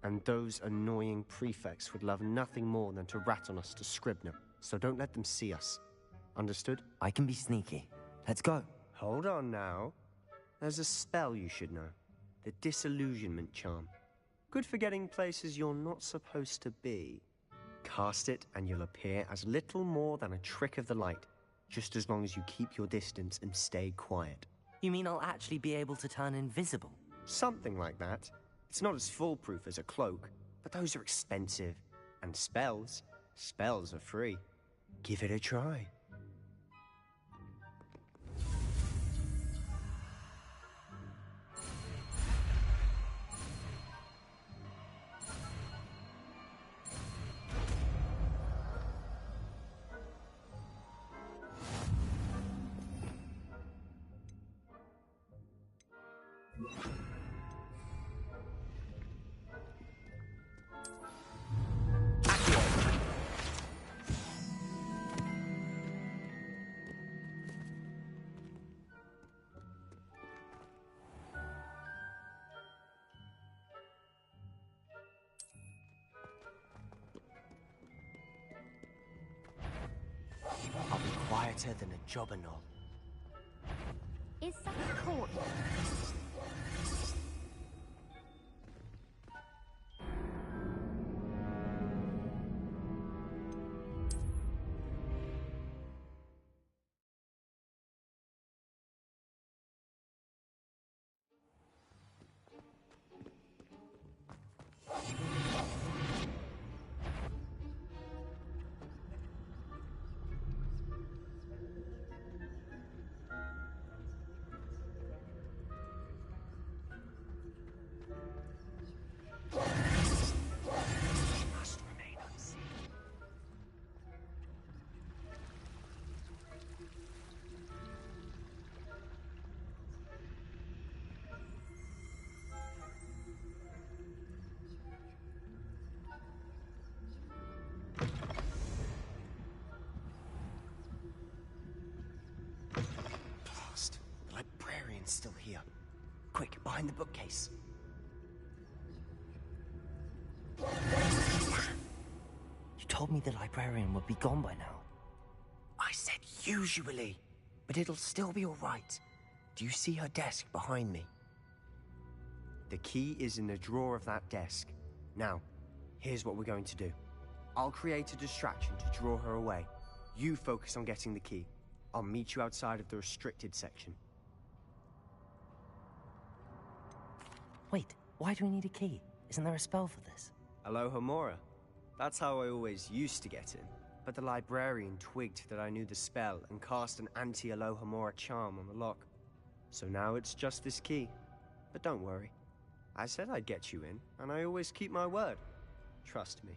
And those annoying prefects would love nothing more than to rat on us to Scribner, so don't let them see us. Understood? I can be sneaky. Let's go. Hold on now. There's a spell you should know. The Disillusionment Charm. Good for getting places you're not supposed to be. Cast it and you'll appear as little more than a trick of the light, just as long as you keep your distance and stay quiet. You mean I'll actually be able to turn invisible? Something like that. It's not as foolproof as a cloak, but those are expensive. And spells? Spells are free. Give it a try. I'll be quieter than a jobberknoll. Is someone caught? Must remain unseen. Blast. The librarian's still here. Quick, behind the bookcase. You told me the librarian would be gone by now. I said usually, but it'll still be all right. Do you see her desk behind me? The key is in the drawer of that desk. Now, here's what we're going to do. I'll create a distraction to draw her away. You focus on getting the key. I'll meet you outside of the restricted section. Wait, why do we need a key? Isn't there a spell for this? Alohomora. That's how I always used to get in. But the librarian twigged that I knew the spell and cast an anti-Alohomora charm on the lock. So now it's just this key. But don't worry. I said I'd get you in, and I always keep my word. Trust me.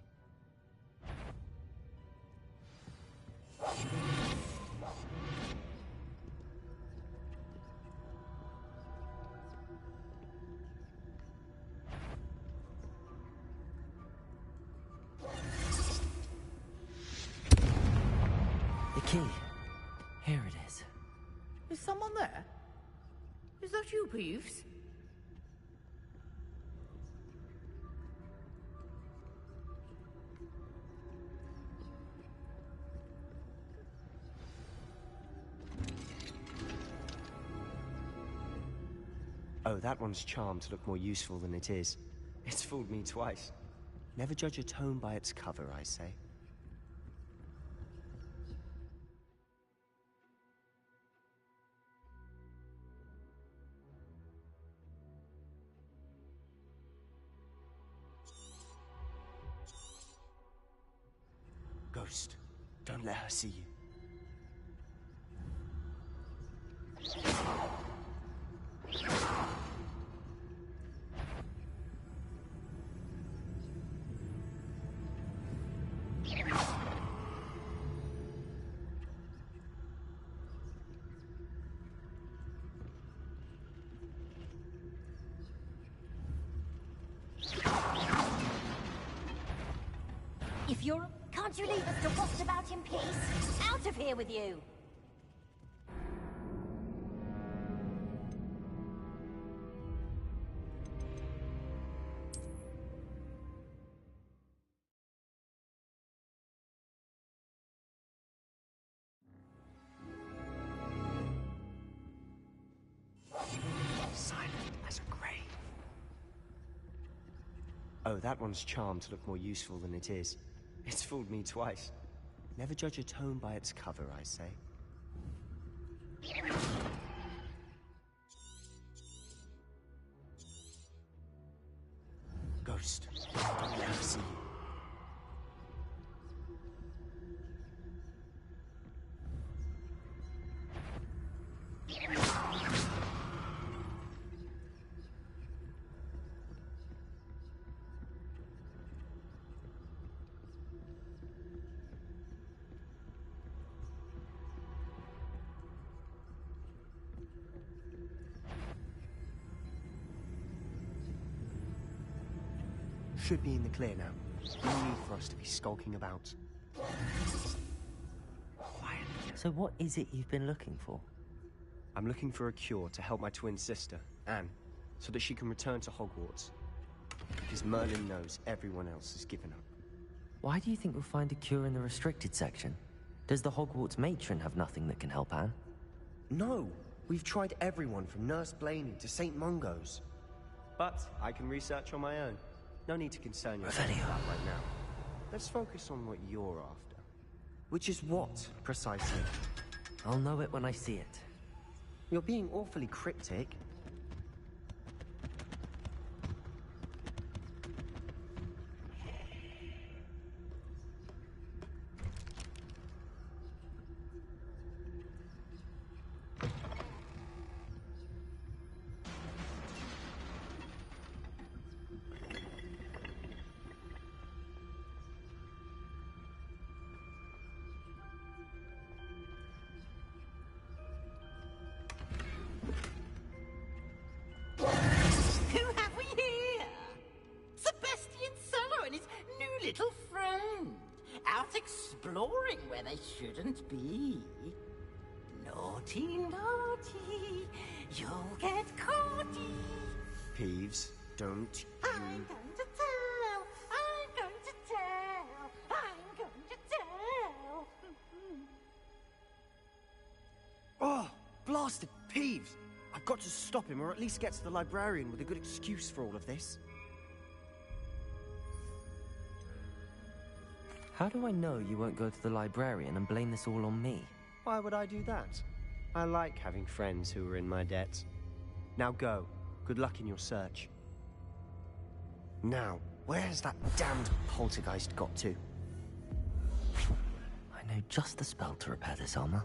The key. Here it is. Is someone there? Is that you, Peeves? Oh, that one's charmed to look more useful than it is. It's fooled me twice. Never judge a tome by its cover, I say. Ghost, don't let her see you. If you're... Can't you leave us to waft about in peace? Out of here with you! Silent as a grave. Oh, that one's charmed to look more useful than it is. It's fooled me twice. Never judge a tome by its cover, I say. Ghost, don't let her see you. should be in the clear now. No need for us to be skulking about. So what is it you've been looking for? I'm looking for a cure to help my twin sister, Anne, so that she can return to Hogwarts. Because Merlin knows everyone else has given up. Why do you think we'll find a cure in the restricted section? Does the Hogwarts matron have nothing that can help Anne? No! We've tried everyone from Nurse Blaney to St. Mungo's. But I can research on my own. No need to concern yourself with that right now. Let's focus on what you're after. Which is what, precisely? I'll know it when I see it. You're being awfully cryptic. Little friend, out exploring where they shouldn't be. Naughty, naughty, you'll get caughty. Peeves, don't I'm going to tell, I'm going to tell, I'm going to tell. Oh, blasted Peeves! I've got to stop him, or at least get to the librarian with a good excuse for all of this. How do I know you won't go to the librarian and blame this all on me? Why would I do that? I like having friends who are in my debt. Now go. Good luck in your search. Now, where has that damned poltergeist got to? I know just the spell to repair this armor.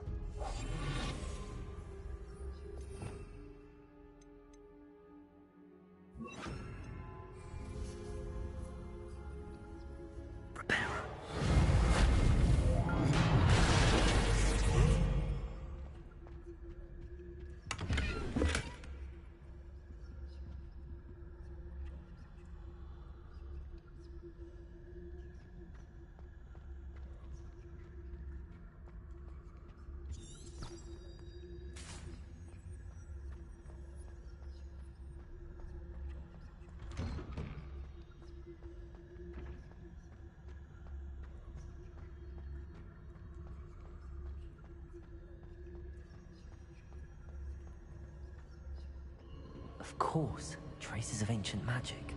Of course, traces of ancient magic.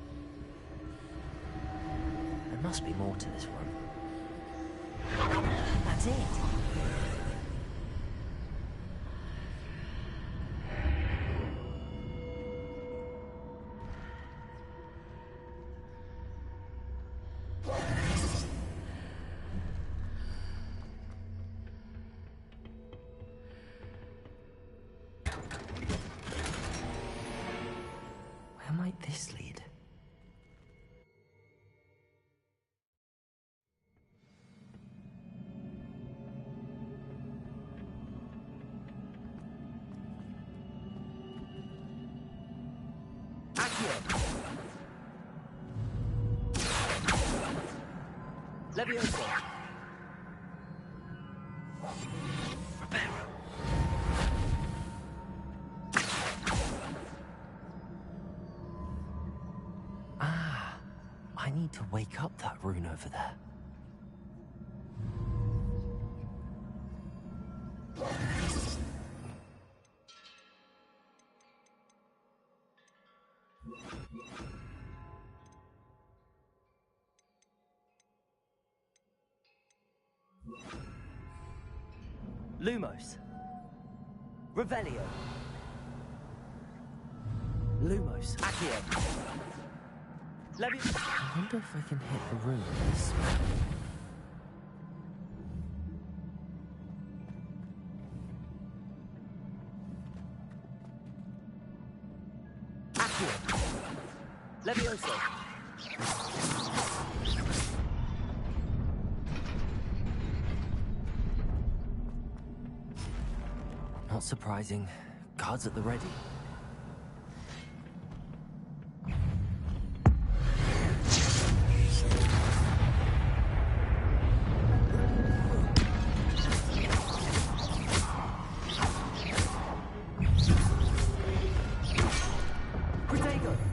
There must be more to this room. That's it! Where might this lead? Levioso. Ah, I need to wake up that rune over there. Lumos. Revelio. Lumos. Accio. Levioso. I wonder if I can hit the rune with this spell. Accio. Levioso. Not surprising. Guards at the ready. Protego!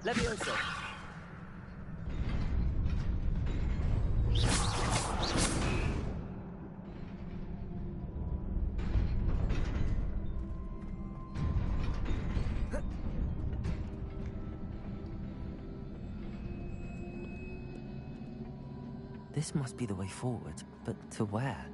Levioso. This must be the way forward, but to where?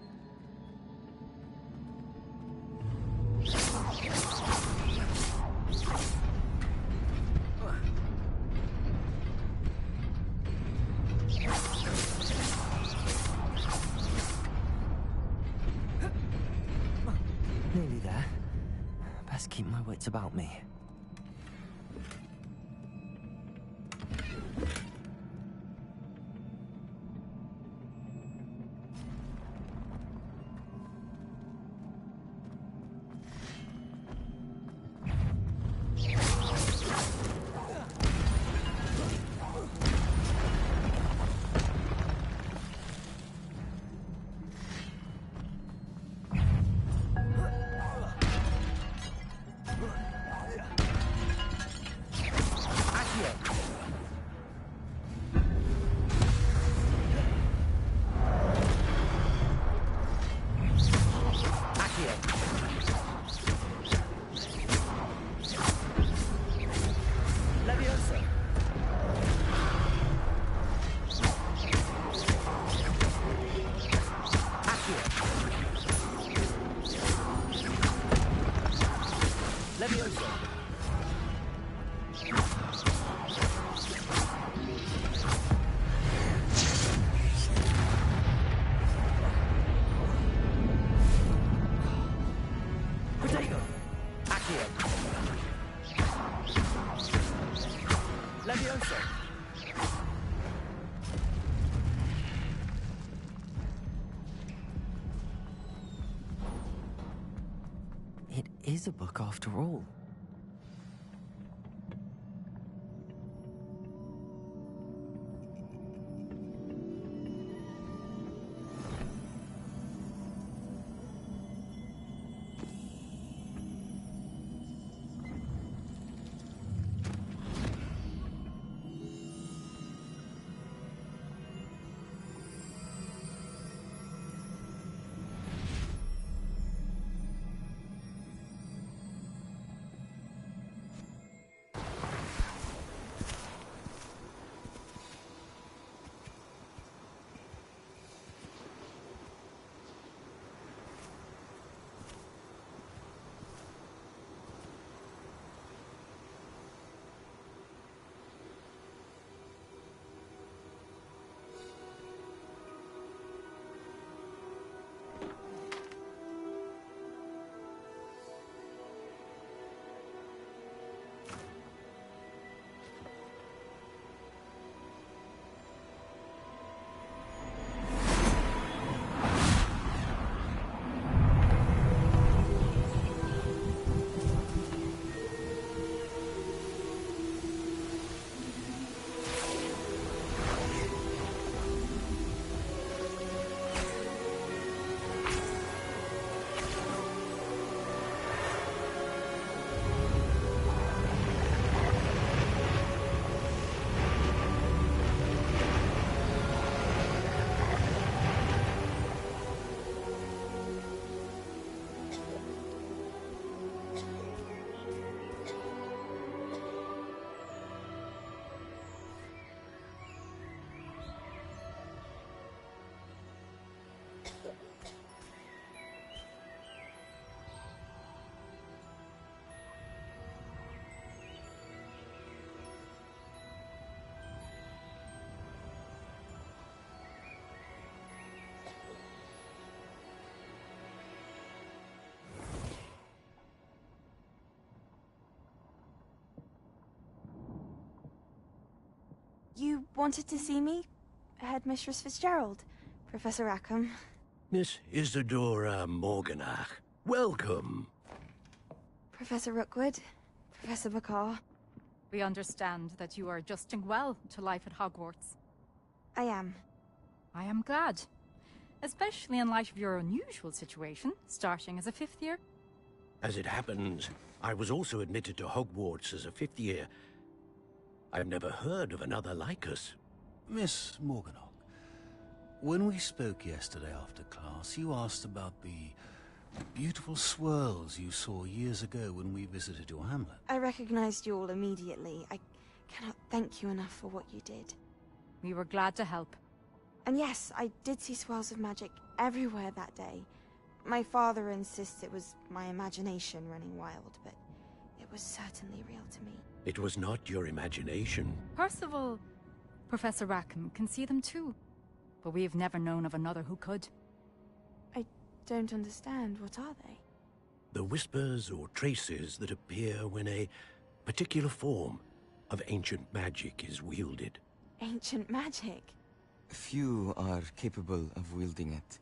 Nearly there. Best keep my wits about me. Protego! Accio! Levioso! It is a book after all. You wanted to see me? Headmistress Fitzgerald, Professor Rackham. Miss Isadora Morganach, welcome. Professor Rookwood, Professor Bakar. We understand that you are adjusting well to life at Hogwarts. I am. I am glad. Especially in light of your unusual situation, starting as a 5th year. As it happens, I was also admitted to Hogwarts as a 5th year. I've never heard of another like us. Miss Morganach, when we spoke yesterday after class, you asked about the beautiful swirls you saw years ago when we visited your hamlet. I recognized you all immediately. I cannot thank you enough for what you did. We were glad to help. And yes, I did see swirls of magic everywhere that day. My father insists it was my imagination running wild, but it was certainly real to me. It was not your imagination. Percival, Professor Rackham can see them too. But we have never known of another who could. I don't understand. What are they? The whispers or traces that appear when a particular form of ancient magic is wielded. Ancient magic? Few are capable of wielding it.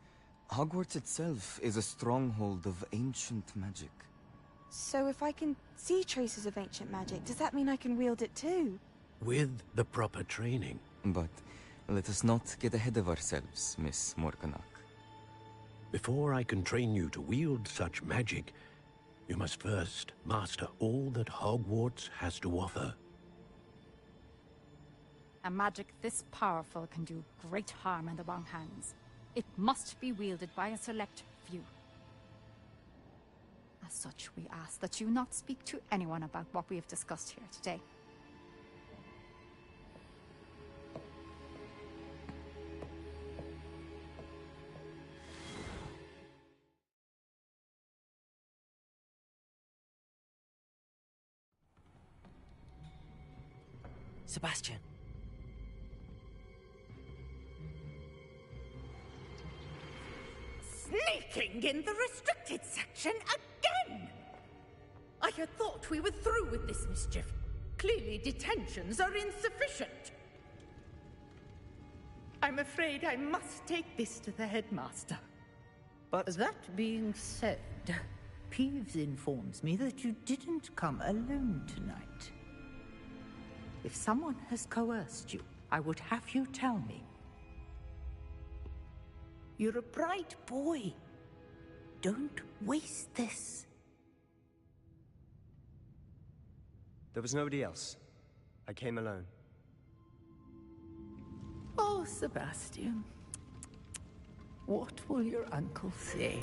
Hogwarts itself is a stronghold of ancient magic. So if I can see traces of ancient magic, does that mean I can wield it too? With the proper training. But let us not get ahead of ourselves, Miss Morganach. Before I can train you to wield such magic, you must first master all that Hogwarts has to offer. A magic this powerful can do great harm in the wrong hands. It must be wielded by a select few. As such, we ask that you not speak to anyone about what we have discussed here today. Sebastian. Sneaking in the restricted section again! I had thought we were through with this mischief. Clearly detentions are insufficient. I'm afraid I must take this to the headmaster. But that being said, Peeves informs me that you didn't come alone tonight. If someone has coerced you, I would have you tell me. You're a bright boy. Don't waste this. There was nobody else. I came alone. Oh, Sebastian. What will your uncle say?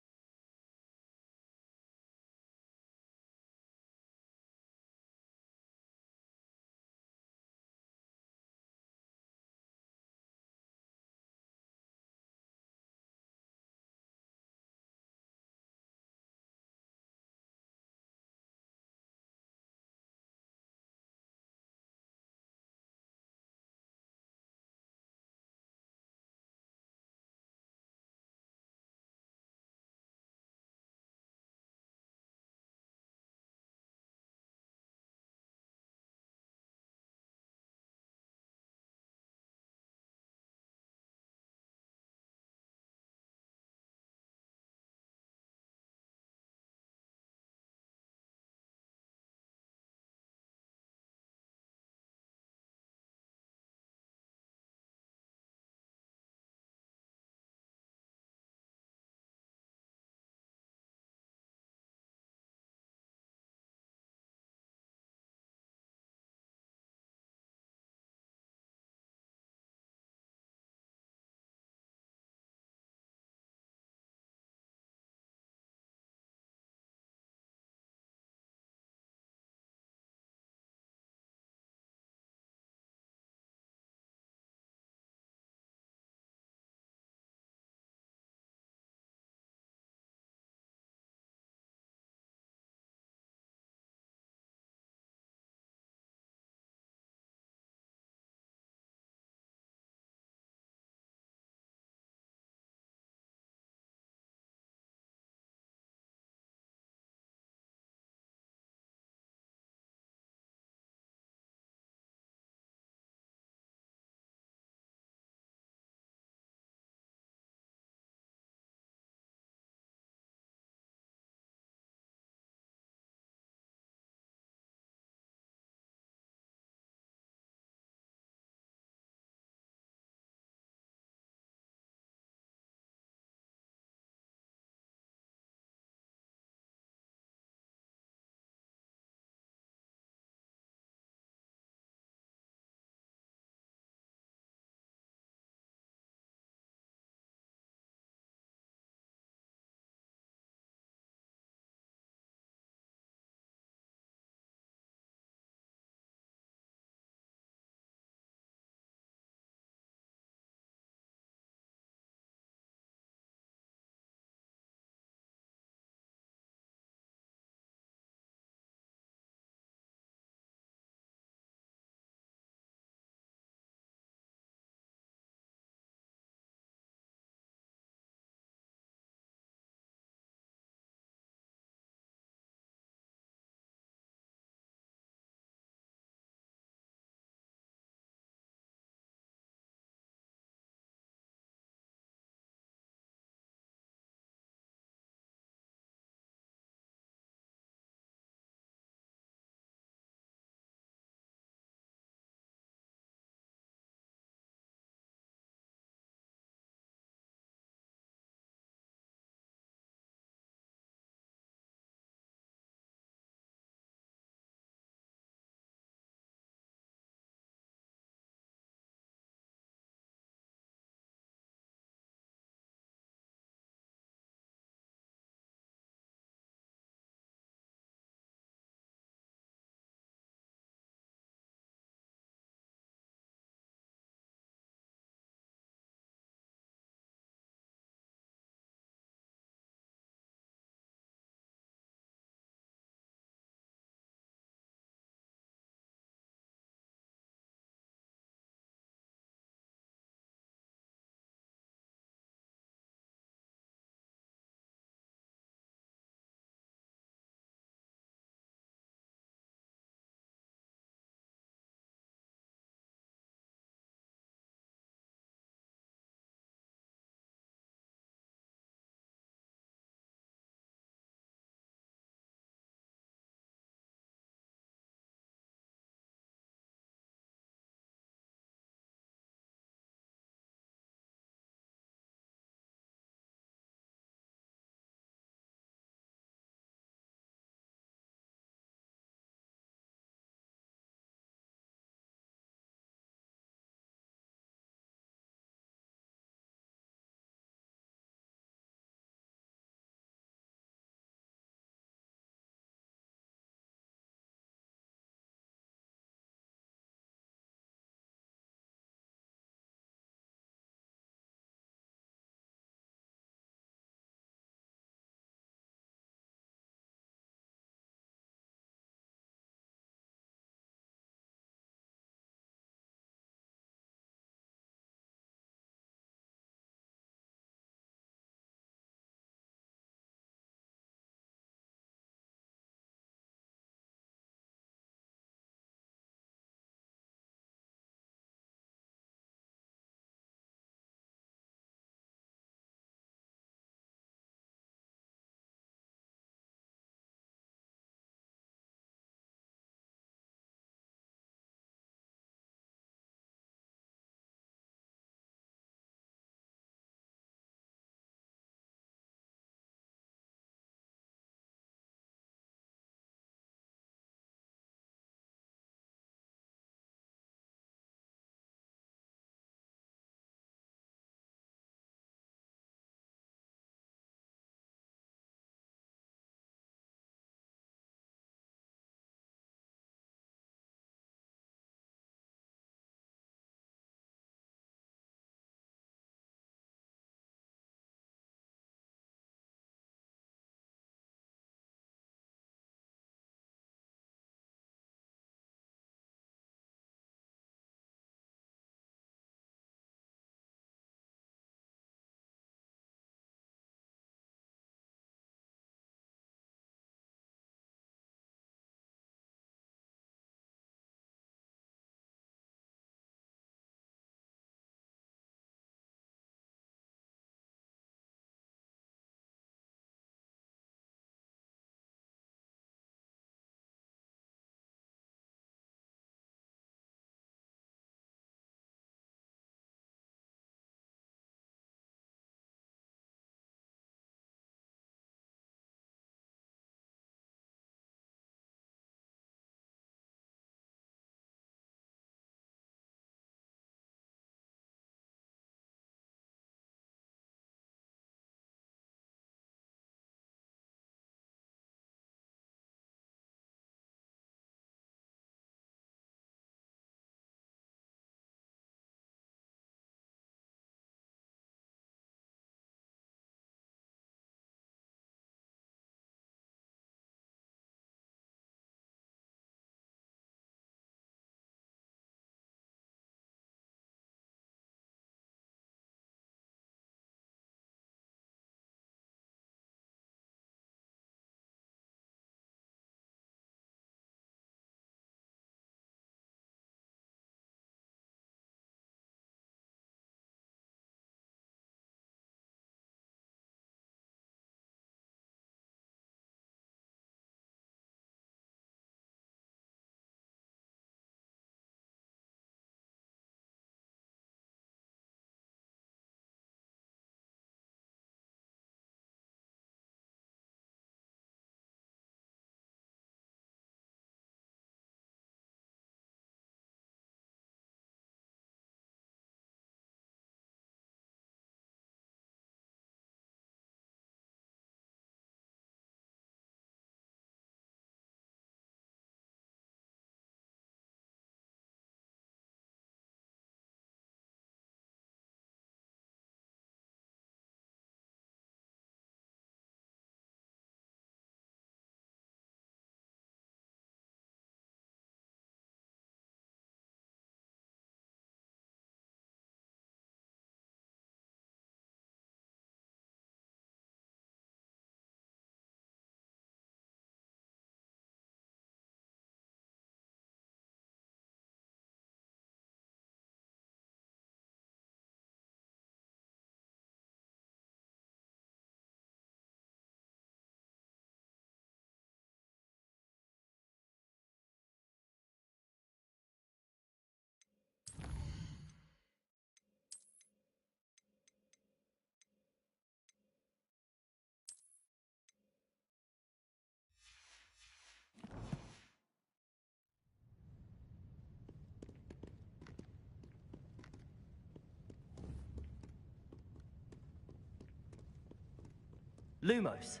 Lumos.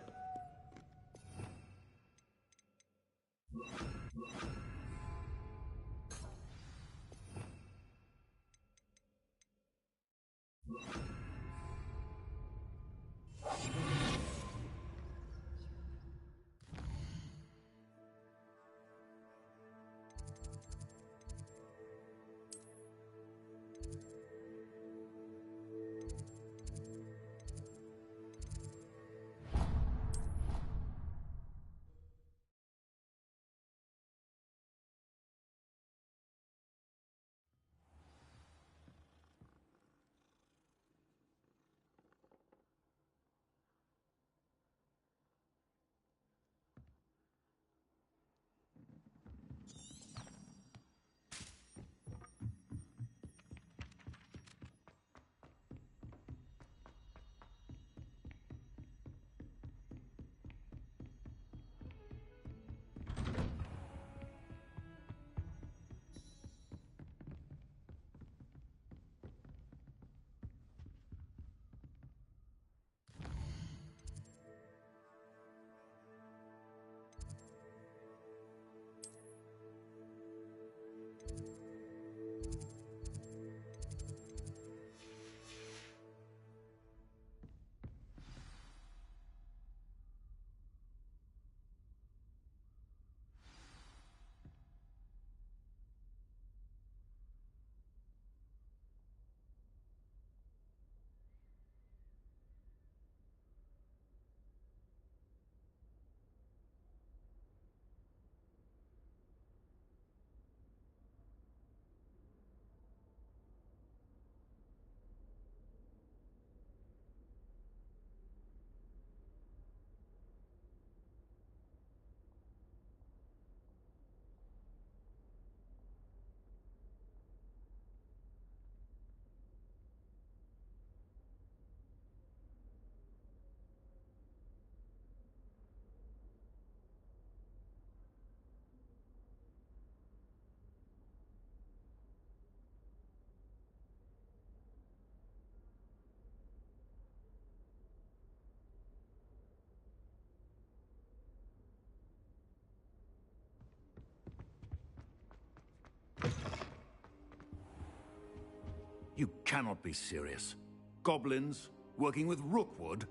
You cannot be serious. Goblins working with Rookwood?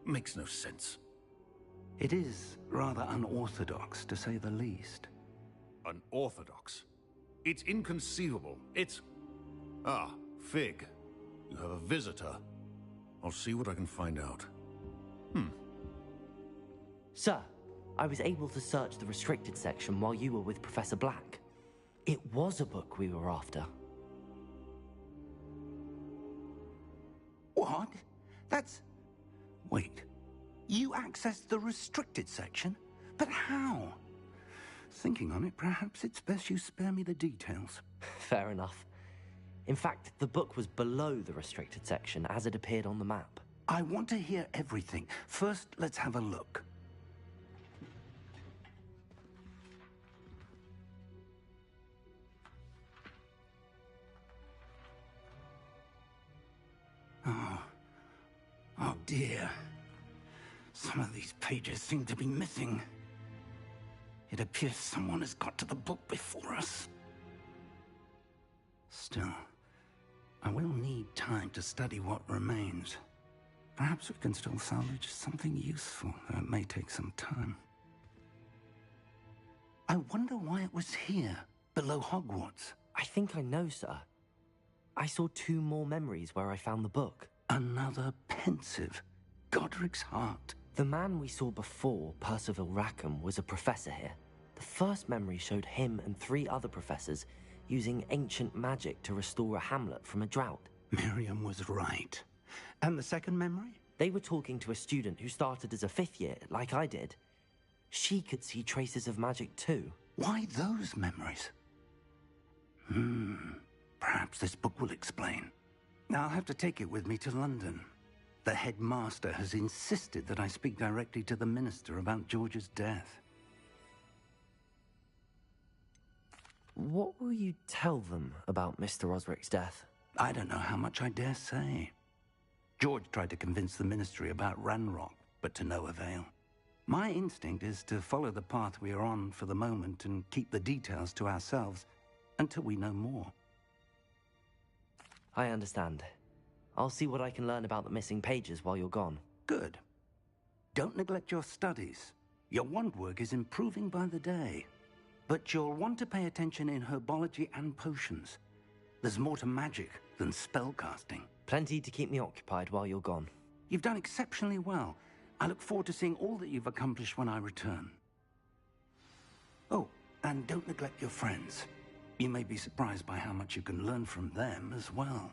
Makes no sense. It is rather unorthodox, to say the least. Unorthodox? It's inconceivable. It's... Ah, Fig. You have a visitor. I'll see what I can find out. Sir, I was able to search the restricted section while you were with Professor Black. It was a book we were after. What? That's... Wait. You accessed the restricted section? But how? Thinking on it, perhaps it's best you spare me the details. Fair enough. In fact, the book was below the restricted section as it appeared on the map. I want to hear everything. First, let's have a look. Oh dear. Some of these pages seem to be missing. It appears someone has got to the book before us. Still, I will need time to study what remains. Perhaps we can still salvage something useful, though it may take some time. I wonder why it was here, below Hogwarts. I think I know, sir. I saw 2 more memories where I found the book. Another pensive. Godric's heart. The man we saw before, Percival Rackham, was a professor here. The first memory showed him and 3 other professors using ancient magic to restore a hamlet from a drought. Miriam was right. And the second memory? They were talking to a student who started as a 5th year, like I did. She could see traces of magic too. Why those memories? Perhaps this book will explain. I'll have to take it with me to London. The headmaster has insisted that I speak directly to the minister about George's death. What will you tell them about Mr. Osric's death? I don't know how much I dare say. George tried to convince the ministry about Ranrock, but to no avail. My instinct is to follow the path we are on for the moment and keep the details to ourselves until we know more. I understand. I'll see what I can learn about the missing pages while you're gone. Good. Don't neglect your studies. Your wand work is improving by the day. But you'll want to pay attention in herbology and potions. There's more to magic than spellcasting. Plenty to keep me occupied while you're gone. You've done exceptionally well. I look forward to seeing all that you've accomplished when I return. Oh, and don't neglect your friends. You may be surprised by how much you can learn from them as well.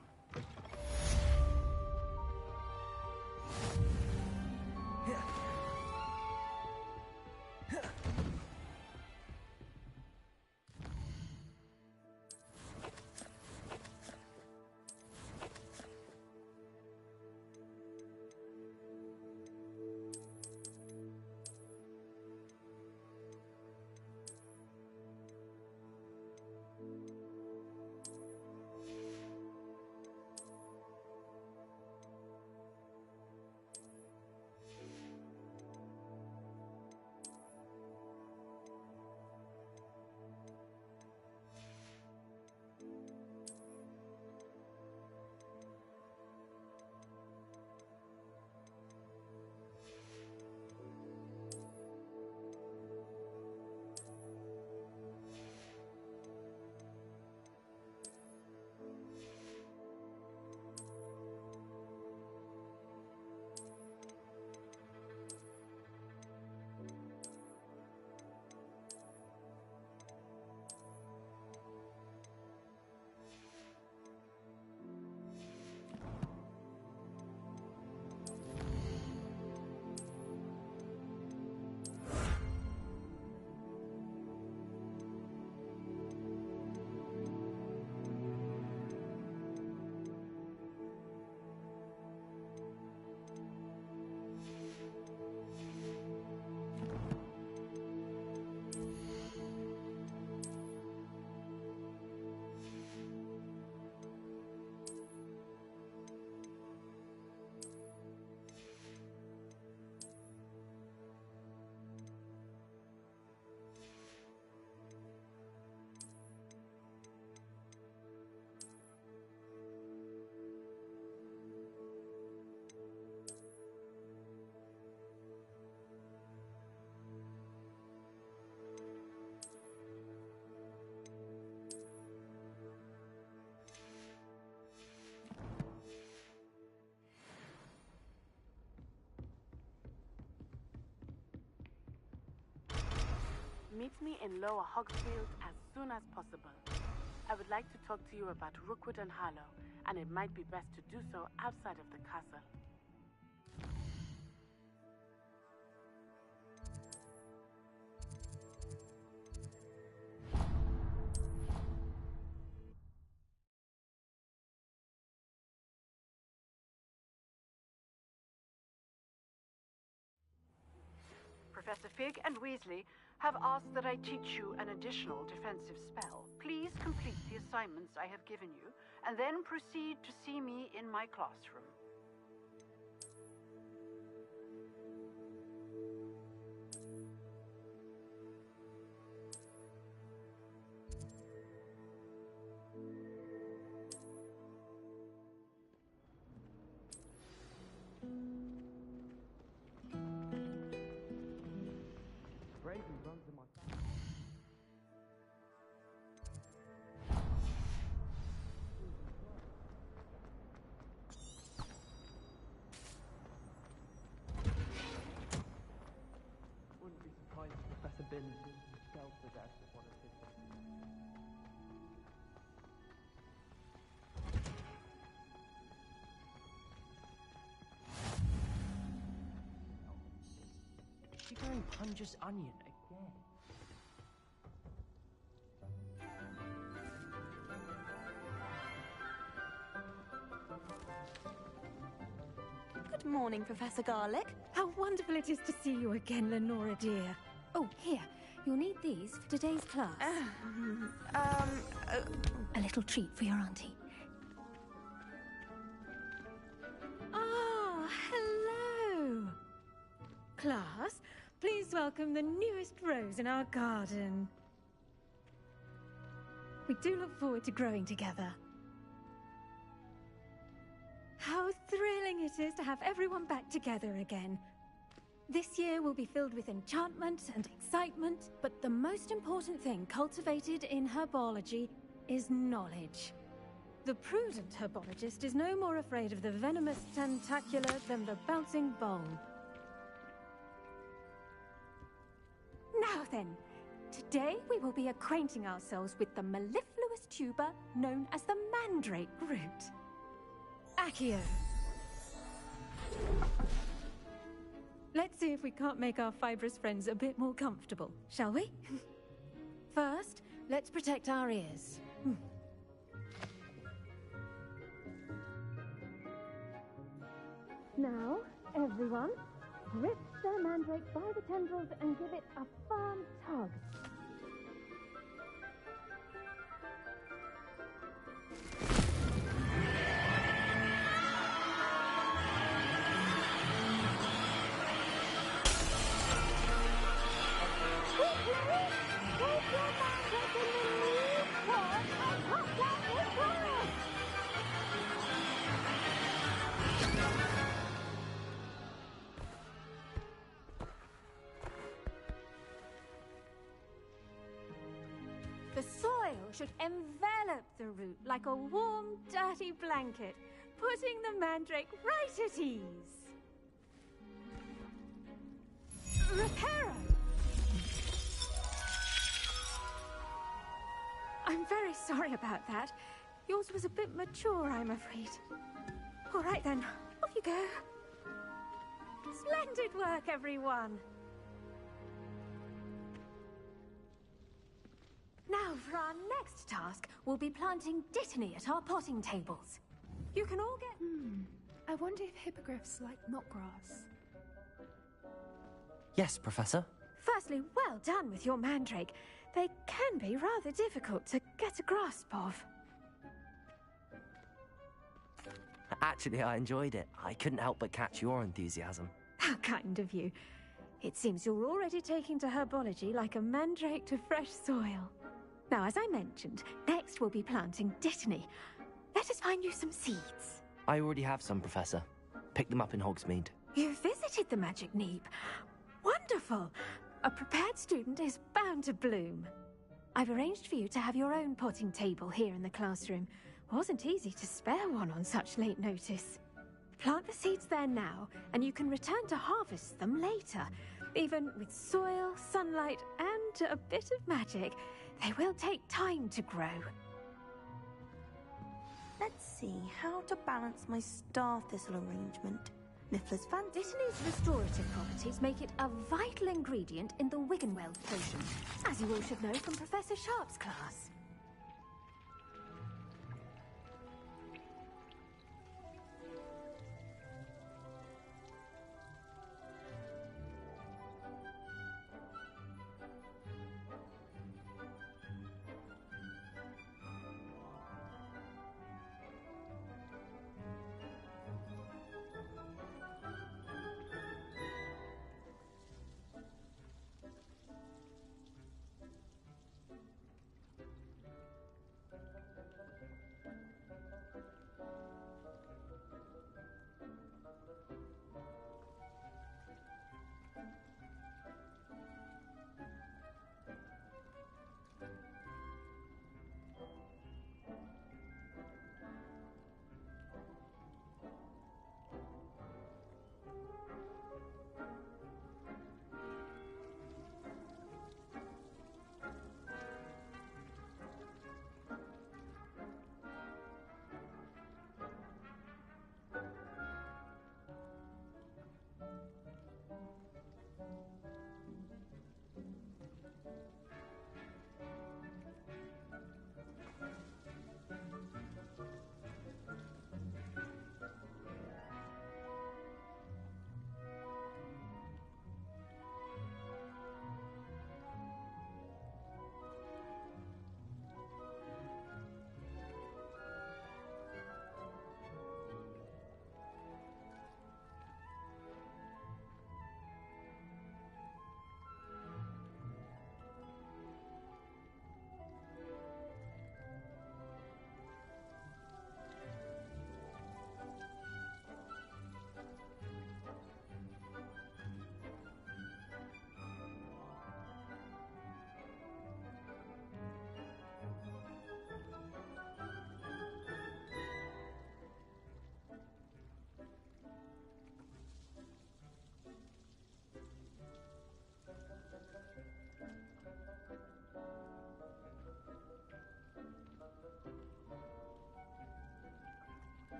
Meet me in Lower Hogsfield as soon as possible. I would like to talk to you about Rookwood and Harlow, and it might be best to do so outside of the castle. Professor Fig and Weasley have asked that I teach you an additional defensive spell. Please complete the assignments I have given you, and then proceed to see me in my classroom. She's wearing Punja's onion again. Good morning, Professor Garlick. How wonderful it is to see you again, Lenora dear. Oh, here. You'll need these for today's class. A little treat for your auntie. Ah, hello. class, please welcome the newest rose in our garden. We do look forward to growing together. How thrilling it is to have everyone back together again. This year will be filled with enchantment and excitement, but the most important thing cultivated in herbology is knowledge. The prudent herbologist is no more afraid of the venomous tentacula than the bouncing bowl. Now then, today we will be acquainting ourselves with the mellifluous tuber known as the mandrake root. Accio. Let's see if we can't make our fibrous friends a bit more comfortable, shall we? First, let's protect our ears. Now, everyone, grip the mandrake by the tendrils and give it a firm tug. The soil should envelop the root like a warm, dirty blanket, putting the mandrake right at ease. Reparo! I'm very sorry about that. Yours was a bit mature, I'm afraid. All right then, off you go. Splendid work, everyone. Now, for our next task, we'll be planting dittany at our potting tables. You can all get... I wonder if hippogriffs like knotgrass. Yes, Professor. Firstly, well done with your mandrake. They can be rather difficult to get a grasp of. Actually, I enjoyed it. I couldn't help but catch your enthusiasm. How kind of you. It seems you're already taking to herbology like a mandrake to fresh soil. Now, as I mentioned, next we'll be planting dittany. Let us find you some seeds. I already have some, Professor. Picked them up in Hogsmeade. You visited the Magic Neep. Wonderful! A prepared student is bound to bloom. I've arranged for you to have your own potting table here in the classroom. Wasn't easy to spare one on such late notice. Plant the seeds there now, and you can return to harvest them later. Even with soil, sunlight, and a bit of magic, they will take time to grow. Let's see how to balance my star thistle arrangement. Niffler's fan. Dittany's restorative properties make it a vital ingredient in the Wiggenweld potion, as you all should know from Professor Sharp's class.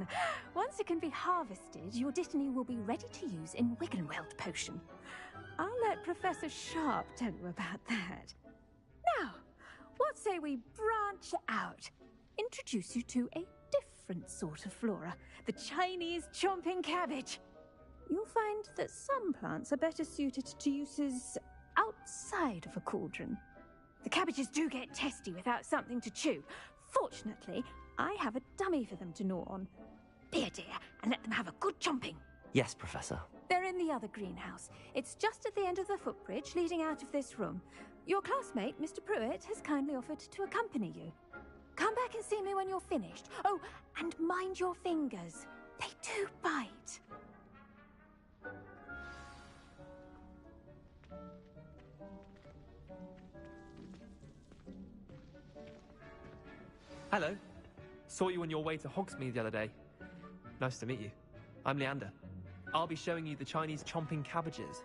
done. Once it can be harvested, your Dittany will be ready to use in Wiggenweld potion. I'll let Professor Sharp tell you about that. Now, what say we branch out? Introduce you to a different sort of flora, the Chinese chomping cabbage. You'll find that some plants are better suited to uses outside of a cauldron. The cabbages do get testy without something to chew. Fortunately, I have a dummy for them to gnaw on. Be a dear and let them have a good chomping. Yes, Professor. They're in the other greenhouse. It's just at the end of the footbridge leading out of this room. Your classmate, Mr. Pruitt, has kindly offered to accompany you. Come back and see me when you're finished. Oh, and mind your fingers. They do bite. Hello. Saw you on your way to Hogsmeade the other day. Nice to meet you. I'm Leander. I'll be showing you the Chinese chomping cabbages.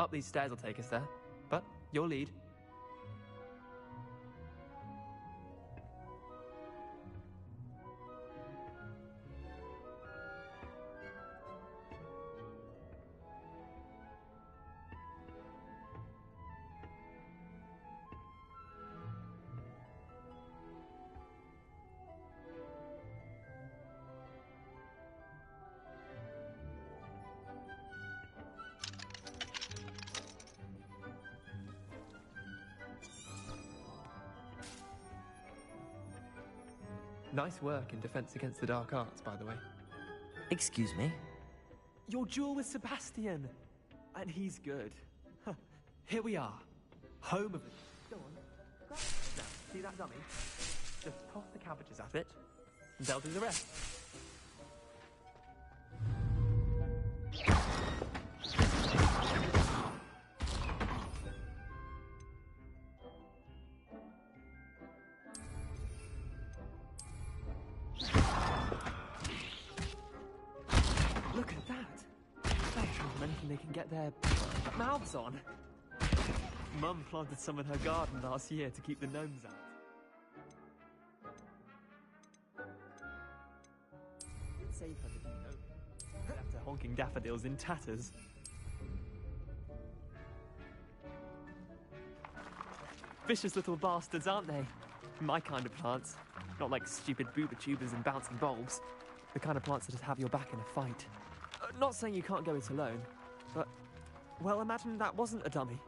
Up these stairs will take us there, but you'll lead. Nice work in Defense Against the Dark Arts, by the way. Excuse me? Your duel with Sebastian! And he's good. Huh. Here we are. Home of the... Go on. Now, see that dummy? Just toss the cabbages at it, and they'll do the rest. Look at that! Anything they can get their mouths on. Mum planted some in her garden last year to keep the gnomes out. Didn't save her, did you know? Left her honking daffodils in tatters. Vicious little bastards, aren't they? My kind of plants. Not like stupid booba tubers and bouncing bulbs. The kind of plants that just have your back in a fight. Not saying you can't go it alone, but... well, imagine that wasn't a dummy.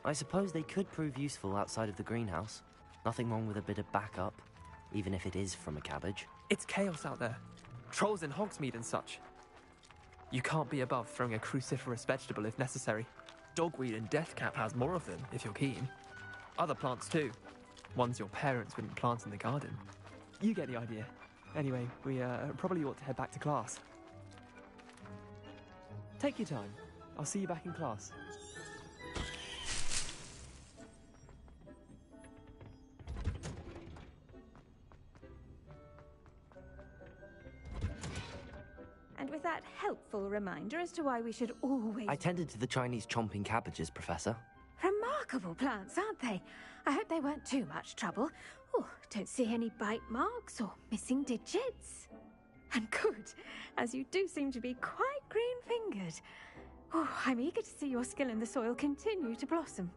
I suppose they could prove useful outside of the greenhouse. Nothing wrong with a bit of backup, even if it is from a cabbage. It's chaos out there. Trolls in Hogsmeade and such. You can't be above throwing a cruciferous vegetable if necessary. Dogweed and deathcap has more of them, if you're keen. Other plants too. Ones your parents wouldn't plant in the garden. You get the idea. Anyway, we probably ought to head back to class. Take your time. I'll see you back in class. And with that helpful reminder as to why we should always... I tended to the Chinese chomping cabbages, Professor. Remarkable plants, aren't they? I hope they weren't too much trouble. Oh, don't see any bite marks or missing digits. And good, as you do seem to be quite green-fingered. Oh, I'm eager to see your skill in the soil continue to blossom.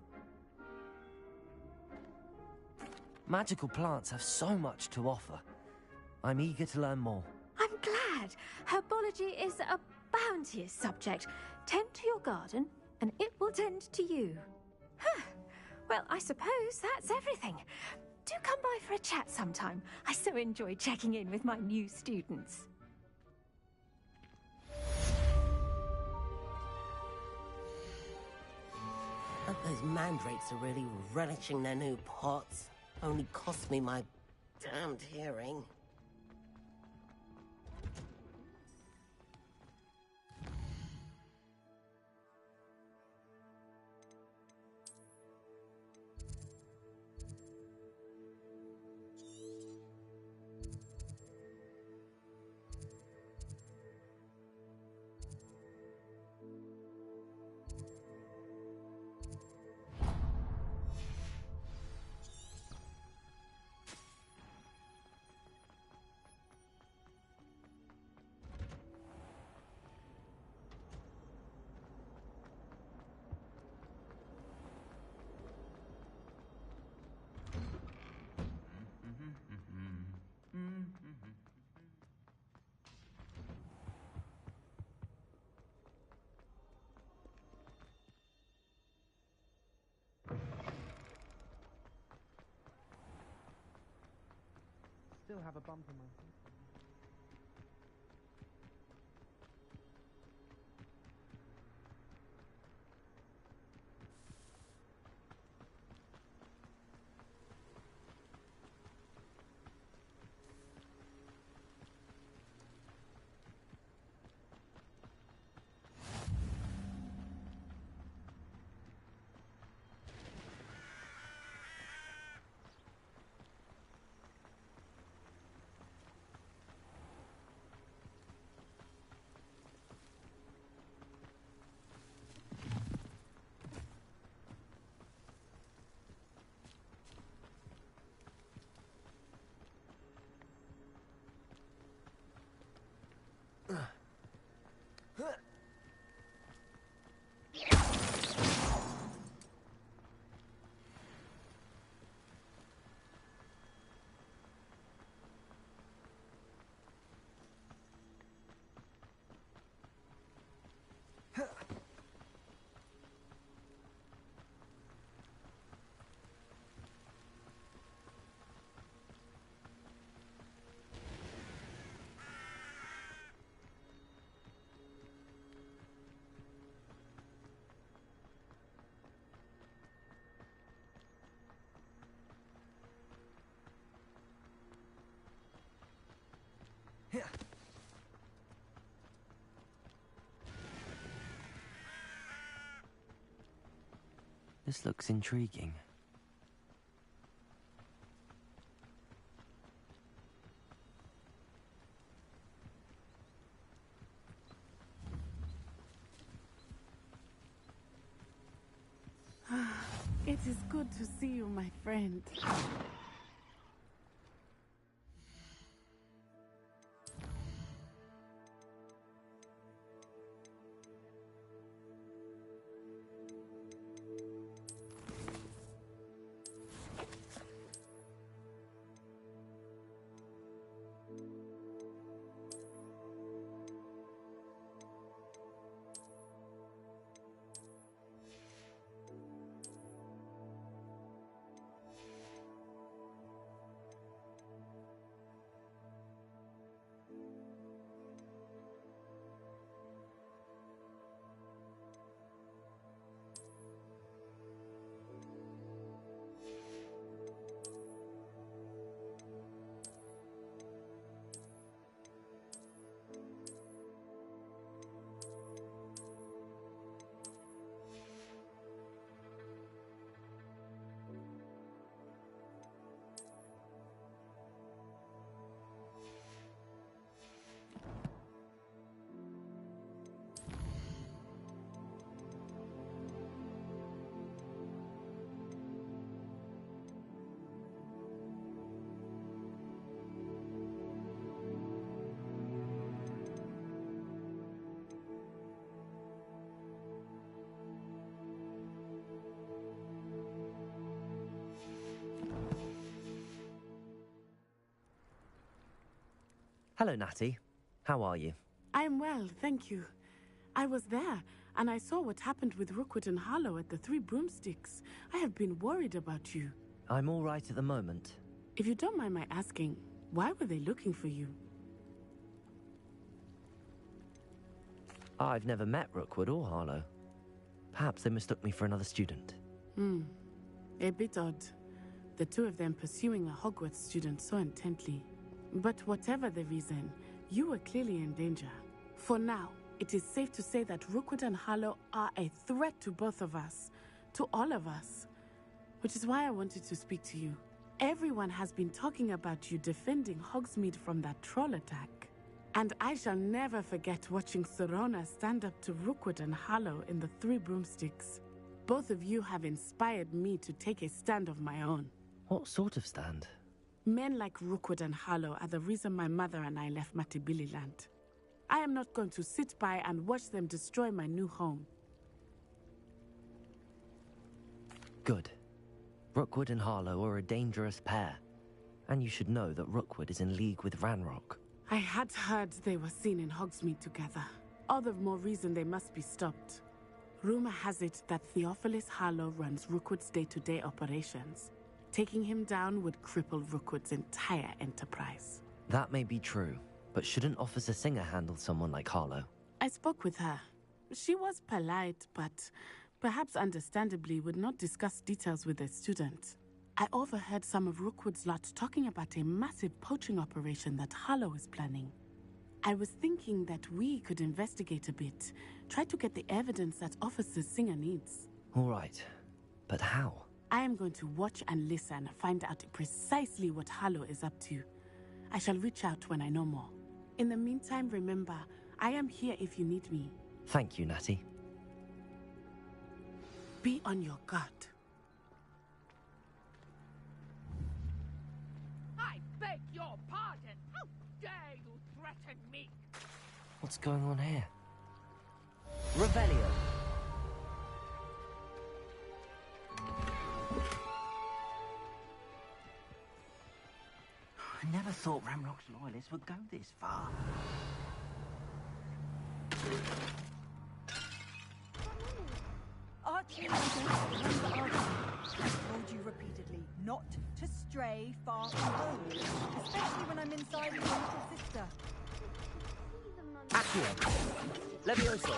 Magical plants have so much to offer. I'm eager to learn more. I'm glad. Herbology is a bounteous subject. Tend to your garden, and it will tend to you. Huh. Well, I suppose that's everything. Do come by for a chat sometime. I so enjoy checking in with my new students. But those mandrakes are really relishing their new pots. Only cost me my damned hearing. still have a bump in my feet. This looks intriguing. It is good to see you, my friend. Hello, Natty. How are you? I'm well, thank you. I was there, and I saw what happened with Rookwood and Harlow at the Three Broomsticks. I have been worried about you. I'm all right at the moment. If you don't mind my asking, why were they looking for you? I've never met Rookwood or Harlow. Perhaps they mistook me for another student. A bit odd. The two of them pursuing a Hogwarts student so intently. But whatever the reason, you were clearly in danger. For now, it is safe to say that Rookwood and Harlow are a threat to both of us. To all of us. Which is why I wanted to speak to you. Everyone has been talking about you defending Hogsmeade from that troll attack. And I shall never forget watching Serona stand up to Rookwood and Harlow in the Three Broomsticks. Both of you have inspired me to take a stand of my own. What sort of stand? Men like Rookwood and Harlow are the reason my mother and I left Matibili Land. I am not going to sit by and watch them destroy my new home. Good. Rookwood and Harlow are a dangerous pair. And you should know that Rookwood is in league with Ranrock. I had heard they were seen in Hogsmeade together. All the more reason they must be stopped. Rumor has it that Theophilus Harlow runs Rookwood's day-to-day operations. Taking him down would cripple Rookwood's entire enterprise. That may be true, but shouldn't Officer Singer handle someone like Harlow? I spoke with her. She was polite, but perhaps understandably would not discuss details with a student. I overheard some of Rookwood's lot talking about a massive poaching operation that Harlow is planning. I was thinking that we could investigate a bit, try to get the evidence that Officer Singer needs. All right, but how? I am going to watch and listen, find out precisely what Harlow is up to. I shall reach out when I know more. In the meantime, remember, I am here if you need me. Thank you, Natty. Be on your guard. I beg your pardon. How dare you threaten me? What's going on here? Revelio. I never thought Ramrock's loyalists would go this far. Archie, remember I've told you repeatedly not to stray far from home, especially when I'm inside with your little sister. Accio. Levioso.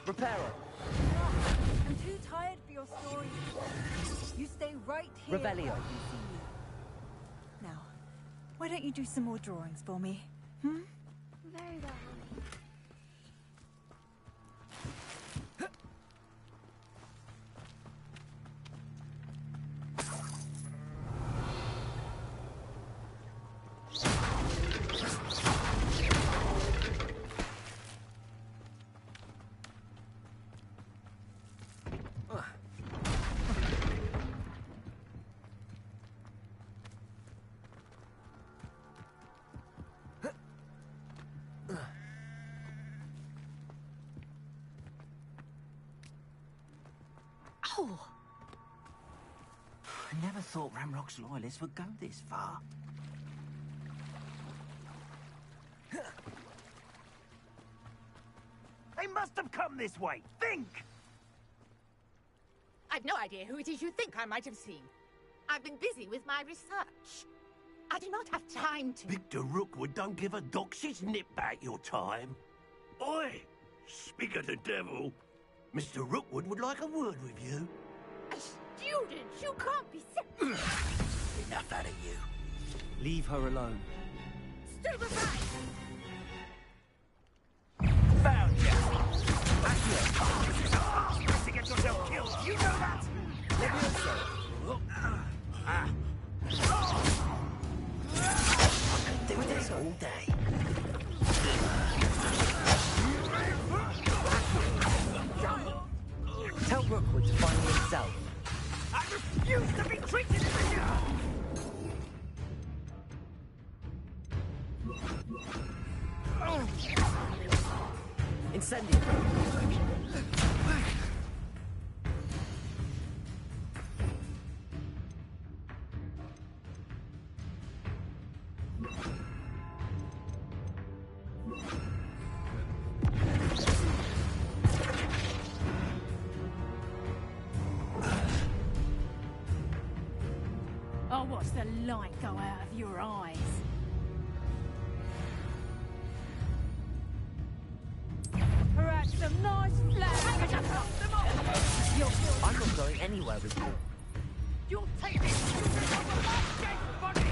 Reparo. I'm too tired for your story. You stay right here. Revelio. Where I can see you. Now, why don't you do some more drawings for me? Hmm? Very well. Oh! I never thought Ramrock's loyalists would go this far. They must have come this way! Think! I've no idea who it is you think I might have seen. I've been busy with my research. I do not have time to... Victor Rookwood don't give a doxy's nip back your time. Oi! Speak of the devil. Mr. Rookwood would like a word with you. A student? You can't be serious. Enough out of you. Leave her alone. Stand aside! Found ya! Accio! To get yourself killed, you know that? Levioso. I can do this all day. Tell Rookwood to find me himself. I refuse to be treated as a girl! Incendio. I'll watch the light go out of your eyes. Perhaps some nice flowers to top them off. I'm not going anywhere with you. You'll take this student off of my dead body.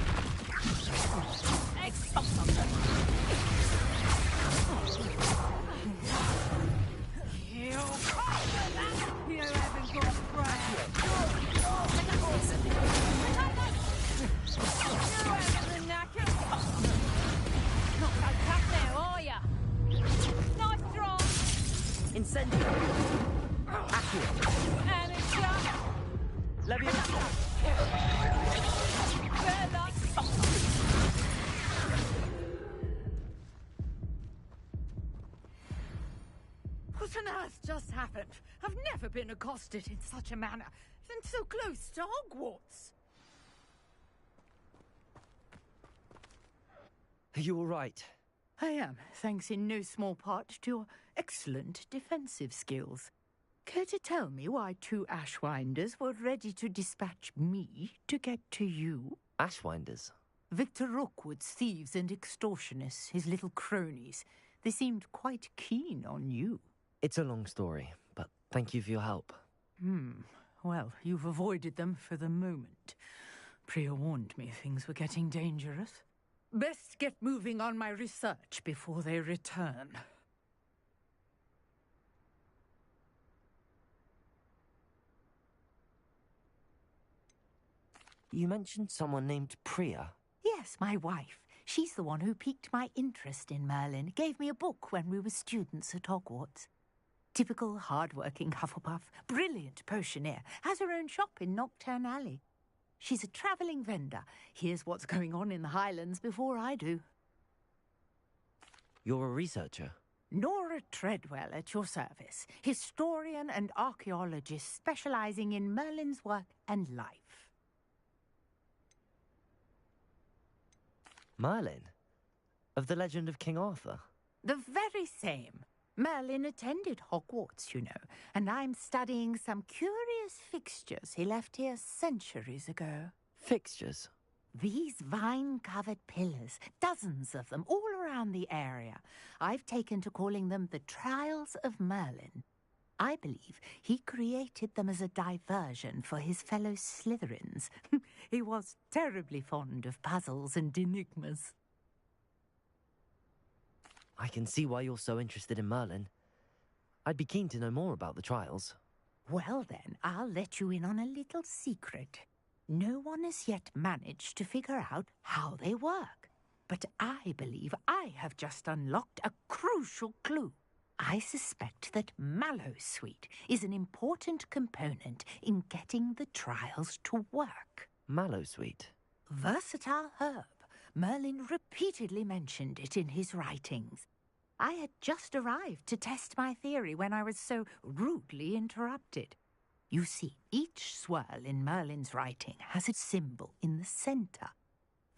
You haven't got Incendio. Accio. And it's done. Levioso. What on earth just happened? I've never been accosted in such a manner, and so close to Hogwarts. Are you all right? I am, thanks in no small part to your excellent defensive skills. Care to tell me why 2 Ashwinders were ready to dispatch me to get to you? Ashwinders? Victor Rookwood's thieves and extortionists, his little cronies. They seemed quite keen on you. It's a long story, but thank you for your help. Well, you've avoided them for the moment. Priya warned me things were getting dangerous. Best get moving on my research before they return. You mentioned someone named Priya. Yes, my wife. She's the one who piqued my interest in Merlin, gave me a book when we were students at Hogwarts. Typical hard-working Hufflepuff, brilliant potioneer, has her own shop in Nocturne Alley. She's a travelling vendor, hears what's going on in the Highlands before I do. You're a researcher? Nora Treadwell at your service, historian and archaeologist specialising in Merlin's work and life. Merlin? Of the legend of King Arthur? The very same. Merlin attended Hogwarts, you know, and I'm studying some curious fixtures he left here centuries ago. Fixtures? These vine-covered pillars, dozens of them, all around the area. I've taken to calling them the Trials of Merlin. I believe he created them as a diversion for his fellow Slytherins. He was terribly fond of puzzles and enigmas. I can see why you're so interested in Merlin. I'd be keen to know more about the trials. Well then, I'll let you in on a little secret. No one has yet managed to figure out how they work. But I believe I have just unlocked a crucial clue. I suspect that Mallowsweet is an important component in getting the trials to work. Mallowsweet? Versatile herb. Merlin repeatedly mentioned it in his writings. I had just arrived to test my theory when I was so rudely interrupted. You see, each swirl in Merlin's writing has a symbol in the centre.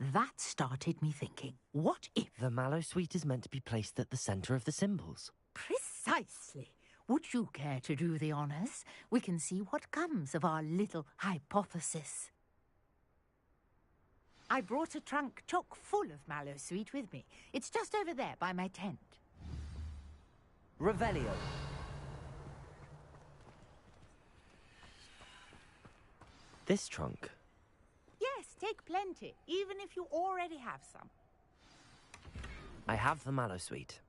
That started me thinking, what if... The Mallowsweet is meant to be placed at the centre of the symbols. Precisely. Would you care to do the honours? We can see what comes of our little hypothesis. I brought a trunk chock full of Mallowsweet with me. It's just over there by my tent. Revelio. This trunk? Yes, take plenty, even if you already have some. I have the Mallowsweet.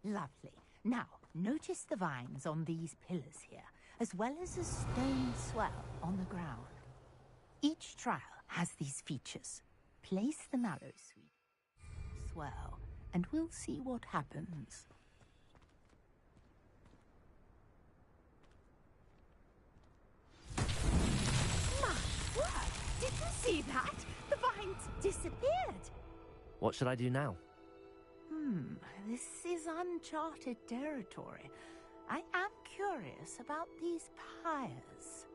Lovely. Now, notice the vines on these pillars here, as well as a stone swell on the ground. Each trial has these features. Place the Mallowsweet, swell, and we'll see what happens. My word! Did you see that? The vines disappeared! What should I do now? This is uncharted territory. I am curious about these pyres.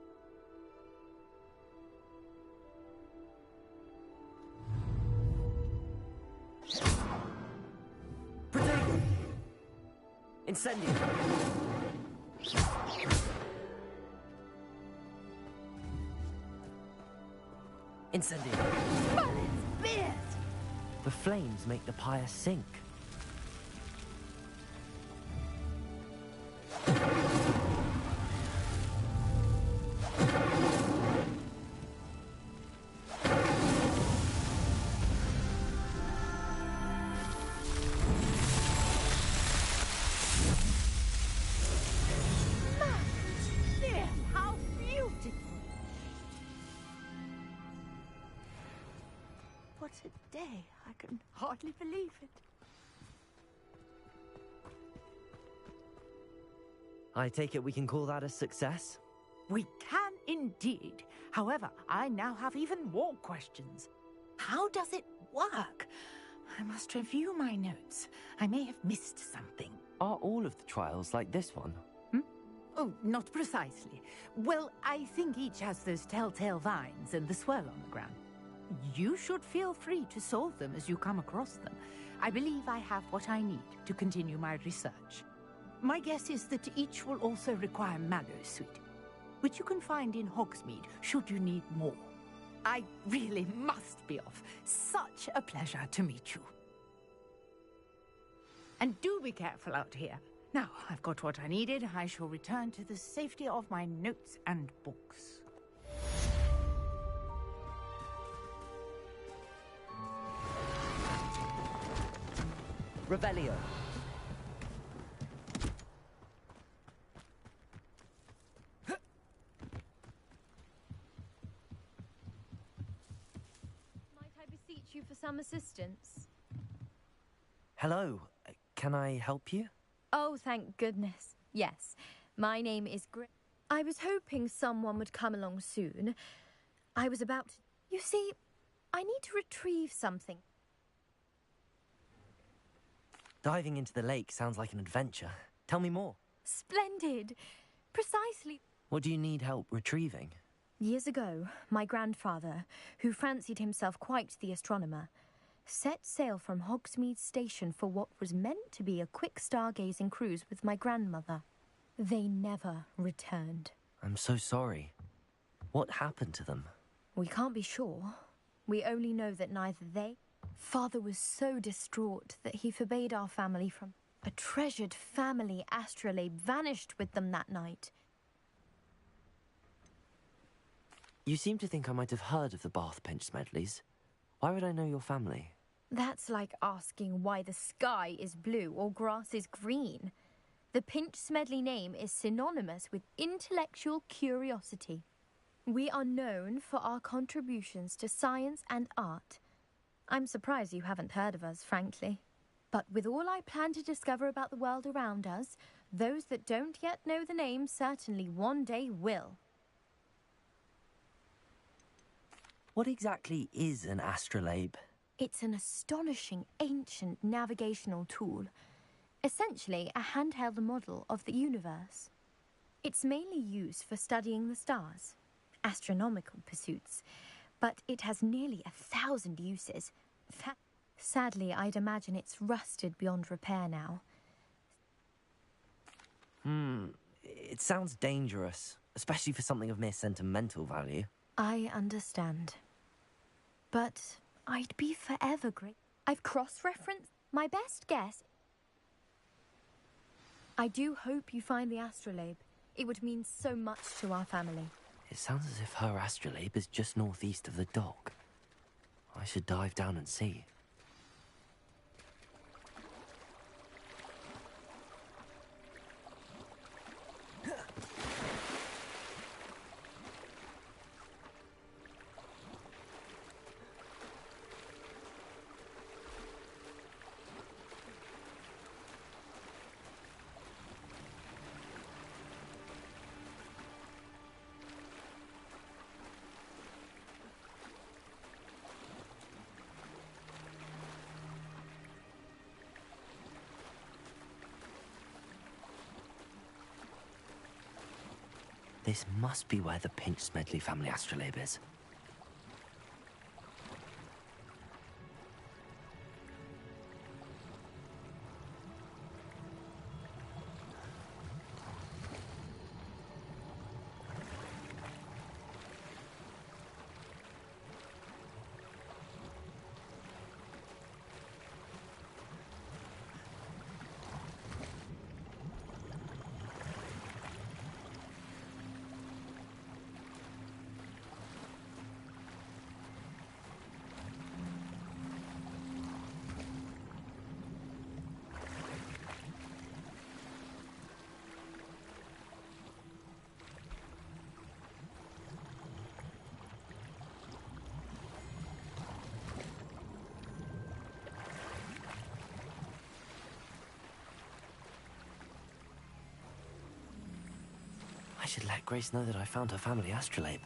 Protego! Incendio! Incendio! Merlin's beard! The flames make the pyre sink. What a day. I can hardly believe it. I take it we can call that a success? We can indeed. However, I now have even more questions. How does it work? I must review my notes. I may have missed something. Are all of the trials like this one? Oh, not precisely. Well, I think each has those telltale vines and the swirl on the ground. You should feel free to solve them as you come across them. I believe I have what I need to continue my research. My guess is that each will also require Mallow Suite, which you can find in Hogsmeade should you need more. I really must be off. Such a pleasure to meet you. And do be careful out here. Now, I've got what I needed. I shall return to the safety of my notes and books. Revelio. Might I beseech you for some assistance? Hello. Can I help you? Oh, thank goodness. Yes. My name is I was hoping someone would come along soon. I was about to... You see, I need to retrieve something. Diving into the lake sounds like an adventure. Tell me more. Splendid. Precisely. What do you need help retrieving? Years ago, my grandfather, who fancied himself quite the astronomer, set sail from Hogsmeade Station for what was meant to be a quick stargazing cruise with my grandmother. They never returned. I'm so sorry. What happened to them? We can't be sure. We only know that neither they... Father was so distraught that he forbade our family from... A treasured family astrolabe vanished with them that night. You seem to think I might have heard of the Bath Pinch Smedleys. Why would I know your family? That's like asking why the sky is blue or grass is green. The Pinch Smedley name is synonymous with intellectual curiosity. We are known for our contributions to science and art. I'm surprised you haven't heard of us, frankly. But with all I plan to discover about the world around us, those that don't yet know the name certainly one day will. What exactly is an astrolabe? It's an astonishing ancient navigational tool. Essentially a handheld model of the universe. It's mainly used for studying the stars, astronomical pursuits, but it has nearly 1,000 uses. Sadly, I'd imagine it's rusted beyond repair now. It sounds dangerous, especially for something of mere sentimental value. I understand. But I'd be forever grateful. I've cross-referenced my best guess. I do hope you find the astrolabe. It would mean so much to our family. It sounds as if her astrolabe is just northeast of the dock. I should dive down and see. This must be where the Pinch Smedley family astrolabe is. I should let Grace know that I found her family astrolabe.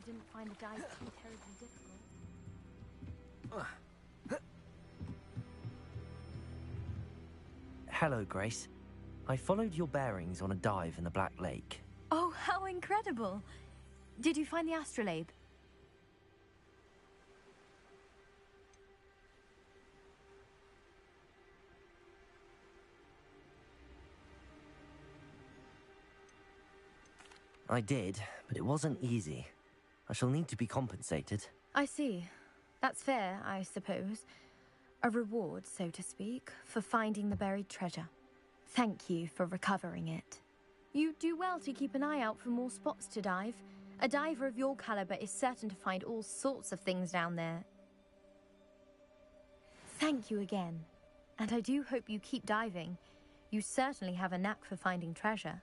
didn't find the dive too terribly difficult. Hello, Grace. I followed your bearings on a dive in the Black Lake. Oh, how incredible! Did you find the astrolabe? I did, but it wasn't easy. I shall need to be compensated. I see. That's fair, I suppose. A reward, so to speak, for finding the buried treasure. Thank you for recovering it. You do well to keep an eye out for more spots to dive. A diver of your caliber is certain to find all sorts of things down there. Thank you again. And I do hope you keep diving. You certainly have a knack for finding treasure.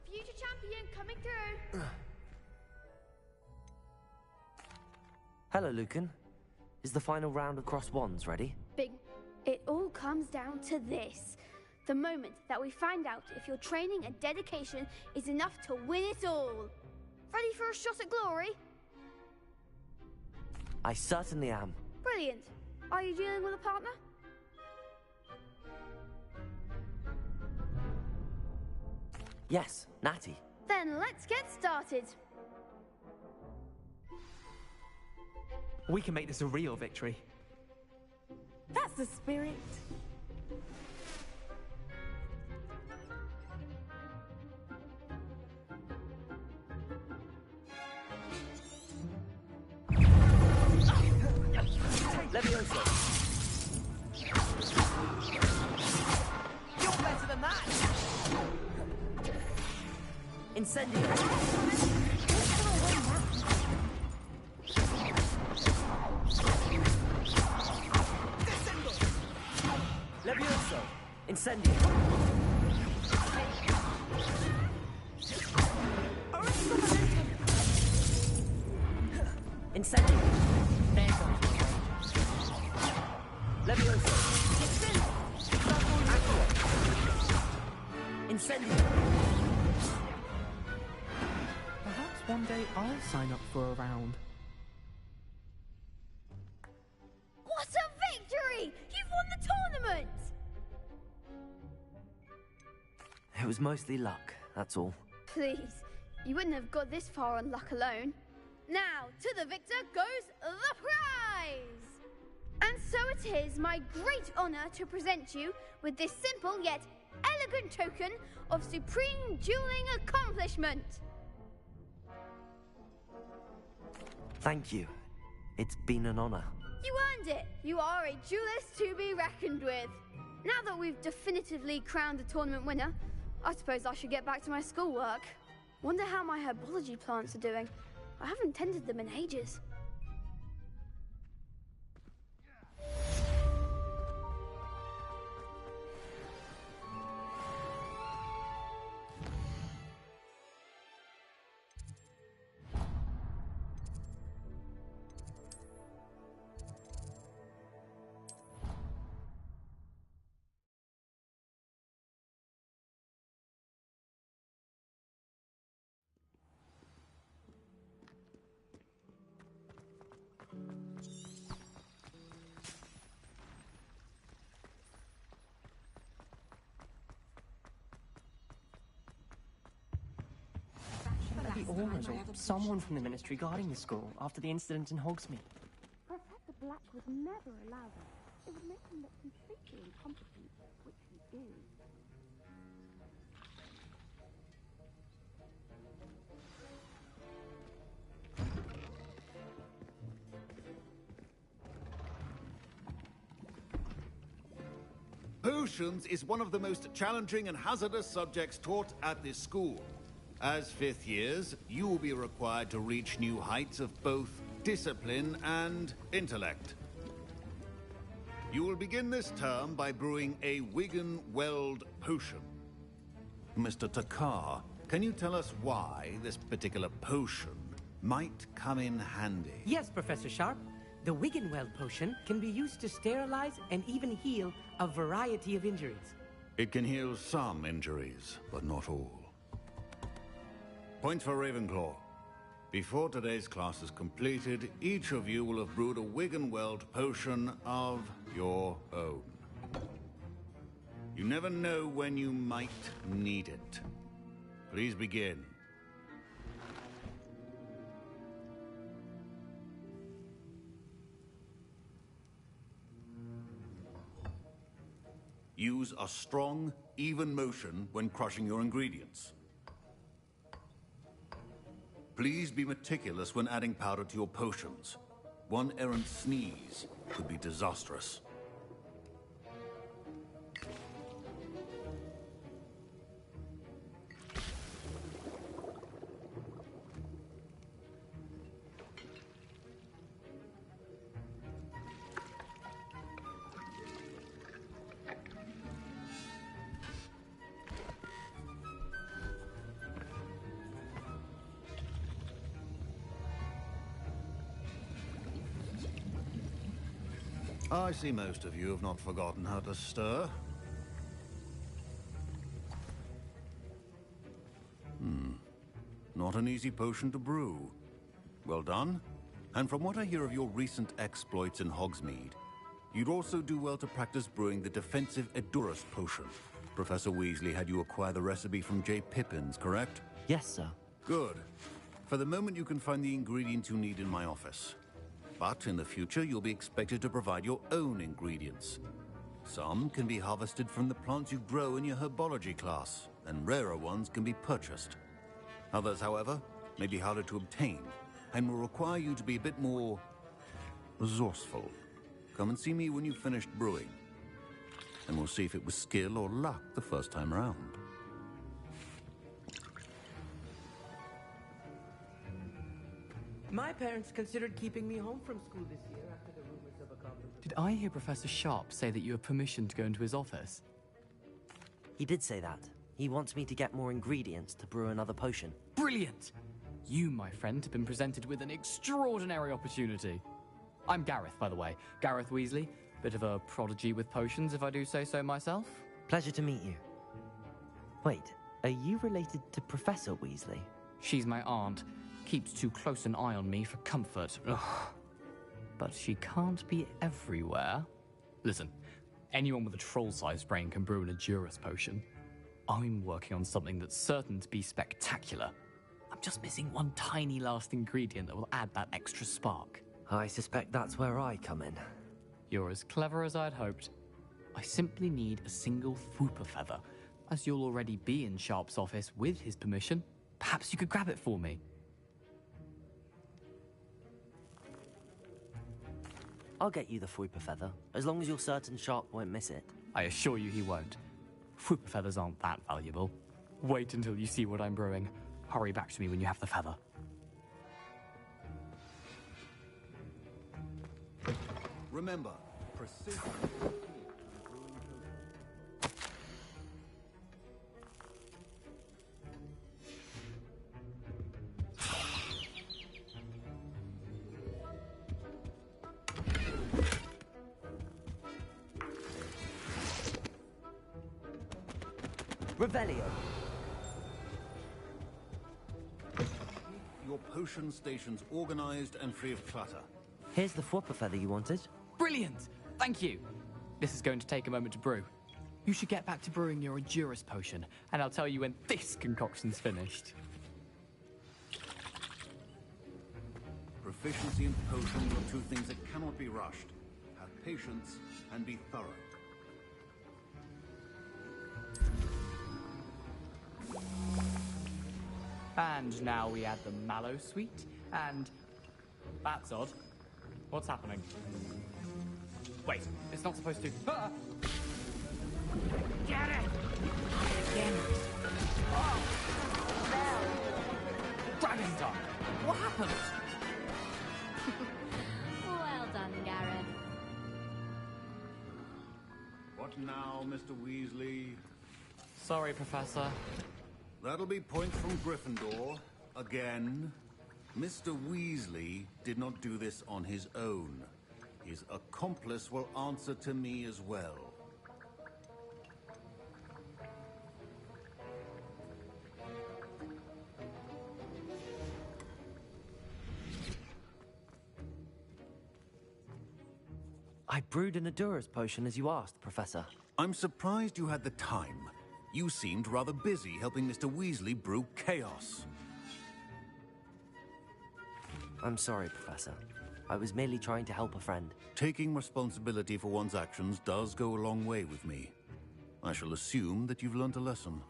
Future champion coming through. Hello, Lucan. Is the final round of cross wands ready? Big. It all comes down to this. The moment that we find out if your training and dedication is enough to win it all. Ready for a shot at glory? I certainly am. Brilliant. Are you dealing with a partner? Yes, Natty. Then let's get started. We can make this a real victory. That's the spirit. Levioso. You're better than that! Incendio. Levioso. Incendio. Incendio. There goes. Levioso. Incendio. Perhaps one day I'll sign up for a round. What a victory! You've won the tournament! It was mostly luck, that's all. Please, you wouldn't have got this far on luck alone. Now, to the victor goes the prize! And so it is my great honor to present you with this simple yet elegant token of supreme dueling accomplishment. Thank you. It's been an honor. You earned it. You are a duelist to be reckoned with. Now that we've definitively crowned the tournament winner, I suppose I should get back to my schoolwork. Wonder how my herbology plants are doing. I haven't tended them in ages. Ormond or someone from the Ministry guarding the school after the incident in Hogsmeade. Professor Black would never allow that. It would make him look completely incompetent, which he is. Potions is one of the most challenging and hazardous subjects taught at this school. As fifth years, you will be required to reach new heights of both discipline and intellect. You will begin this term by brewing a Wigan-Weld potion. Mr. Takar, can you tell us why this particular potion might come in handy? Yes, Professor Sharp. The Wigan-Weld potion can be used to sterilize and even heal a variety of injuries. It can heal some injuries, but not all. Point for Ravenclaw. Before today's class is completed, each of you will have brewed a Wigan-Weld potion of your own. You never know when you might need it. Please begin. Use a strong, even motion when crushing your ingredients. Please be meticulous when adding powder to your potions. One errant sneeze could be disastrous. I see most of you have not forgotten how to stir. Not an easy potion to brew. Well done. And from what I hear of your recent exploits in Hogsmeade, you'd also do well to practice brewing the defensive Edurus potion. Professor Weasley had you acquire the recipe from J. Pippin's, correct? Yes, sir. Good. For the moment, you can find the ingredients you need in my office. But in the future, you'll be expected to provide your own ingredients. Some can be harvested from the plants you grow in your herbology class, and rarer ones can be purchased. Others, however, may be harder to obtain, and will require you to be a bit more resourceful. Come and see me when you've finished brewing, and we'll see if it was skill or luck the first time around. My parents considered keeping me home from school this year after the rumors of a conflict. Did I hear Professor Sharp say that you have permission to go into his office? He did say that. He wants me to get more ingredients to brew another potion. Brilliant! You, my friend, have been presented with an extraordinary opportunity. I'm Gareth, by the way. Gareth Weasley. Bit of a prodigy with potions, if I do say so myself. Pleasure to meet you. Wait, are you related to Professor Weasley? She's my aunt. Keeps too close an eye on me for comfort. Ugh. But she can't be everywhere. Listen, anyone with a troll-sized brain can brew an Adurus potion. I'm working on something that's certain to be spectacular. I'm just missing one tiny last ingredient that will add that extra spark. I suspect that's where I come in. You're as clever as I'd hoped. I simply need a single Fwooper feather. As you'll already be in Sharp's office with his permission, perhaps you could grab it for me. I'll get you the Fwooper feather, as long as you're certain Sharp won't miss it. I assure you he won't. Fwooper feathers aren't that valuable. Wait until you see what I'm brewing. Hurry back to me when you have the feather. Remember, precision. Revelio. Your potion station's organized and free of clutter. Here's the Fwooper feather you wanted. Brilliant! Thank you! This is going to take a moment to brew. You should get back to brewing your Adurus potion, and I'll tell you when this concoction's finished. Proficiency in potions are two things that cannot be rushed. Have patience and be thorough. And now we add the mallow sweet, and... That's odd. What's happening? Wait, it's not supposed to... Ah! Get it! Again. Oh! Dragon's tongue! What happened? Well done, Gareth. What now, Mr. Weasley? Sorry, Professor. That'll be points from Gryffindor. Again. Mr. Weasley did not do this on his own. His accomplice will answer to me as well. I brewed an Adurus potion as you asked, Professor. I'm surprised you had the time. You seemed rather busy helping Mr. Weasley brew chaos. I'm sorry, Professor. I was merely trying to help a friend. Taking responsibility for one's actions does go a long way with me. I shall assume that you've learnt a lesson.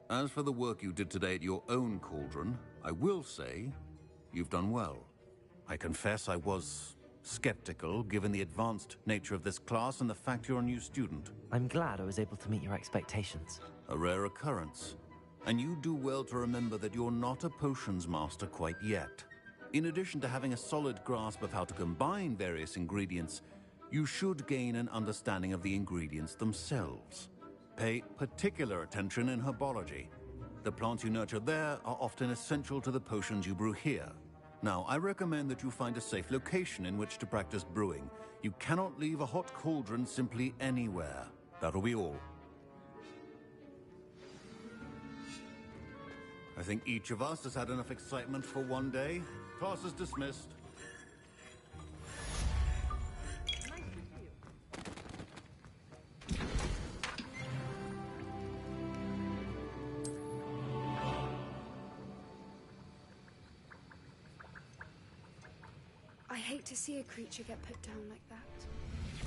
As for the work you did today at your own cauldron, I will say you've done well. I confess I was skeptical, given the advanced nature of this class and the fact you're a new student. I'm glad I was able to meet your expectations. A rare occurrence. And you do well to remember that you're not a potions master quite yet. In addition to having a solid grasp of how to combine various ingredients, you should gain an understanding of the ingredients themselves. Pay particular attention in herbology. The plants you nurture there are often essential to the potions you brew here. Now, I recommend that you find a safe location in which to practice brewing. You cannot leave a hot cauldron simply anywhere. That'll be all. I think each of us has had enough excitement for one day. Class is dismissed. I hate to see a creature get put down like that.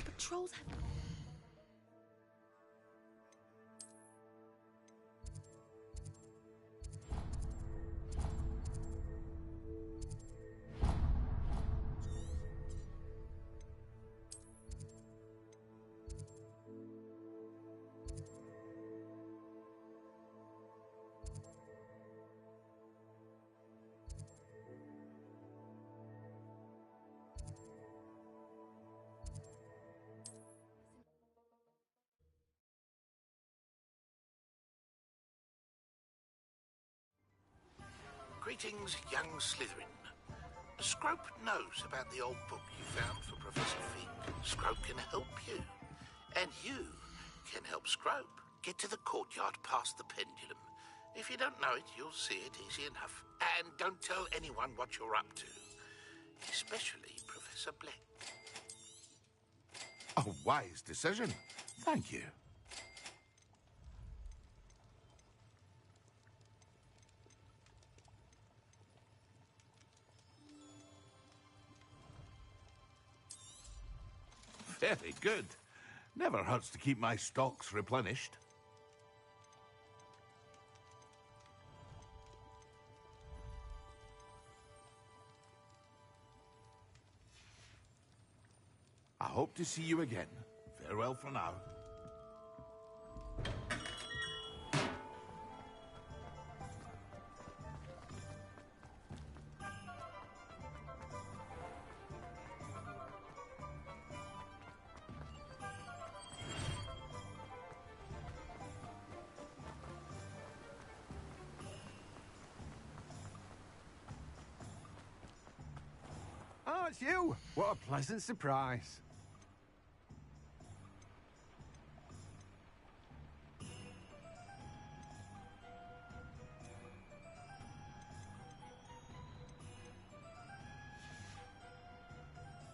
But trolls have... Greetings, young Slytherin. Scrope knows about the old book you found for Professor Fig. Scrope can help you. And you can help Scrope get to the courtyard past the pendulum. If you don't know it, you'll see it easy enough. And don't tell anyone what you're up to. Especially Professor Black. A wise decision. Thank you. Very good. Never hurts to keep my stocks replenished. I hope to see you again. Farewell for now. Oh, it's you! What a pleasant surprise.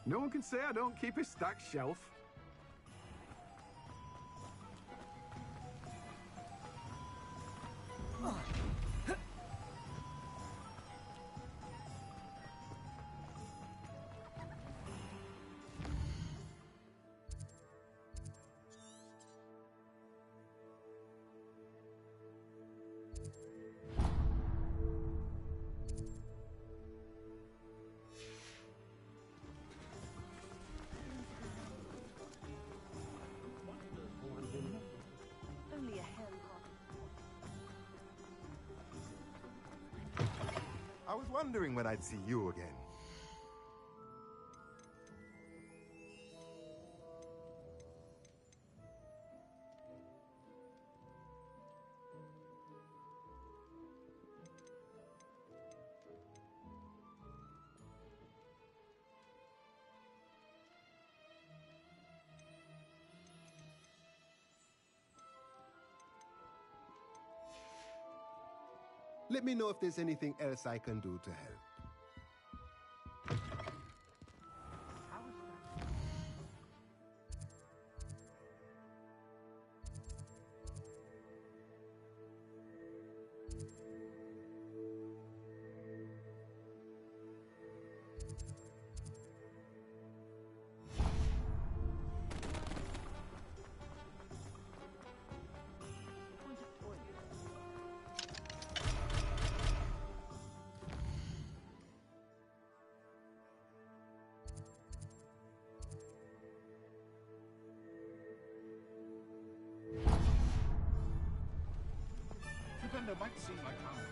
No one can say I don't keep a stacked shelf. Only a hell. I was wondering when I'd see you again. Let me know if there's anything else I can do to help. Defender might seem like I'm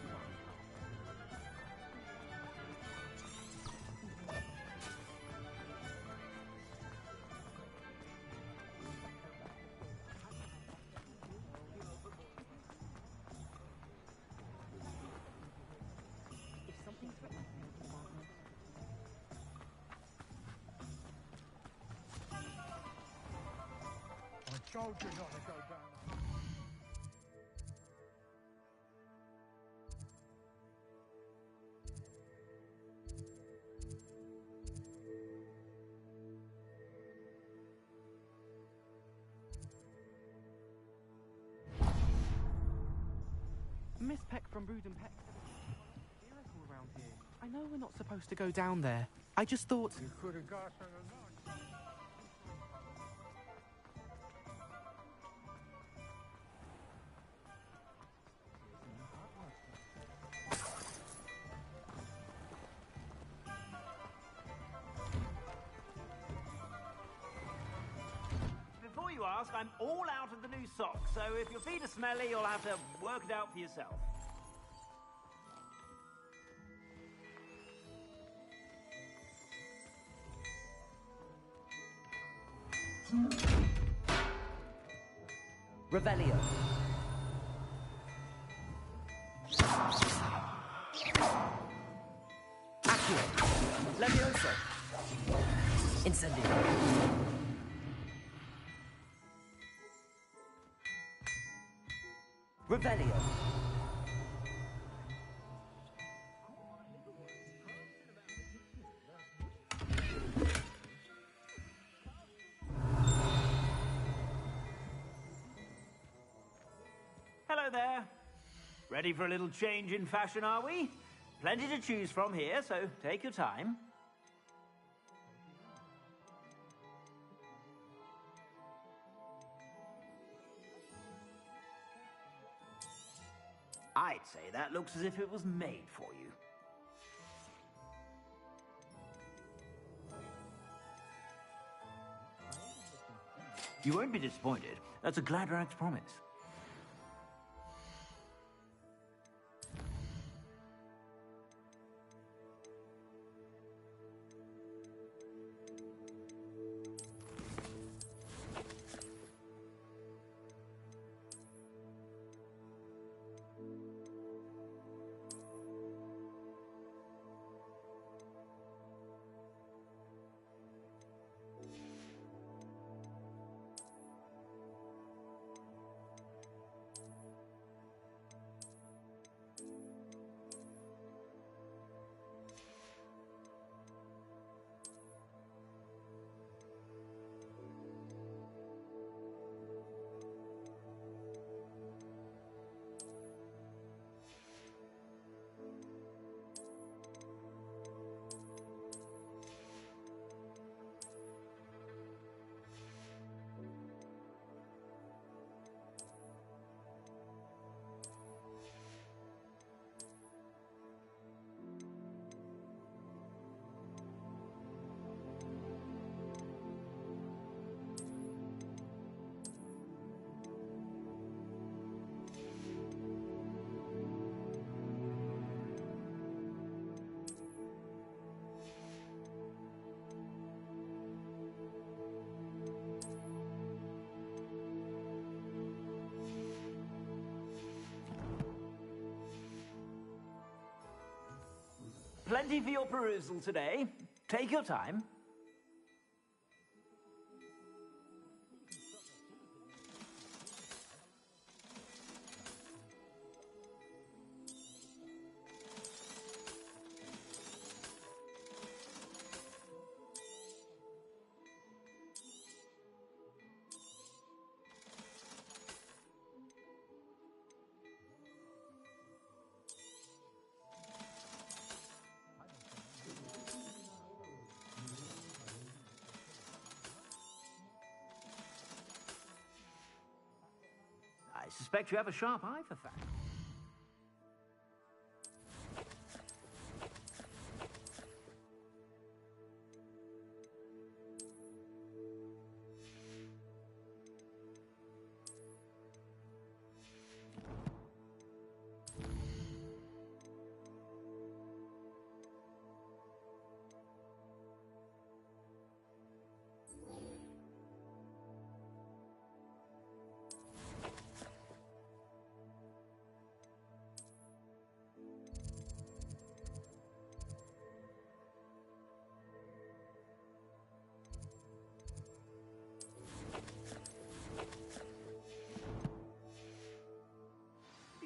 I told you not to go down. Miss Peck from Brood and Peck said it's miracle around here. I know we're not supposed to go down there. I just thought... You could have gotten Before you ask, I'm all out of the new socks, so if your feet are smelly, you'll have to work it out for yourself. Revelio. Accio. Levioso. Incendio. Revelio. Hello there. Ready for a little change in fashion, are we? Plenty to choose from here, so take your time. I'd say that looks as if it was made for you. You won't be disappointed. That's a Gladrax promise. Plenty for your perusal today. Take your time. I suspect you have a sharp eye for facts.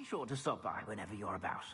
Be sure to stop by whenever you're about.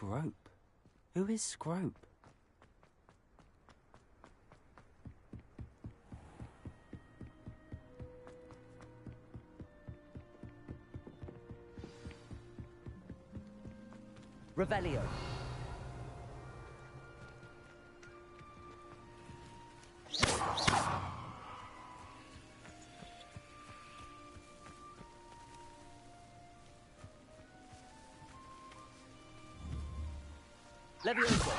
Scrope? Who is Scrope? Revelio. Levioso.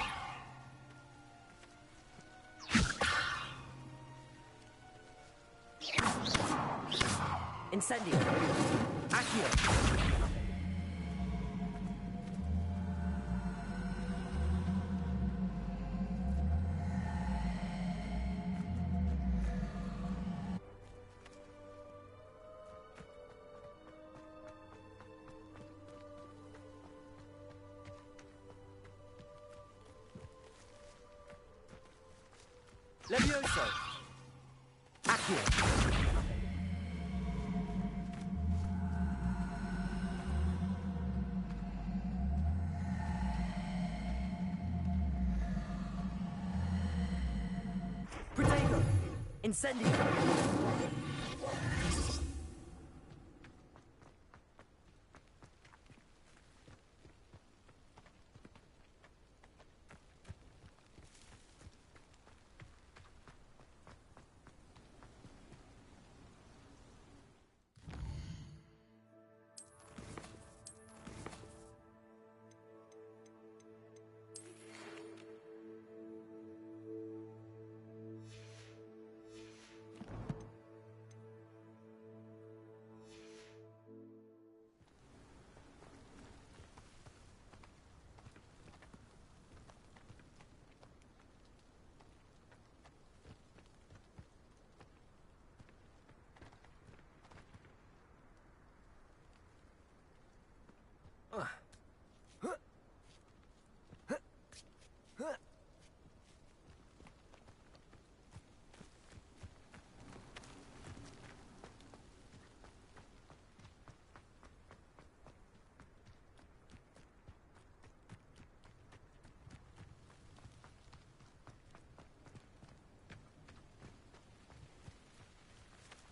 Incendio. Accio. Levioso. Accio. Protego. Incendio.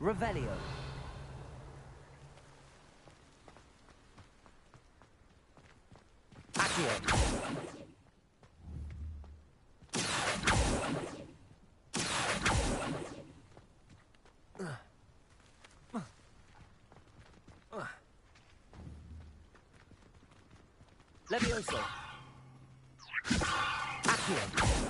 Revelio. Accio. Levioso. Accio.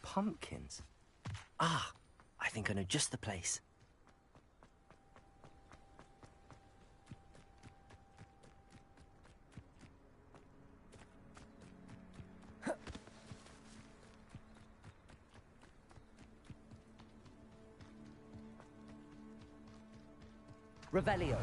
Pumpkins? Ah, I think I know just the place. Revelio.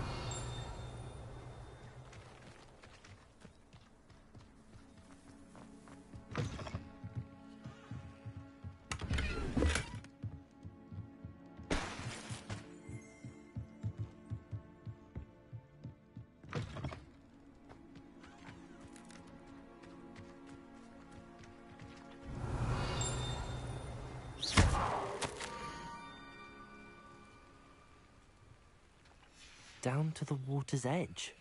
Down to the water's edge.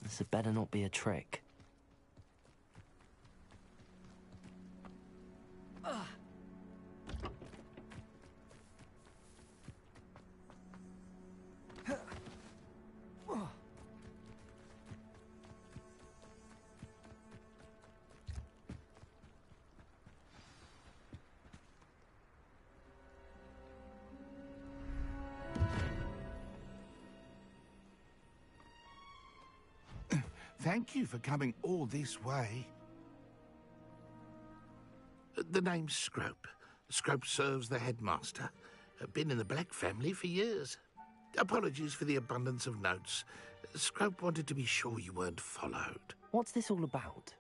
This had better not be a trick. Thank you for coming all this way. The name's Scrope. Scrope serves the headmaster. Been in the Black family for years. Apologies for the abundance of notes. Scrope wanted to be sure you weren't followed. What's this all about?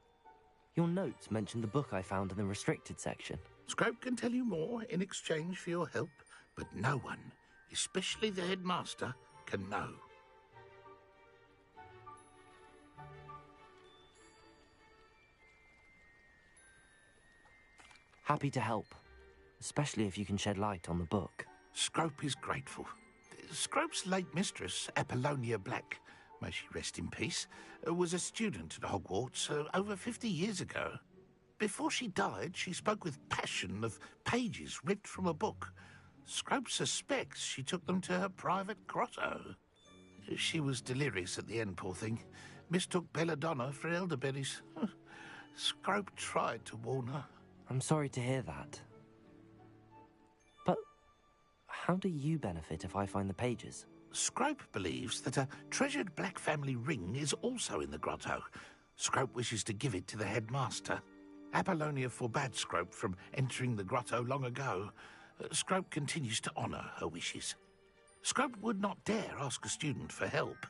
Your notes mentioned the book I found in the restricted section. Scrope can tell you more in exchange for your help, but no one, especially the headmaster, can know. Happy to help, especially if you can shed light on the book. Scrope is grateful. Scrope's late mistress, Apollonia Black, may she rest in peace, was a student at Hogwarts over 50 years ago. Before she died, she spoke with passion of pages ripped from a book. Scrope suspects she took them to her private grotto. She was delirious at the end, poor thing. Mistook belladonna for elderberries. Scrope tried to warn her. I'm sorry to hear that. But how do you benefit if I find the pages? Scrope believes that a treasured Black family ring is also in the grotto. Scrope wishes to give it to the headmaster. Apollonia forbade Scrope from entering the grotto long ago. Scrope continues to honour her wishes. Scrope would not dare ask a student for help,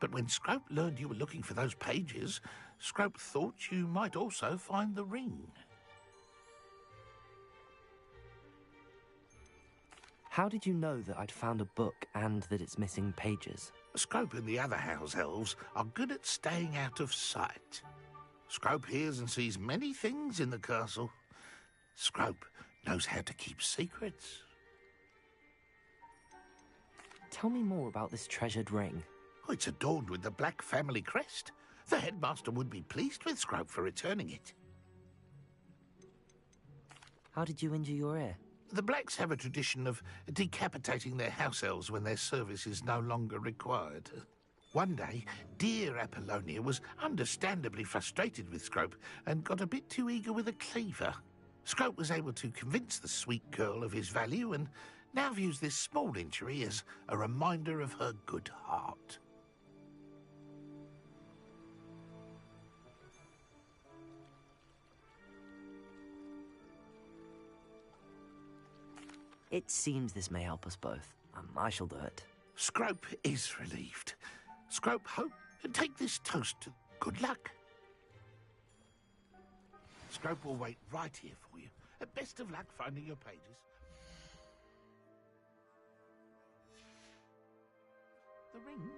but when Scrope learned you were looking for those pages, Scrope thought you might also find the ring. How did you know that I'd found a book and that it's missing pages? Scrope and the other house elves are good at staying out of sight. Scrope hears and sees many things in the castle. Scrope knows how to keep secrets. Tell me more about this treasured ring. Oh, it's adorned with the Black family crest. The headmaster would be pleased with Scrope for returning it. How did you injure your ear? The Blacks have a tradition of decapitating their house elves when their service is no longer required. One day, dear Apollonia was understandably frustrated with Scrope and got a bit too eager with a cleaver. Scrope was able to convince the sweet girl of his value and now views this small injury as a reminder of her good heart. It seems this may help us both. I shall do it. Scrope is relieved. Scrope, take this toast to good luck. Scrope will wait right here for you. Best of luck finding your pages. The ring?